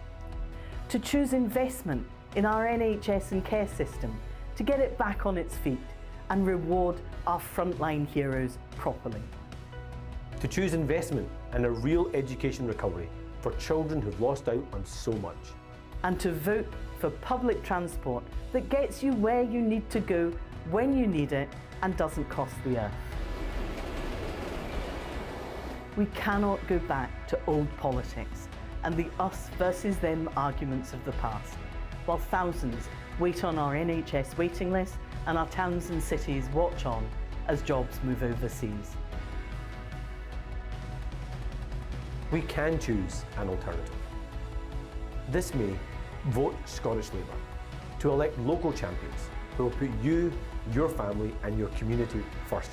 Speaker 7: To choose investment in our NHS and care system, to get it back on its feet and reward our frontline heroes properly.
Speaker 6: To choose investment and a real education recovery for children who've lost out on so much.
Speaker 7: And to vote for public transport that gets you where you need to go when you need it and doesn't cost the earth. We cannot go back to old politics and the us versus them arguments of the past, while thousands wait on our NHS waiting list and our towns and cities watch on as jobs move overseas.
Speaker 6: We can choose an alternative. This May, vote Scottish Labour to elect local champions who will put you, your family and your community first,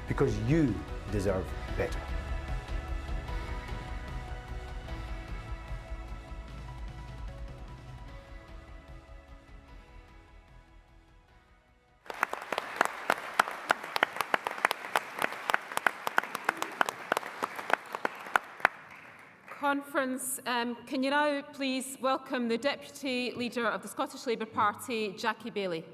Speaker 6: because you deserve better.
Speaker 1: Conference, can you now please welcome the Deputy Leader of the Scottish Labour Party, Jackie Baillie.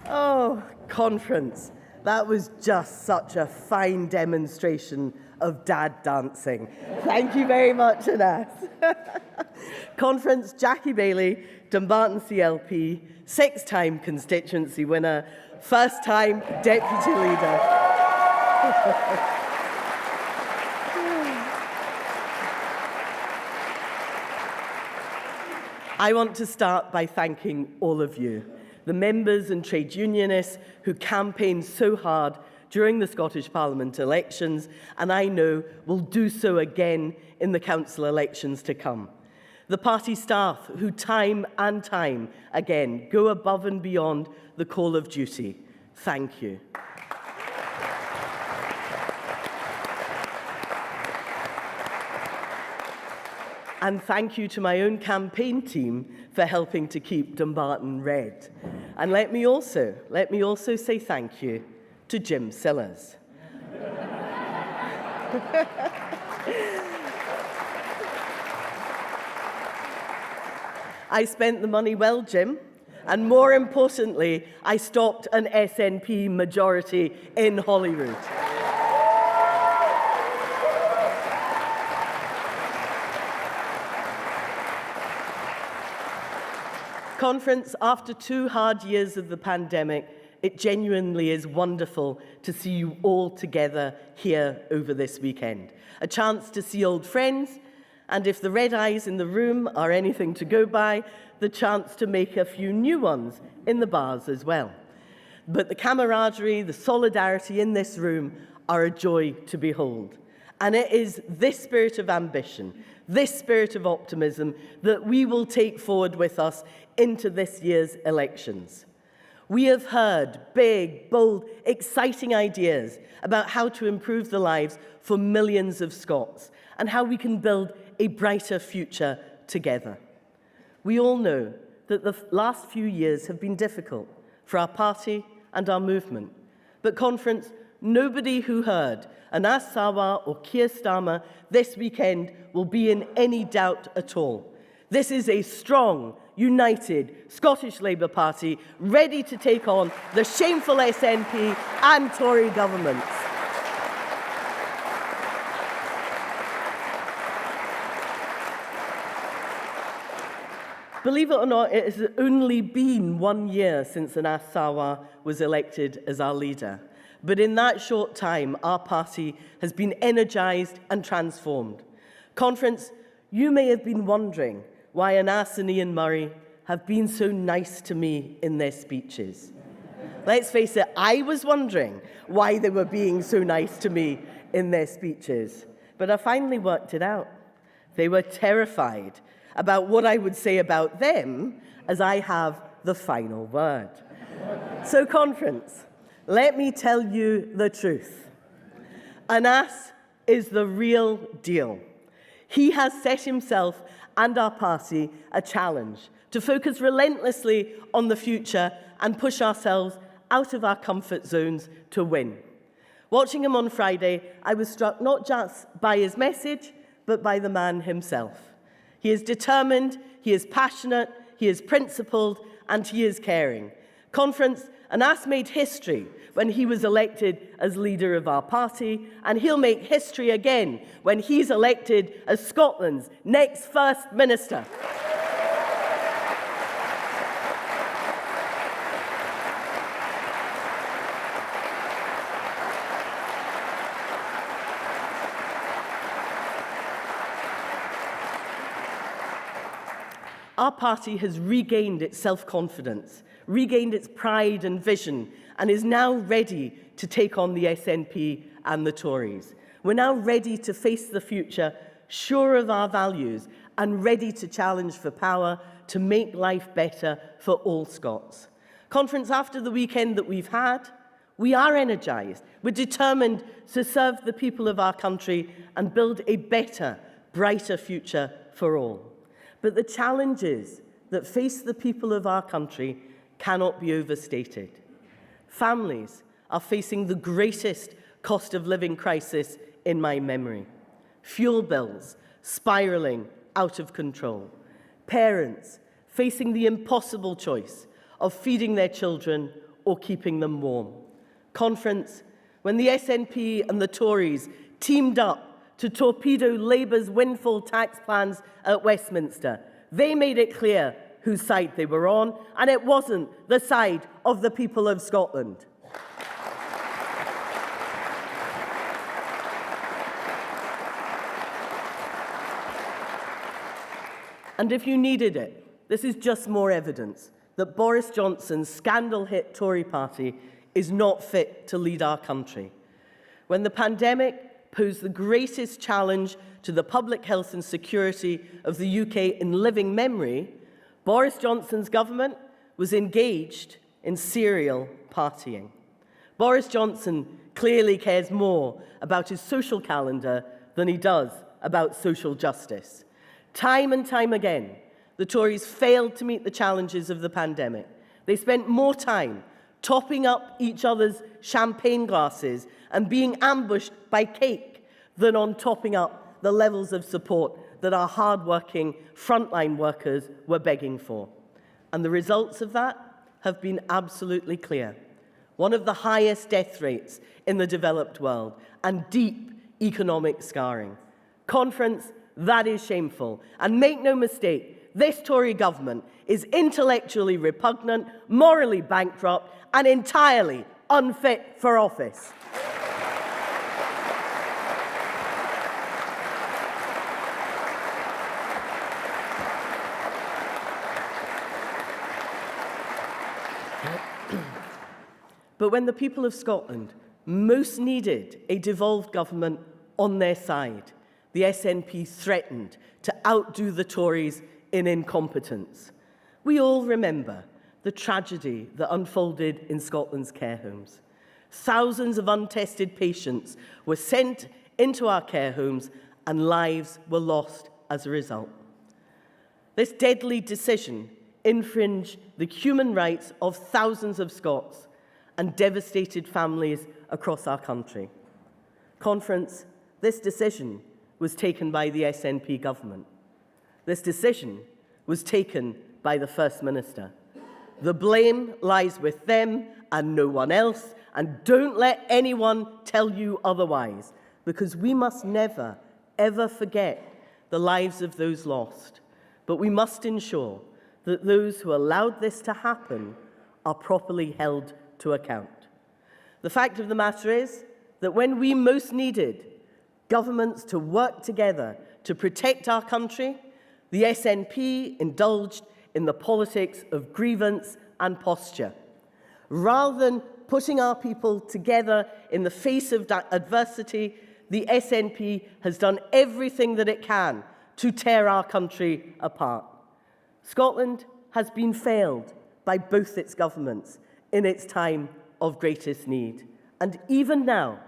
Speaker 7: Oh, Conference, that was just such a fine demonstration of dad dancing. Thank you very much, Anas. Conference, Jackie Baillie, Dumbarton CLP, 6-time constituency winner, first-time deputy leader. I want to start by thanking all of you, the members and trade unionists who campaigned so hard during the Scottish Parliament elections, and I know will do so again in the council elections to come. The party staff who time and time again go above and beyond the call of duty. Thank you. And thank you to my own campaign team for helping to keep Dumbarton red. And let me also say thank you to Jim Sillars. I spent the money well, Jim, and more importantly, I stopped an SNP majority in Holyrood. Conference, after 2 hard years of the pandemic, it genuinely is wonderful to see you all together here over this weekend. A chance to see old friends, and if the red eyes in the room are anything to go by, the chance to make a few new ones in the bars as well. But the camaraderie, the solidarity in this room are a joy to behold. And it is this spirit of ambition, this spirit of optimism that we will take forward with us into this year's elections. We have heard big, bold, exciting ideas about how to improve the lives for millions of Scots and how we can build a brighter future together. We all know that the last few years have been difficult for our party and our movement. But Conference, nobody who heard Anas Sarwar or Keir Starmer this weekend will be in any doubt at all. This is a strong, united Scottish Labour Party ready to take on the shameful SNP and Tory governments. Believe it or not, it has only been 1 year since Anas Sarwar was elected as our leader. But in that short time, our party has been energised and transformed. Conference, you may have been wondering why Anas and Ian Murray have been so nice to me in their speeches. Let's face it, I was wondering why they were being so nice to me in their speeches. But I finally worked it out. They were terrified about what I would say about them, as I have the final word. So, Conference, let me tell you the truth. Anas is the real deal. He has set himself and our party a challenge to focus relentlessly on the future and push ourselves out of our comfort zones to win. Watching him on Friday, I was struck not just by his message, but by the man himself. He is determined, he is passionate, he is principled, and he is caring. Conference, Anas made history when he was elected as leader of our party, and he'll make history again when he's elected as Scotland's next First Minister. Our party has regained its self-confidence, regained its pride and vision, and is now ready to take on the SNP and the Tories. We're now ready to face the future, sure of our values and ready to challenge for power to make life better for all Scots. Conference, after the weekend that we've had, we are energised. We're determined to serve the people of our country and build a better, brighter future for all. But the challenges that face the people of our country cannot be overstated. Families are facing the greatest cost of living crisis in my memory. Fuel bills spiralling out of control. Parents facing the impossible choice of feeding their children or keeping them warm. Conference, when the SNP and the Tories teamed up to torpedo Labour's windfall tax plans at Westminster, they made it clear whose side they were on, and it wasn't the side of the people of Scotland. And if you needed it, this is just more evidence that Boris Johnson's scandal-hit Tory party is not fit to lead our country. When the pandemic posed the greatest challenge to the public health and security of the UK in living memory, Boris Johnson's government was engaged in serial partying. Boris Johnson clearly cares more about his social calendar than he does about social justice. Time and time again, the Tories failed to meet the challenges of the pandemic. They spent more time topping up each other's champagne glasses and being ambushed by cake than on topping up the levels of support that our hard-working frontline workers were begging for. And the results of that have been absolutely clear. One of the highest death rates in the developed world and deep economic scarring. Conference, that is shameful. And make no mistake, this Tory government is intellectually repugnant, morally bankrupt, and entirely unfit for office. But when the people of Scotland most needed a devolved government on their side, the SNP threatened to outdo the Tories in incompetence. We all remember the tragedy that unfolded in Scotland's care homes. Thousands of untested patients were sent into our care homes and lives were lost as a result. This deadly decision infringed the human rights of thousands of Scots and devastated families across our country. Conference, this decision was taken by the SNP government. This decision was taken by the First Minister. The blame lies with them and no one else, and don't let anyone tell you otherwise, because we must never, ever forget the lives of those lost. But we must ensure that those who allowed this to happen are properly held to account. The fact of the matter is that when we most needed governments to work together to protect our country, the SNP indulged in the politics of grievance and posture. Rather than putting our people together in the face of adversity, the SNP has done everything that it can to tear our country apart. Scotland has been failed by both its governments in its time of greatest need. And even now,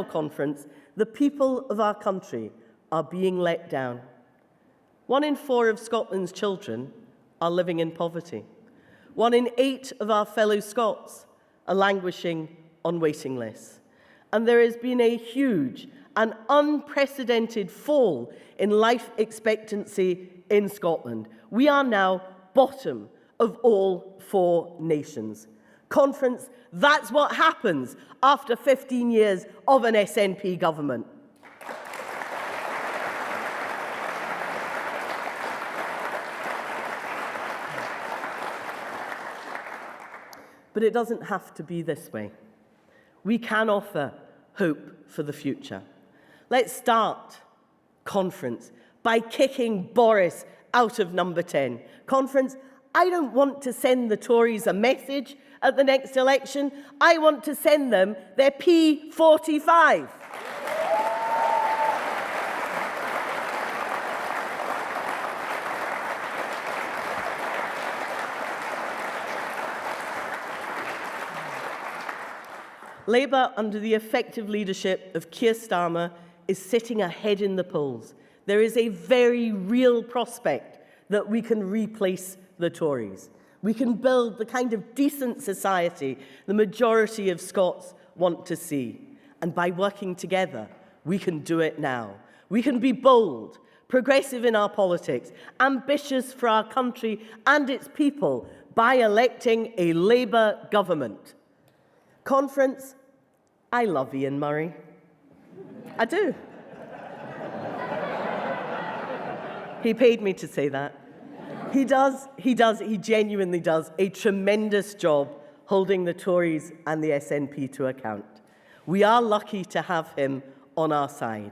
Speaker 7: Conference, the people of our country are being let down. 1 in 4 of Scotland's children are living in poverty. 1 in 8 of our fellow Scots are languishing on waiting lists. And there has been a huge and unprecedented fall in life expectancy in Scotland. We are now bottom of all 4 nations. Conference, that's what happens after 15 years of an SNP government. But it doesn't have to be this way. We can offer hope for the future. Let's start, Conference, by kicking Boris out of number 10. Conference, I don't want to send the Tories a message at the next election. I want to send them their P45. Labour, under the effective leadership of Keir Starmer, is sitting ahead in the polls. There is a very real prospect that we can replace the Tories. We can build the kind of decent society the majority of Scots want to see. And by working together, we can do it now. We can be bold, progressive in our politics, ambitious for our country and its people by electing a Labour government. Conference, I love Ian Murray. I do. He paid me to say that. He genuinely does a tremendous job holding the Tories and the SNP to account. We are lucky to have him on our side.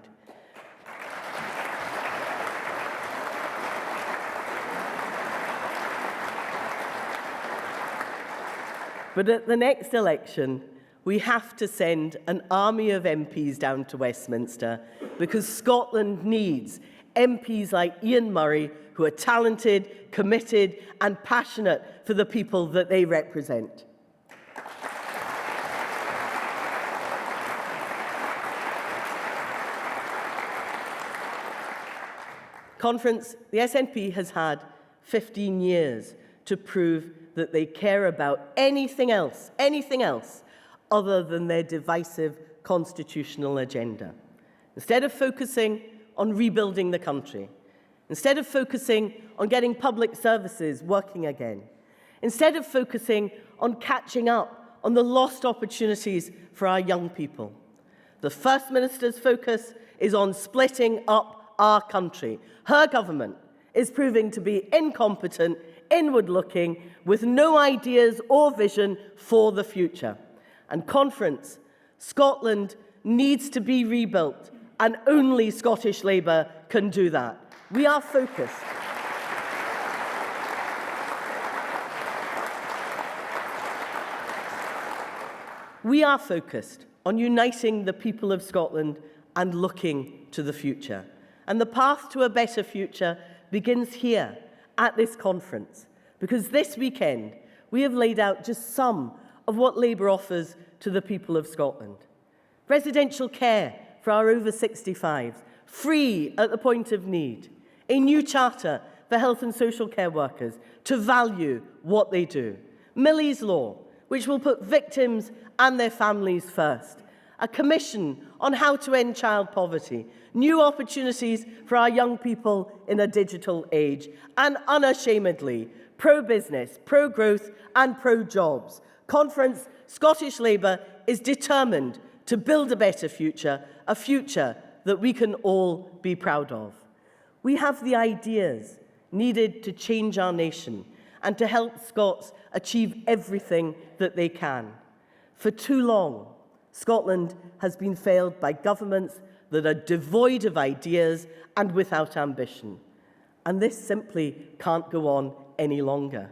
Speaker 7: But at the next election, we have to send an army of MPs down to Westminster because Scotland needs MPs like Ian Murray who are talented, committed and passionate for the people that they represent. Conference, the SNP has had 15 years to prove that they care about anything else other than their divisive constitutional agenda. Instead of focusing on rebuilding the country, instead of focusing on getting public services working again, instead of focusing on catching up on the lost opportunities for our young people, the First Minister's focus is on splitting up our country. Her government is proving to be incompetent, inward-looking, with no ideas or vision for the future. And Conference, Scotland needs to be rebuilt, and only Scottish Labour can do that. We are focused. We are focused on uniting the people of Scotland and looking to the future. And the path to a better future begins here at this conference, because this weekend we have laid out just some of what Labour offers to the people of Scotland. Residential care for our over 65s, free at the point of need. A new charter for health and social care workers to value what they do. Millie's Law, which will put victims and their families first. A commission on how to end child poverty. New opportunities for our young people in a digital age. And unashamedly, pro-business, pro-growth and pro-jobs. Conference, Scottish Labour is determined to build a better future, a future that we can all be proud of. We have the ideas needed to change our nation and to help Scots achieve everything that they can. For too long, Scotland has been failed by governments that are devoid of ideas and without ambition. And this simply can't go on any longer.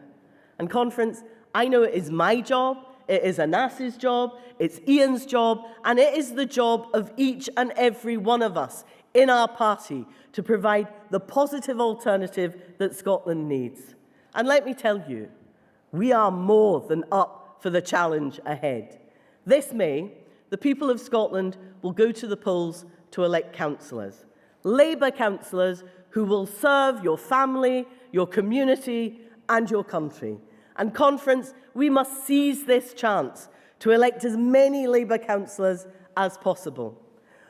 Speaker 7: And Conference, I know it is my job, it is Anas's job, it's Ian's job, and it is the job of each and every one of us in our party to provide the positive alternative that Scotland needs. And let me tell you, we are more than up for the challenge ahead. This May, the people of Scotland will go to the polls to elect councillors, Labour councillors who will serve your family, your community and your country. And Conference, we must seize this chance to elect as many Labour councillors as possible.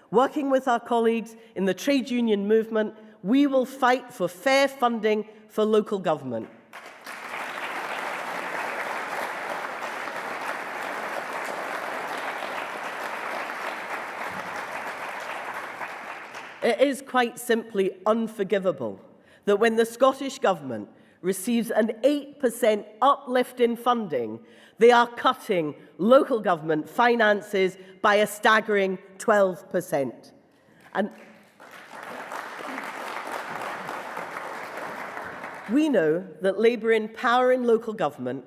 Speaker 7: Working with our colleagues in the trade union movement, we will fight for fair funding for local government. It is quite simply unforgivable that when the Scottish Government receives an 8% uplift in funding, they are cutting local government finances by a staggering 12%. And we know that Labour in power in local government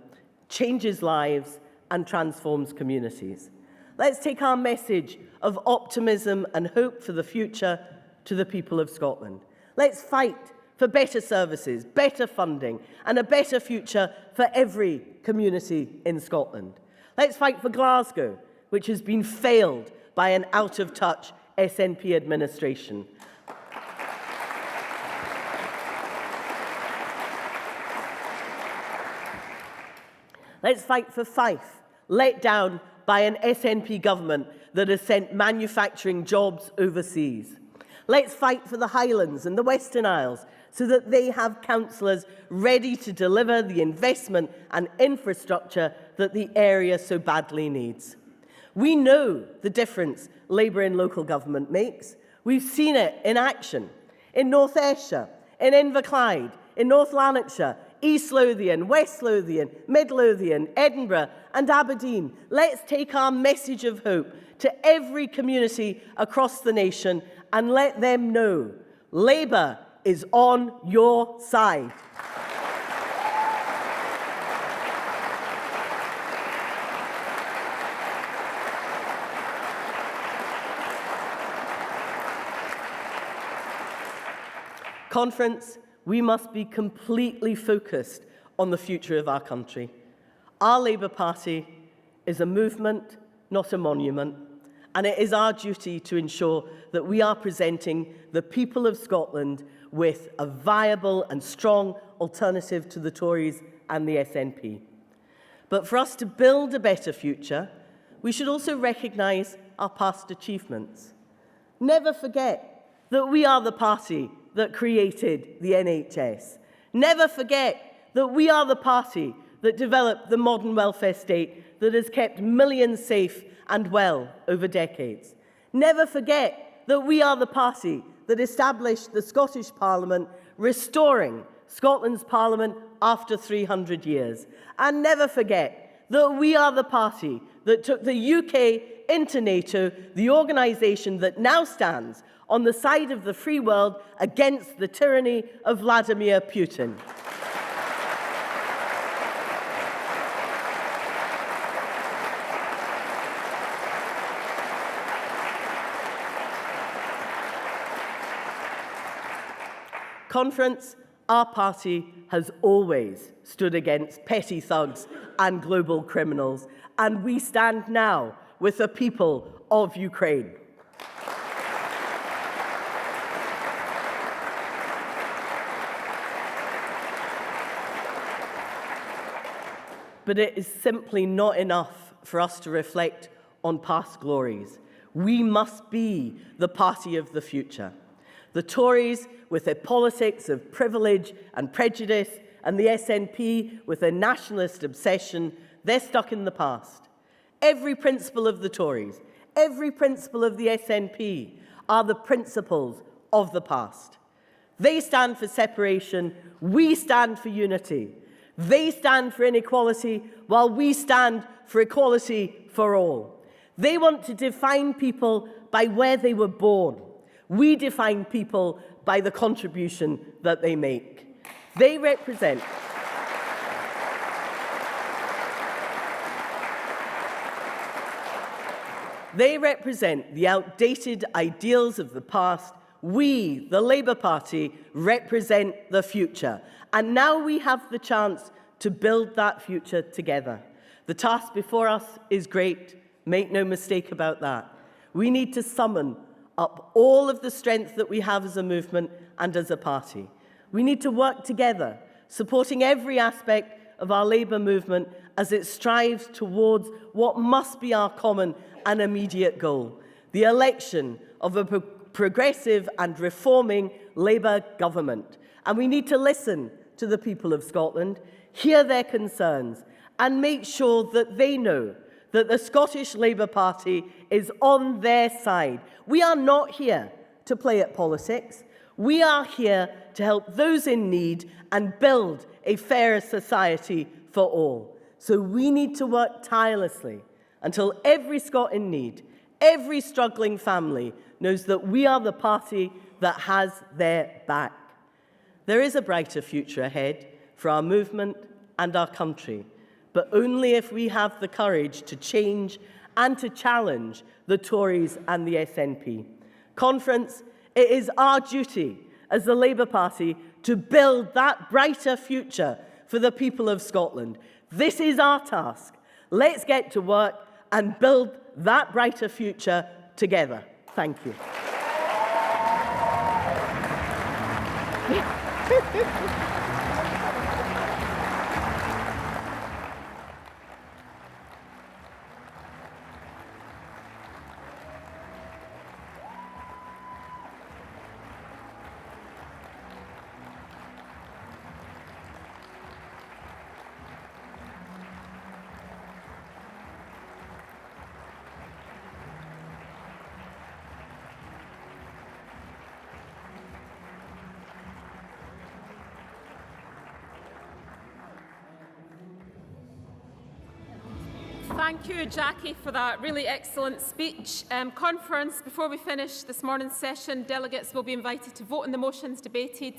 Speaker 7: changes lives and transforms communities. Let's take our message of optimism and hope for the future to the people of Scotland. Let's fight for better services, better funding, and a better future for every community in Scotland. Let's fight for Glasgow which has been failed by an out-of-touch SNP administration. Let's fight for Fife, let down by an SNP government that has sent manufacturing jobs overseas. Let's fight for the Highlands and the Western Isles so that they have councillors ready to deliver the investment and infrastructure that the area so badly needs. We know the difference Labour in local government makes. We've seen it in action in North Ayrshire, in Inverclyde, in North Lanarkshire, East Lothian, West Lothian, Mid Lothian, Edinburgh and Aberdeen. Let's take our message of hope to every community across the nation and let them know Labour is on your side. Conference, we must be completely focused on the future of our country. Our Labour Party is a movement, not a monument, and it is our duty to ensure that we are presenting the people of Scotland with a viable and strong alternative to the Tories and the SNP. But for us to build a better future, we should also recognise our past achievements. Never forget that we are the party that created the NHS. Never forget that we are the party that developed the modern welfare state that has kept millions safe and well over decades. Never forget that we are the party that established the Scottish Parliament, restoring Scotland's Parliament after 300 years. And never forget that we are the party that took the UK into NATO, the organisation that now stands on the side of the free world against the tyranny of Vladimir Putin. Conference, our party has always stood against petty thugs and global criminals, and we stand now with the people of Ukraine. But it is simply not enough for us to reflect on past glories. We must be the party of the future. The Tories, with their politics of privilege and prejudice, and the SNP, with their nationalist obsession, they're stuck in the past. Every principle of the Tories, every principle of the SNP are the principles of the past. They stand for separation, we stand for unity. They stand for inequality, while we stand for equality for all. They want to define people by where they were born. We define people by the contribution that they make. They represent the outdated ideals of the past. We, the Labour Party, represent the future. And now we have the chance to build that future together. The task before us is great. Make no mistake about that. We need to summon up all of the strength that we have as a movement and as a party. We need to work together, supporting every aspect of our Labour movement as it strives towards what must be our common and immediate goal, the election of a progressive and reforming Labour government. And we need to listen to the people of Scotland, hear their concerns, and make sure that they know that the Scottish Labour Party is on their side. We are not here to play at politics. We are here to help those in need and build a fairer society for all. So we need to work tirelessly until every Scot in need, every struggling family knows that we are the party that has their back. There is a brighter future ahead for our movement and our country, but only if we have the courage to change and to challenge the Tories and the SNP. Conference, it is our duty as the Labour Party to build that brighter future for the people of Scotland. This is our task. Let's get to work and build that brighter future together. Thank you.
Speaker 1: Thank you, Jackie, for that really excellent speech. Conference, before we finish this morning's session, delegates will be invited to vote on the motions debated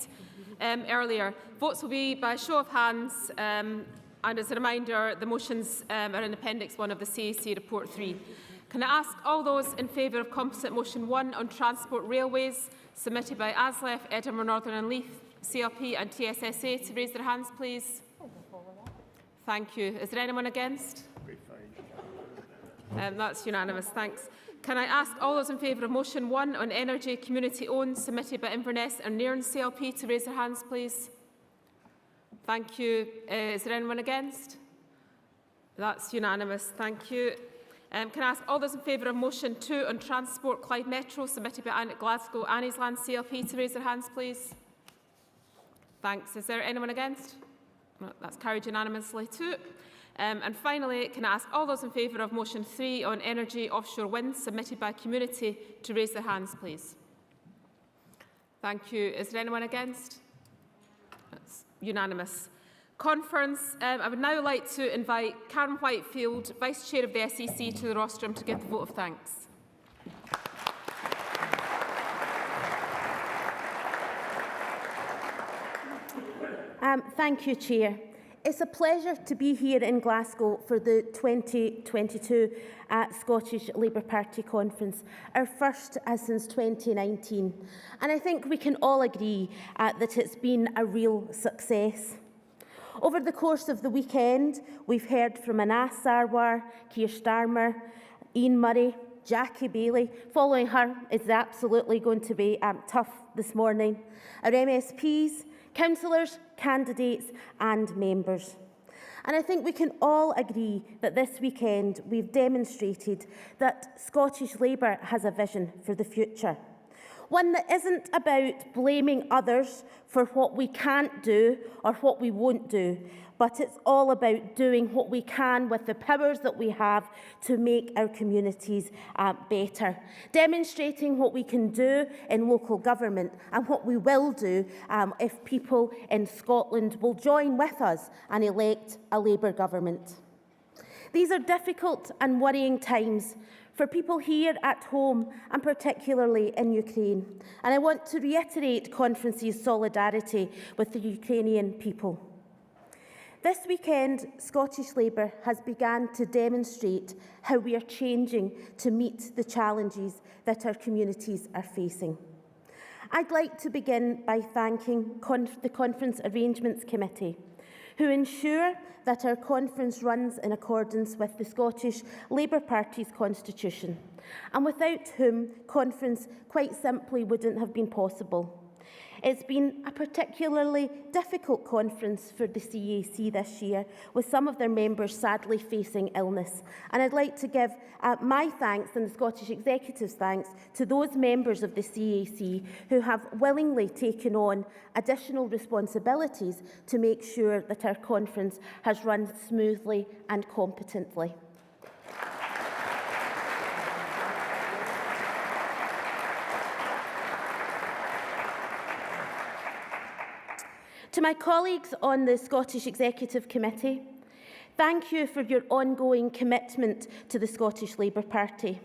Speaker 1: earlier. Votes will be by show of hands, and as a reminder, the motions are in Appendix 1 of the CAC Report 3. Can I ask all those in favour of Composite Motion 1 on Transport Railways, submitted by ASLEF, Edinburgh Northern and Leith, CLP and TSSA, to raise their hands, please? Thank you. Is there anyone against? That's unanimous. Thanks. Can I ask all those in favour of Motion 1 on Energy Community Owned, submitted by Inverness and Nairn CLP, to raise their hands, please? Thank you. Is there anyone against? That's unanimous. Thank you. Can I ask all those in favour of Motion 2 on Transport Clyde Metro, submitted by Glasgow Anniesland CLP, to raise their hands, please? Thanks. Is there anyone against? No, that's carried unanimously too. And finally, can I ask all those in favour of Motion 3 on Energy Offshore Wind, submitted by Community, to raise their hands, please? Thank you. Is there anyone against? That's unanimous. Conference, I would now like to invite Karen Whitefield, Vice Chair of the SEC, to the rostrum to give the vote of thanks.
Speaker 9: Thank you, Chair. It's a pleasure to be here in Glasgow for the 2022 Scottish Labour Party Conference, our first since 2019. And I think we can all agree that it's been a real success. Over the course of the weekend, we've heard from Anas Sarwar, Keir Starmer, Ian Murray, Jackie Bailey. Following her is absolutely going to be tough this morning. Our MSPs, councillors, candidates and members. And I think we can all agree that this weekend we've demonstrated that Scottish Labour has a vision for the future. One that isn't about blaming others for what we can't do or what we won't do, but it's all about doing what we can with the powers that we have to make our communities better. Demonstrating what we can do in local government and what we will do if people in Scotland will join with us and elect a Labour government. These are difficult and worrying times for people here at home and particularly in Ukraine. And I want to reiterate Conference's solidarity with the Ukrainian people. This weekend, Scottish Labour has begun to demonstrate how we are changing to meet the challenges that our communities are facing. I'd like to begin by thanking the Conference Arrangements Committee, who ensure that our conference runs in accordance with the Scottish Labour Party's constitution, and without whom conference quite simply wouldn't have been possible. It's been a particularly difficult conference for the CAC this year, with some of their members sadly facing illness. And I'd like to give my thanks and the Scottish Executive's thanks to those members of the CAC who have willingly taken on additional responsibilities to make sure that our conference has run smoothly and competently. To my colleagues on the Scottish Executive Committee, thank you for your ongoing commitment to the Scottish Labour Party.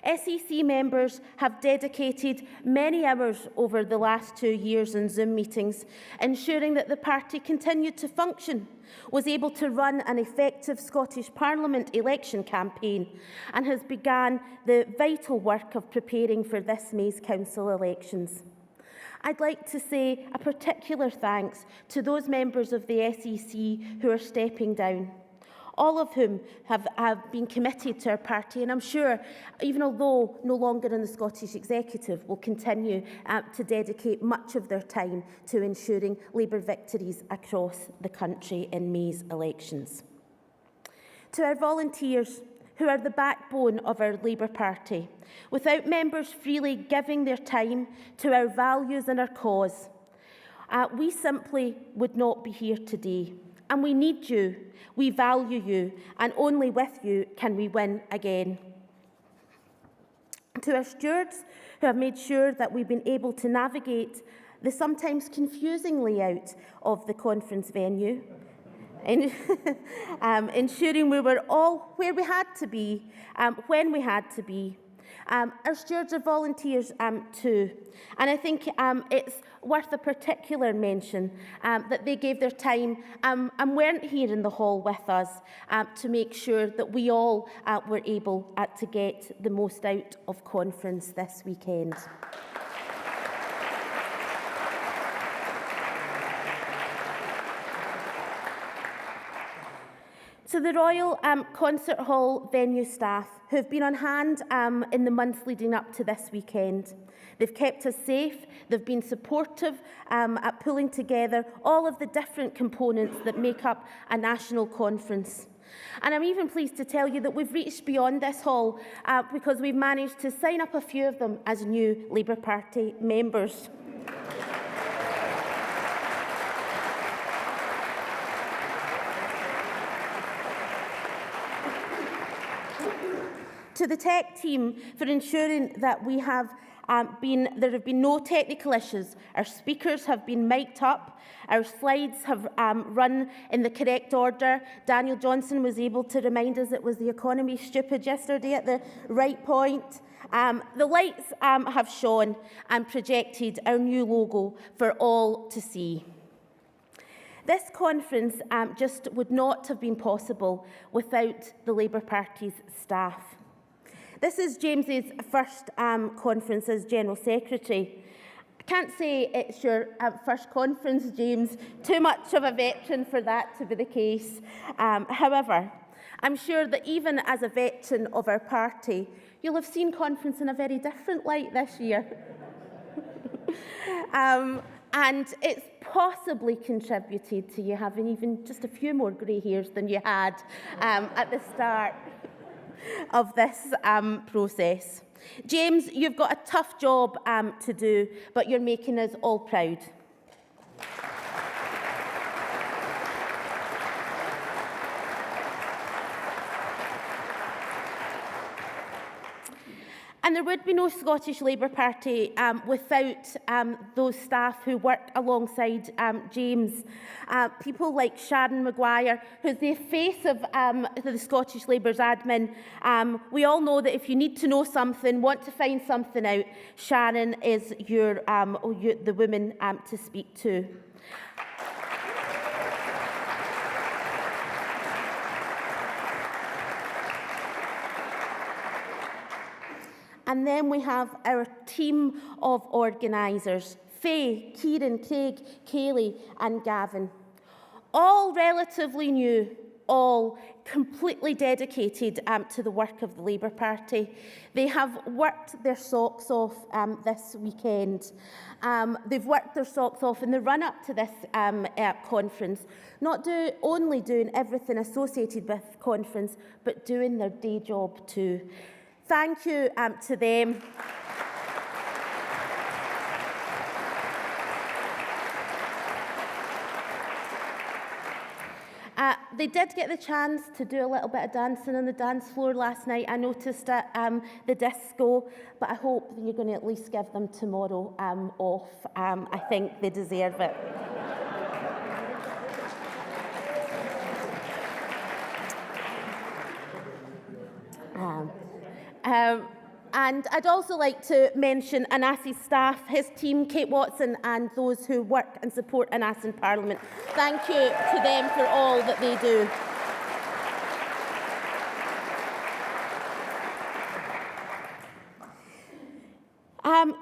Speaker 9: SEC members have dedicated many hours over the last 2 years in Zoom meetings, ensuring that the party continued to function, was able to run an effective Scottish Parliament election campaign, and has begun the vital work of preparing for this May's council elections. I'd like to say a particular thanks to those members of the SEC who are stepping down. all of whom have been committed to our party, and I'm sure, even although no longer in the Scottish Executive, will continue to dedicate much of their time to ensuring Labour victories across the country in May's elections. To our volunteers, who are the backbone of our Labour Party, without members freely giving their time to our values and our cause, we simply would not be here today. And we need you, we value you, and only with you can we win again. To our stewards, who have made sure that we've been able to navigate the sometimes confusing layout of the conference venue, ensuring we were all where we had to be, when we had to be. Our stewards are volunteers too, and I think it's worth a particular mention that they gave their time and weren't here in the hall with us to make sure that we all were able to get the most out of conference this weekend. To the Royal Concert Hall venue staff who have been on hand in the months leading up to this weekend. They've kept us safe, they've been supportive at pulling together all of the different components that make up a national conference. And I'm even pleased to tell you that we've reached beyond this hall because we've managed to sign up a few of them as new Labour Party members. To the tech team for ensuring that there have been no technical issues. Our speakers have been mic'd up, our slides have run in the correct order. Daniel Johnson was able to remind us it was the economy stupid yesterday at the right point. The lights have shone and projected our new logo for all to see. This conference just would not have been possible without the Labour Party's staff. This is James's first conference as General Secretary. I can't say it's your first conference, James. Too much of a veteran for that to be the case. However, I'm sure that even as a veteran of our party, you'll have seen conference in a very different light this year. And it's possibly contributed to you having even just a few more grey hairs than you had at the start of this process. James, you've got a tough job to do, but you're making us all proud. And there would be no Scottish Labour Party without those staff who work alongside James. People like Sharon Mcguire, who's the face of the Scottish Labour's admin. We all know that if you need to know something, want to find something out, Sharon is the woman to speak to. And then we have our team of organisers, Faye, Kieran, Craig, Kayleigh and Gavin. All relatively new, all completely dedicated to the work of the Labour Party. They have worked their socks off this weekend. They've worked their socks off in the run-up to this conference, not only doing everything associated with conference, but doing their day job too. Thank you to them. They did get the chance to do a little bit of dancing on the dance floor last night. I noticed at the disco, but I hope you're going to at least give them tomorrow off. I think they deserve it. And I'd also like to mention Anasi's staff, his team, Kate Watson, and those who work and support Anas in Parliament. Thank you to them for all that they do.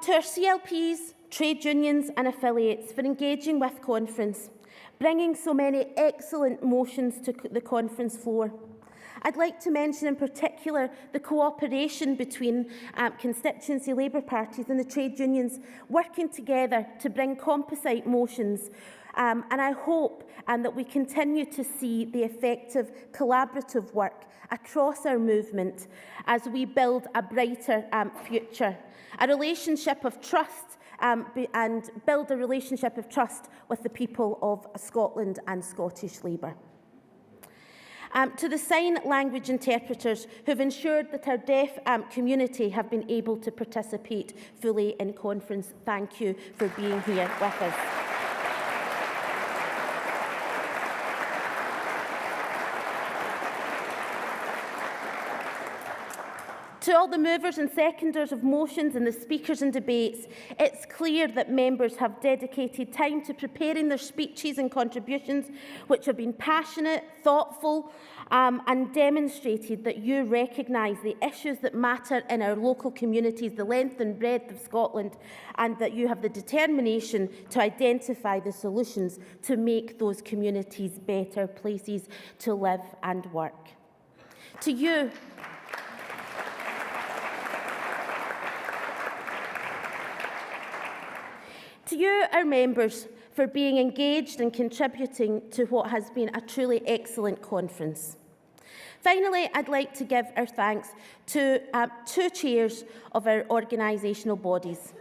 Speaker 9: To our CLPs, trade unions and affiliates for engaging with conference, bringing so many excellent motions to the conference floor. I'd like to mention in particular the cooperation between constituency Labour parties and the trade unions working together to bring composite motions. And I hope that we continue to see the effective collaborative work across our movement as we build a brighter future, a relationship of trust and build a relationship of trust with the people of Scotland and Scottish Labour. To the sign language interpreters who've ensured that our deaf community have been able to participate fully in conference, thank you for being here with us. To all the movers and seconders of motions and the speakers in debates, it's clear that members have dedicated time to preparing their speeches and contributions, which have been passionate, thoughtful, and demonstrated that you recognise the issues that matter in our local communities, the length and breadth of Scotland, and that you have the determination to identify the solutions to make those communities better places to live and work. To you, our members, for being engaged and contributing to what has been a truly excellent conference. Finally, I'd like to give our thanks to two chairs of our organisational bodies,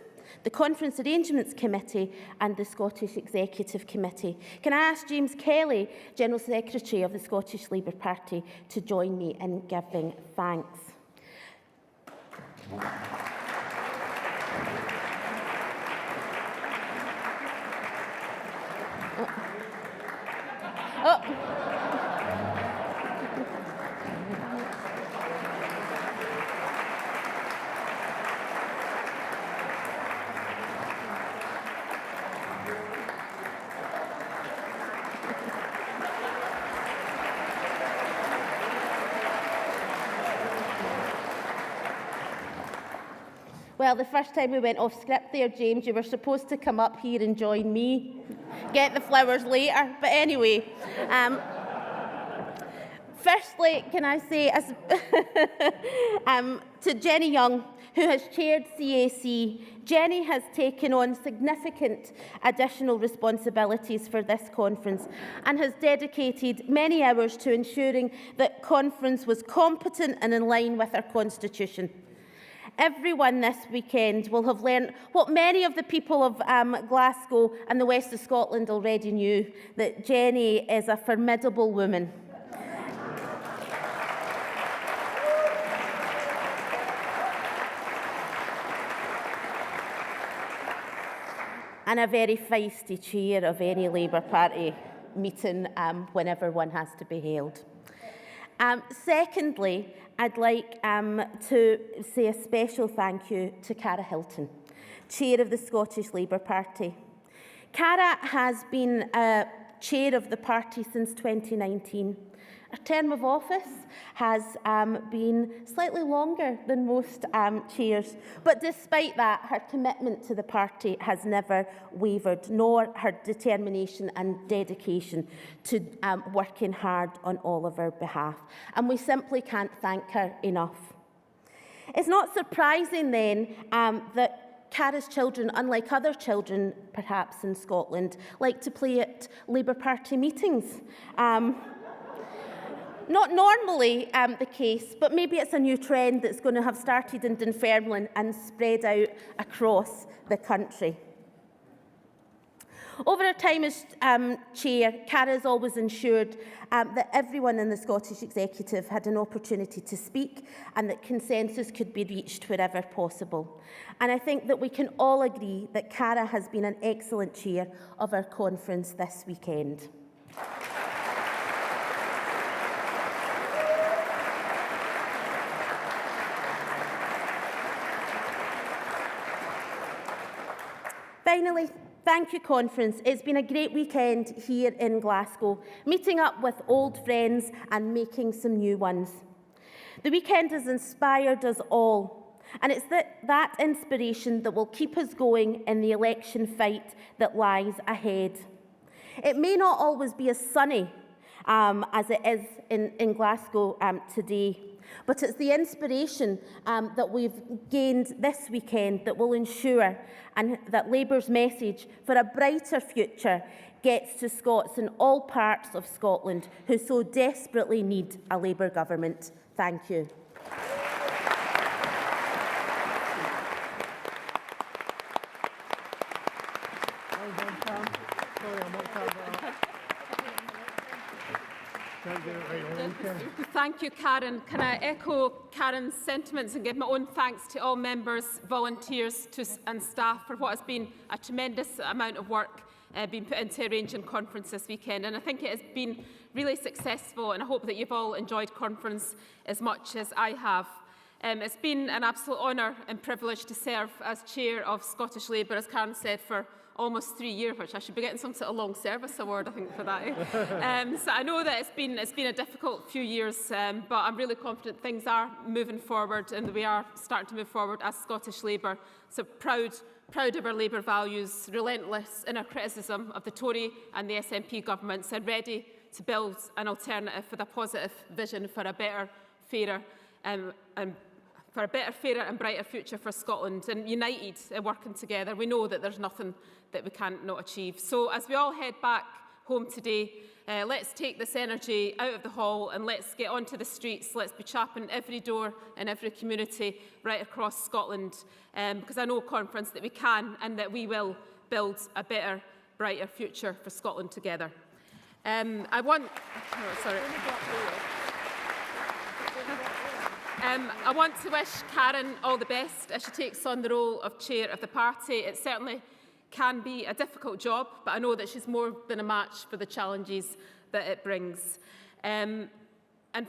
Speaker 9: the Conference Arrangements Committee and the Scottish Executive Committee. Can I ask James Kelly, General Secretary of the Scottish Labour Party, to join me in giving thanks? Well, the first time we went off script there, James, you were supposed to come up here and join me. Get the flowers later. But anyway, firstly, can I say to Jenny Young, who has chaired CAC, Jenny has taken on significant additional responsibilities for this conference and has dedicated many hours to ensuring that conference was competent and in line with our constitution. Everyone this weekend will have learned what many of the people of Glasgow and the west of Scotland already knew, that Jenny is a formidable woman. And a very feisty chair of any Labour Party meeting whenever one has to be held. Secondly, I'd like to say a special thank you to Cara Hilton, Chair of the Scottish Labour Party. Cara has been Chair of the party since 2019. Her term of office has been slightly longer than most chairs, but despite that, her commitment to the party has never wavered, nor her determination and dedication to working hard on all of our behalf. And we simply can't thank her enough. It's not surprising then that Cara's children, unlike other children perhaps in Scotland, like to play at Labour Party meetings. Not normally the case, but maybe it's a new trend that's going to have started in Dunfermline and spread out across the country. Over her time as Chair, Cara has always ensured that everyone in the Scottish Executive had an opportunity to speak and that consensus could be reached wherever possible. And I think that we can all agree that Cara has been an excellent Chair of our conference this weekend. Finally, thank you, conference. It's been a great weekend here in Glasgow, meeting up with old friends and making some new ones. The weekend has inspired us all, and it's that inspiration that will keep us going in the election fight that lies ahead. It may not always be as sunny as it is in Glasgow today, but it's the inspiration that we've gained this weekend that will ensure and that Labour's message for a brighter future gets to Scots in all parts of Scotland who so desperately need a Labour government. Thank you.
Speaker 1: Thank you, Karen. Can I echo Karen's sentiments and give my own thanks to all members, volunteers and staff for what has been a tremendous amount of work being put into arranging conference this weekend. And I think it has been really successful, and I hope that you've all enjoyed conference as much as I have. It's been an absolute honour and privilege to serve as Chair of Scottish Labour, as Karen said, for almost 3 years, which I should be getting some sort of long service award, I think, for that. So I know that it's been a difficult few years, but I'm really confident things are moving forward and that we are starting to move forward as Scottish Labour. So proud of our Labour values, relentless in our criticism of the Tory and the SNP governments, and ready to build an alternative with a positive vision for a better, fairer and brighter future for Scotland, and united and working together. We know that there's nothing that we can't not achieve. So as we all head back home today, let's take this energy out of the hall and let's get onto the streets. Let's be chapping every door in every community right across Scotland, because I know, conference, that we can and that we will build a better, brighter future for Scotland together. I want to wish Karen all the best as she takes on the role of Chair of the party. It certainly can be a difficult job, but I know that she's more than a match for the challenges that it brings. And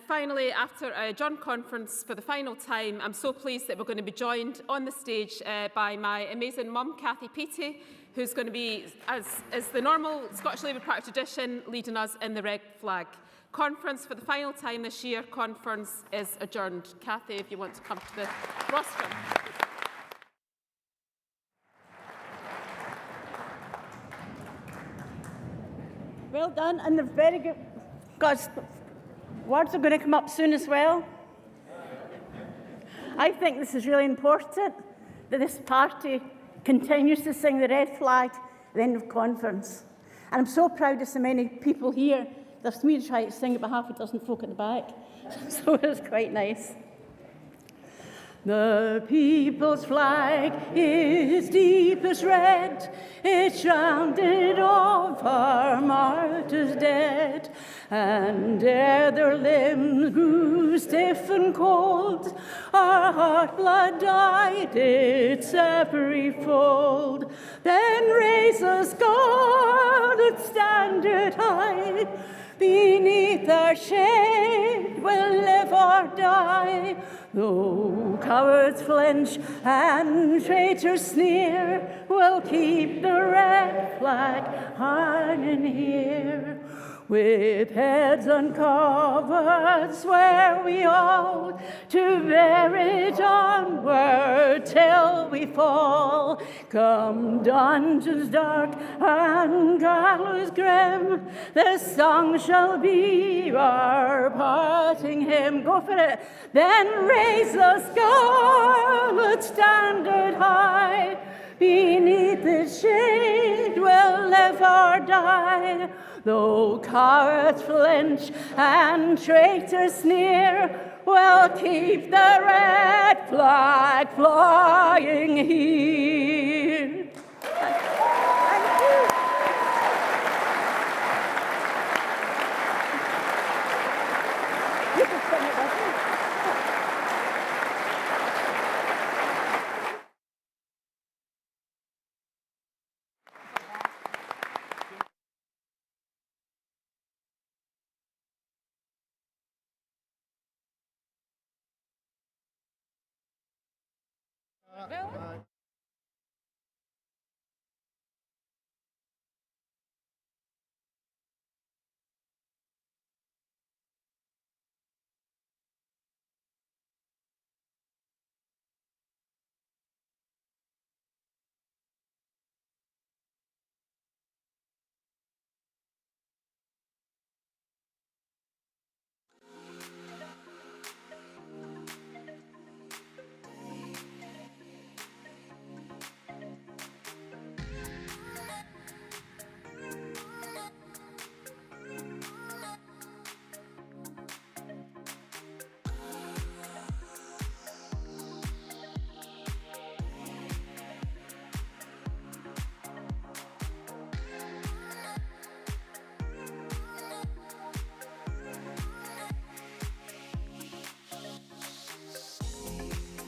Speaker 1: finally, after a adjourned conference for the final time, I'm so pleased that we're going to be joined on the stage by my amazing mum, Cathy Peaty, who's going to be, as is the normal Scottish Labour Party tradition, leading us in the red flag. Conference for the final time this year. Conference is adjourned. Cathy, if you want to come to the rostrum.
Speaker 2: Well done, and they're very good. God's words are going to come up soon as well. I think this is really important, that this party continues to sing the red flag at the end of conference. And I'm so proud of so many people here. There's me to try to sing it by half a dozen folk at the back. So it's quite nice. The people's flag is deepest red, it's shrouded of our martyrs dead, and ere their limbs grew stiff and cold, our heart blood dyed its every fold. Then raise a scarlet standard high, beneath our shade we'll live or die. Though cowards flinch and traitors sneer, we'll keep the red flag hanging here. With heads uncovered, swear we all to bear it onward till we fall. Come dungeons dark and gallows grim, this song shall be our parting hymn. Go for it. Then raise the scarlet standard high, beneath its shade we'll live or die. Though cowards flinch and traitors sneer, we'll keep the red flag flying here. Thank you. You can sing it with me.
Speaker 11: Really?